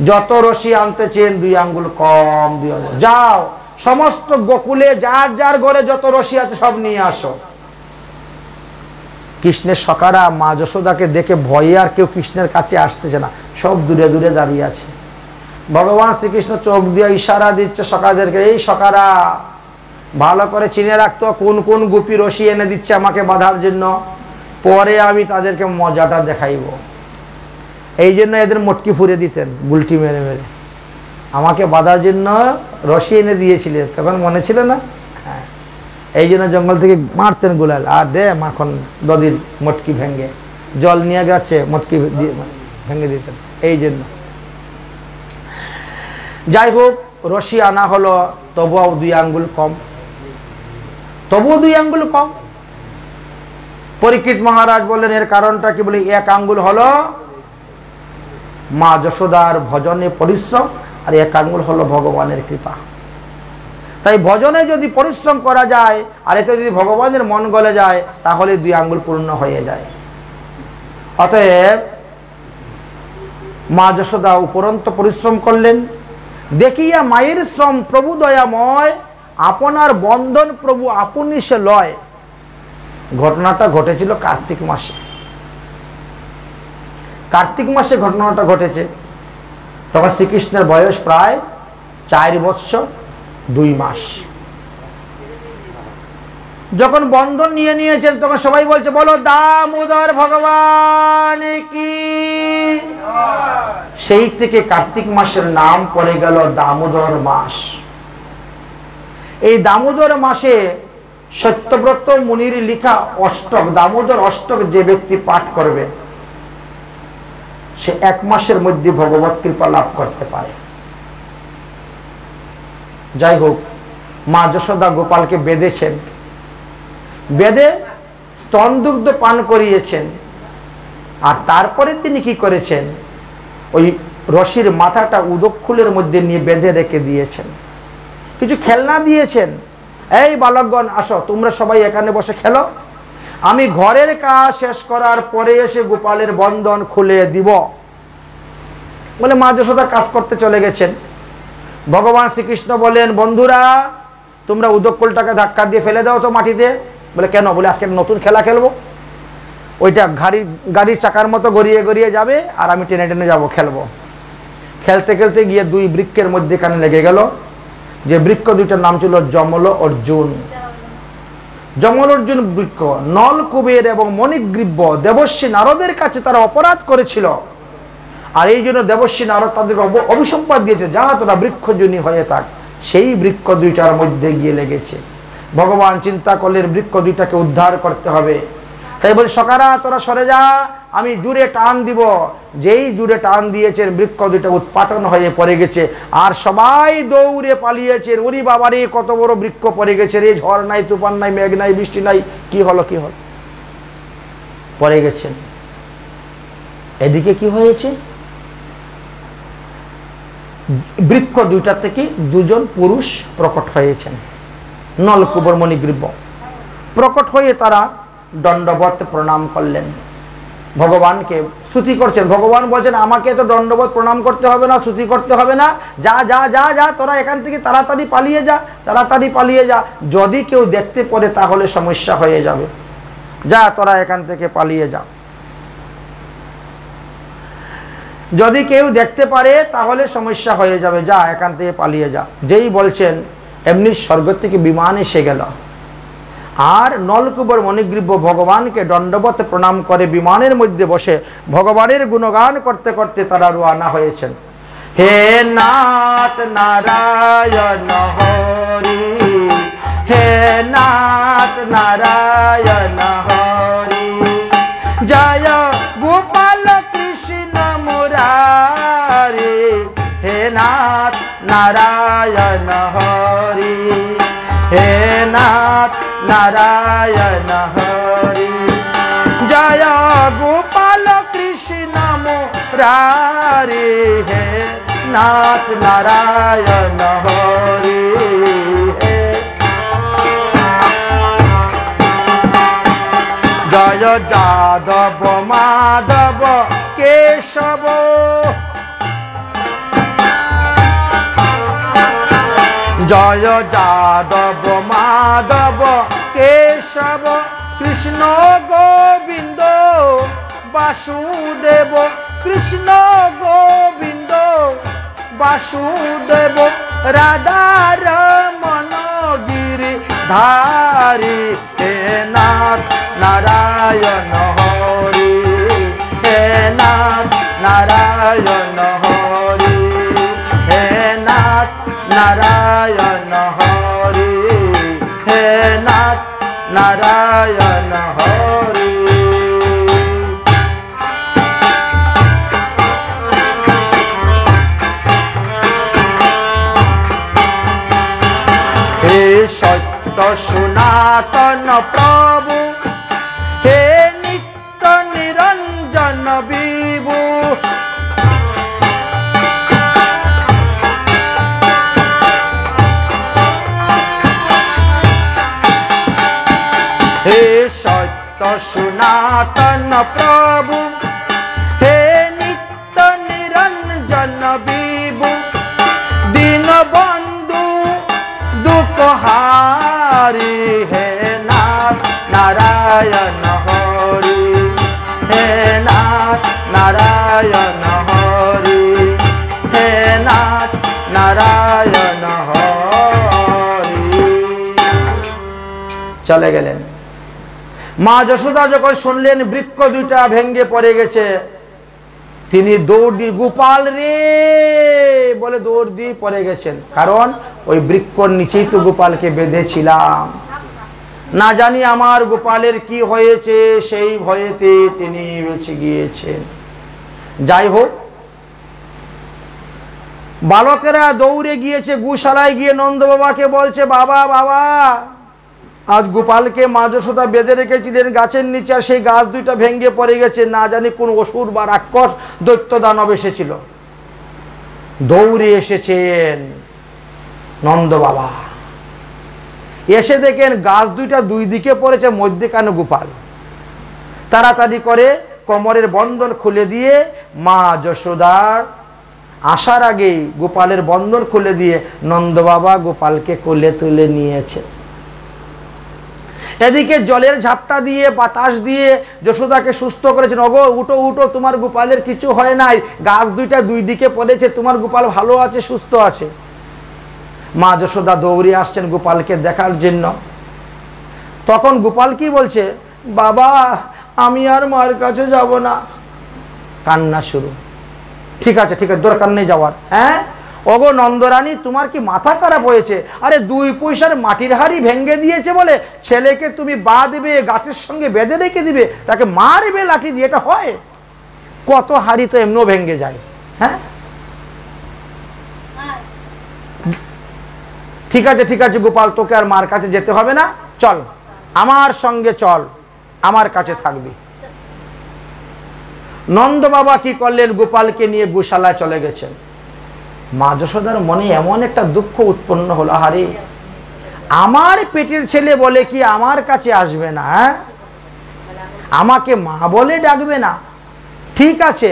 যত রশি আনতেছেন 2 আঙ্গুল কম, 2 আঙ্গুল, যাও সমস্ত গোকুলে যার যার ঘরে যত রশি আছে সব নিয়ে আসো। কৃষ্ণের সখারা মা যশোদাকে দেখে ভয়ে আর কেউ কৃষ্ণের কাছে আসতেছে না, সব দূরে দূরে দাঁড়িয়ে আছে। ভগবান শ্রীকৃষ্ণ চোখ দিয়ে ইশারা দিচ্ছে সখাদেরকে, এই সখারা ভালো করে চিনে রাখতো কোন কোন গোপী রশি এনে দিচ্ছে আমাকে বাঁধার জন্য, পরে আমি তাদেরকে মজাটা দেখাইব। এই জন্য এদের মটকি ফুরে দিতেন, গুলটি মেরে মেরে। আমাকে বাঁধার জন্য রশি এনে দিয়েছিলেন, তখন মনে ছিল না? হ্যাঁ, এই জন্য জঙ্গল থেকে মারতেন গুলাল, আর দে মাখন দদির মটকি ভেঙে, জল নিয়ে যাচ্ছে মটকি ভেঙে দিতেন। এই জন্য যাই হোক, রশি আনা হলো, তবুও 2 আঙ্গুল কম, তবুও 2 আঙ্গুল কম। পরীক্ষিত মহারাজ বললেন এর কারণটা কি? বলে 1 আঙ্গুল হলো মা যশোদার ভজনে পরিশ্রম, আর 1 আঙ্গুল হলো ভগবানের কৃপা। তাই ভজনে যদি পরিশ্রম করা যায় আর এতে যদি ভগবানের মন গলে যায় তাহলে 2 আঙ্গুল পূর্ণ হয়ে যায়। অতএব মা যশোদা উপরন্ত পরিশ্রম করলেন। দেখিয়া মায়ের শ্রম প্রভু দয়াময়, আপনার বন্ধন প্রভু আপনি সে লয়। ঘটনাটা ঘটেছিল কার্তিক মাসে। কার্তিক মাসে ঘটনাটা ঘটেছে। তখন শ্রীকৃষ্ণের বয়স প্রায় 4 বৎসর 2 মাস। যখন বন্ধন নিয়ে নিয়েছেন তখন সবাই বলছে বলো দামোদর ভগবান কি। সেই থেকে কার্তিক মাসের নাম পড়ে গেল দামোদর মাস। এই দামোদর মাসে সত্যব্রত মুনির লিখা অষ্টক, দামোদর অষ্টক যে ব্যক্তি পাঠ করবে সে 1 মাসের মধ্যে ভগবত কৃপা লাভ করতে পারে। যাই হোক, মা যশোদা গোপালকে বেঁধেছেন, বেঁধে স্তন দুগ্ধ পান করিয়েছেন, আর তারপরে তিনি কি করেছেন, ওই রশির মাথাটা উদকখুলের মধ্যে নিয়ে বেঁধে রেখে দিয়েছেন। কিছু খেলনা দিয়েছেন, এই বালকগণ আসো তোমরা সবাই এখানে বসে খেলো, আমি ঘরের কাজ শেষ করার পরে এসে গোপালের বন্ধন খুলে দিব। বলে মা যশোদা কাজ করতে চলে গেছেন। ভগবান শ্রীকৃষ্ণ বলেন বন্ধুরা তোমরা উদকখুলটাকে ধাক্কা দিয়ে ফেলে দাও তো মাটিতে। বলে কেন? বলে আজকে নতুন খেলা খেলবো, ওইটা গাড়ির চাকার মতো গড়িয়ে গড়িয়ে যাবে আর আমি টেনে টেনে যাবো, খেলবো। খেলতে খেলতে গিয়ে 2 বৃক্ষের মধ্যেখানে লেগে গেল। যে বৃক্ষ 2টার নাম ছিল যমল অর্জুন। যমল অর্জুন বৃক্ষ নল কুবের এবং মণিগ্রীব্য দেবর্ষী নারদের কাছে তারা অপরাধ করেছিল, আর এই জন্য দেবর্ষী নারদ তাদেরকে অভিসম্পাদ দিয়েছে, যা তোরা বৃক্ষজনী হয়ে থাক। সেই বৃক্ষ 2টার মধ্যে গিয়ে লেগেছে। ভগবান চিন্তা করলেন বৃক্ষ 2টাকে উদ্ধার করতে হবে। তাই বলে সকারা তোরা সরে যা, আমি জুড়ে টান দিব। যেই জুড়ে টান দিয়েছেন বৃক্ষ দুটো উৎপাটন হয়ে পড়ে গেছে, আর সবাই দৌড়ে পালিয়েছেন। ওরে বাবারে, কত বড় বৃক্ষ পড়ে গেছে রে, ঝড় নাই, তুফান নাই, মেঘ নাই, বৃষ্টি নাই, কি হলো কি হলো, পড়ে গেছেন। এদিকে কি হয়েছে, বৃক্ষ দুইটা থেকে দুজন পুরুষ প্রকট হয়েছেন, নলকুবর মণিগ্রীব। প্রকট হয়ে তারা দণ্ডবত প্রণাম করলেন, ভগবানকে স্তুতি করছেন। ভগবান বলছেন, আমাকে তো দণ্ডবত প্রণাম করতে হবে না, স্তুতি করতে হবে না, যা যা যা যা, তোরা এখান থেকে তাড়াতাড়ি পালিয়ে যা, তাড়াতাড়ি পালিয়ে যা। যদি কেউ দেখতে পারে তাহলে সমস্যা হয়ে যাবে, যা তোরা এখান থেকে পালিয়ে যা। যদি কেউ দেখতে পারে তাহলে সমস্যা হয়ে যাবে, যা এখান থেকে পালিয়ে যা। যেই বলছেন এমনি স্বর্গ থেকে বিমান এসে গেল, আর নলকুবর মণিগ্রীব ভগবানকে দণ্ডবত প্রণাম করে বিমানের মধ্যে বসে ভগবানের গুণগান করতে করতে তারা রওনা হয়েছেন। হে নাথ নারায়ণ হরি, হে নাথ নারায়ণ হরি, জয় গোপাল কৃষ্ণ মুরারি, হে নাথ নারায়ণ হরি, হে নাথ নারায়ণ হরি, জয় গোপাল কৃষ্ণ মুরারি, হে নাথ নারায়ণ হরি, জয় যাদব মাধব কেশব, জয় যাদব মাধব কেশব, কৃষ্ণ গোবিন্দ বাসুদেব, কৃষ্ণ গোবিন্দ বাসুদেব, রাধা রমণ গিরিধারী, হে নাথ নারায়ণ হরি, হে নাথ নারায়ণ হরি, হে নাথ নারায়ণ হরি, হে নাথ নারায়ণ হরি। হে সত্য সনাতন প্রভু, হে নিত্য নিরঞ্জন বিভু, হে সত্য সনাতন প্রভু, হে নিত্য নিরঞ্জন বিভু, দীনবন্ধু দুঃখহারি, হে নাথ নারায়ণ হরি, হে নাথ নারায়ণ হরি, হে নাথ নারায়ণ হরি। চলে গেলেন। মা যশোদা যখন শুনলেন বৃক্ষ দুইটা ভেঙ্গে পড়ে গেছে, তিনি দৌড় দিয়ে, গোপাল রে বলে দৌড় দিয়ে পড়ে গেছেন। কারণ ওই বৃক্ষর নিচেই তো গোপালকে বেঁধেছিলাম, না জানি আমার গোপালের কি হয়েছে, সেই ভয়েতে তিনি বেঁচে গিয়েছেন। যাই হোক, বালকেরা দৌড়ে গিয়েছে, গোশালায় গিয়ে নন্দ বাবাকে বলছে, বাবা বাবা, আজ গোপালকে মা যশোদা বেঁধে রেখেছিলেন গাছের নিচে, আর সেই গাছ দুইটা ভেঙ্গে পড়ে গেছে, না জানি কোন অসুর বা রাক্ষস দৈত্য দানব এসেছিল। দৌড়ে এসেছেন নন্দ বাবা, এসে দেখেন গাছ দুইটা দুই দিকে পড়েছে, মধ্যেখানে গোপাল। তাড়াতাড়ি করে কোমরের বন্ধন খুলে দিয়ে মা যশোদার আসার আগেই গোপালের বন্ধন খুলে দিয়ে নন্দ বাবা গোপালকে কোলে তুলে নিয়েছে। এদিকে জলের ঝাপটা দিয়ে বাতাস দিয়ে যশোদাকে সুস্থ করেছেন। ওগো উঠো উঠো, তোমার গোপালের কিছু হয় নাই, গাছ দুইটা দুই দিকে পড়েছে, তোমার গোপাল ভালো আছে, সুস্থ আছে। মা যশোদা দৌড়ে আসছেন গোপালকে দেখার জন্য। তখন গোপাল কি বলছে, বাবা আমি আর মার কাছে যাব না। কান্না শুরু। ঠিক আছে ঠিক আছে, দরকার নেই যাওয়ার। হ্যাঁ, ওগো নন্দরানী, তোমার কি মাথা খারাপ হয়েছে? আরে 2 পয়সার মাটির হাড়ি ভেঙে দিয়েছে বলে ছেলেকে তুমি বাঁধবে, গাছের সঙ্গে বেঁধে রেখে দিবে, তাকে মারবে লাঠি দিয়ে? এটা হয়? কত হাড়ি তো এমনিও ভেঙে যায়। হ্যাঁ, ঠিক আছে ঠিক আছে গোপাল, তোকে আর মার কাছে যেতে হবে না, চল আমার সঙ্গে চল, আমার কাছে থাকবি। নন্দ বাবা কি করলেন? গোপালকে নিয়ে গোশালায় চলে গেছেন। মা যশোদার মনে এমন একটা দুঃখ উৎপন্ন হলো, আরে আমার পেটের ছেলে বলে কি আমার কাছে আসবে না, আমাকে মা বলে ডাকবে না? ঠিক আছে,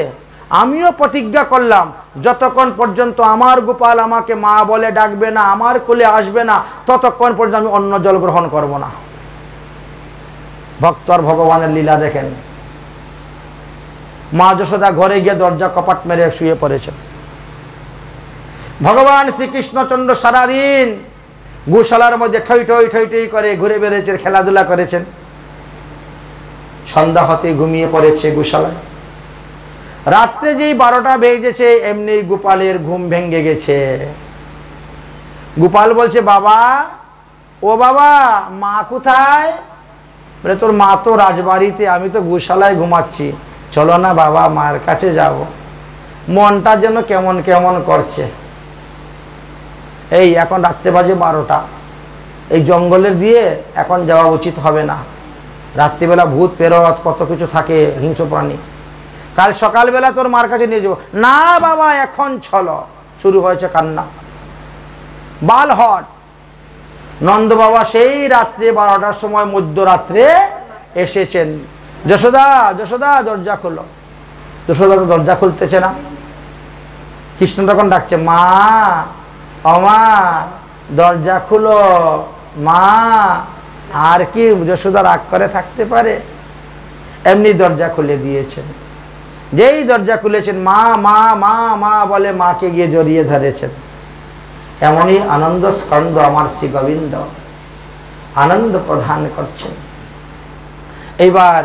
আমিও প্রতিজ্ঞা করলাম যতক্ষণ পর্যন্ত আমার গোপাল আমাকে মা বলে ডাকবে না, আমার কোলে আসবে না, ততক্ষণ পর্যন্ত আমি অন্ন জল গ্রহণ করব না। ভক্ত আর ভগবানের লীলা দেখেন। মা যশোদা ঘরে গিয়ে দরজা কপাট মেরে শুয়ে পড়েছেন। ভগবান শ্রীকৃষ্ণচন্দ্র সারাদিন গোশালার মধ্যে ঠই ঠই ঠই ঠই করে ঘুরে বেড়েছেন, খেলাধুলা করেছেন। সন্ধ্যা হতে ঘুমিয়ে পড়েছে গোশালায়। রাত্রে যেই 12টা বেজেছে এমনি গোপালের ঘুম ভেঙে গেছে। গোপাল বলছে, বাবা, ও বাবা, মা কোথায়? বলে, তোর মা তো রাজবাড়িতে, আমি তো গোশালায় ঘুমাচ্ছি, চলো না বাবা মার কাছে যাব। মনটা যেন কেমন কেমন করছে। এই এখন রাত্রে বাজে 12টা, এই জঙ্গলের দিয়ে এখন যাওয়া উচিত হবে না। রাত্রিবেলা ভূত পেরত কত কিছু থাকে, হিংস্র প্রাণী। কাল সকালবেলা তোর মার কাছে নিয়ে যাবো। না বাবা, এখন চলো। শুরু হয়েছে কান্না, বালহট। নন্দ বাবা সেই রাত্রে 12টার সময় মধ্যরাত্রে এসেছেন। যশোদা, যশোদা, দরজা খোলো। যশোদা তো দরজা খুলতেছে না। কৃষ্ণ তখন ডাকছে, মা, অমা, দরজা খুলো মা। আর কি যশোদা রাগ করে থাকতে পারে? এমনি দরজা খুলে দিয়েছেন। যেই দরজা খুলেছেন, মা মা মা মা বলে মাকে গিয়ে জড়িয়ে ধরেছেন। এমনই আনন্দ স্কন্দ আমার শ্রী গোবিন্দ আনন্দ প্রদান করছেন। এইবার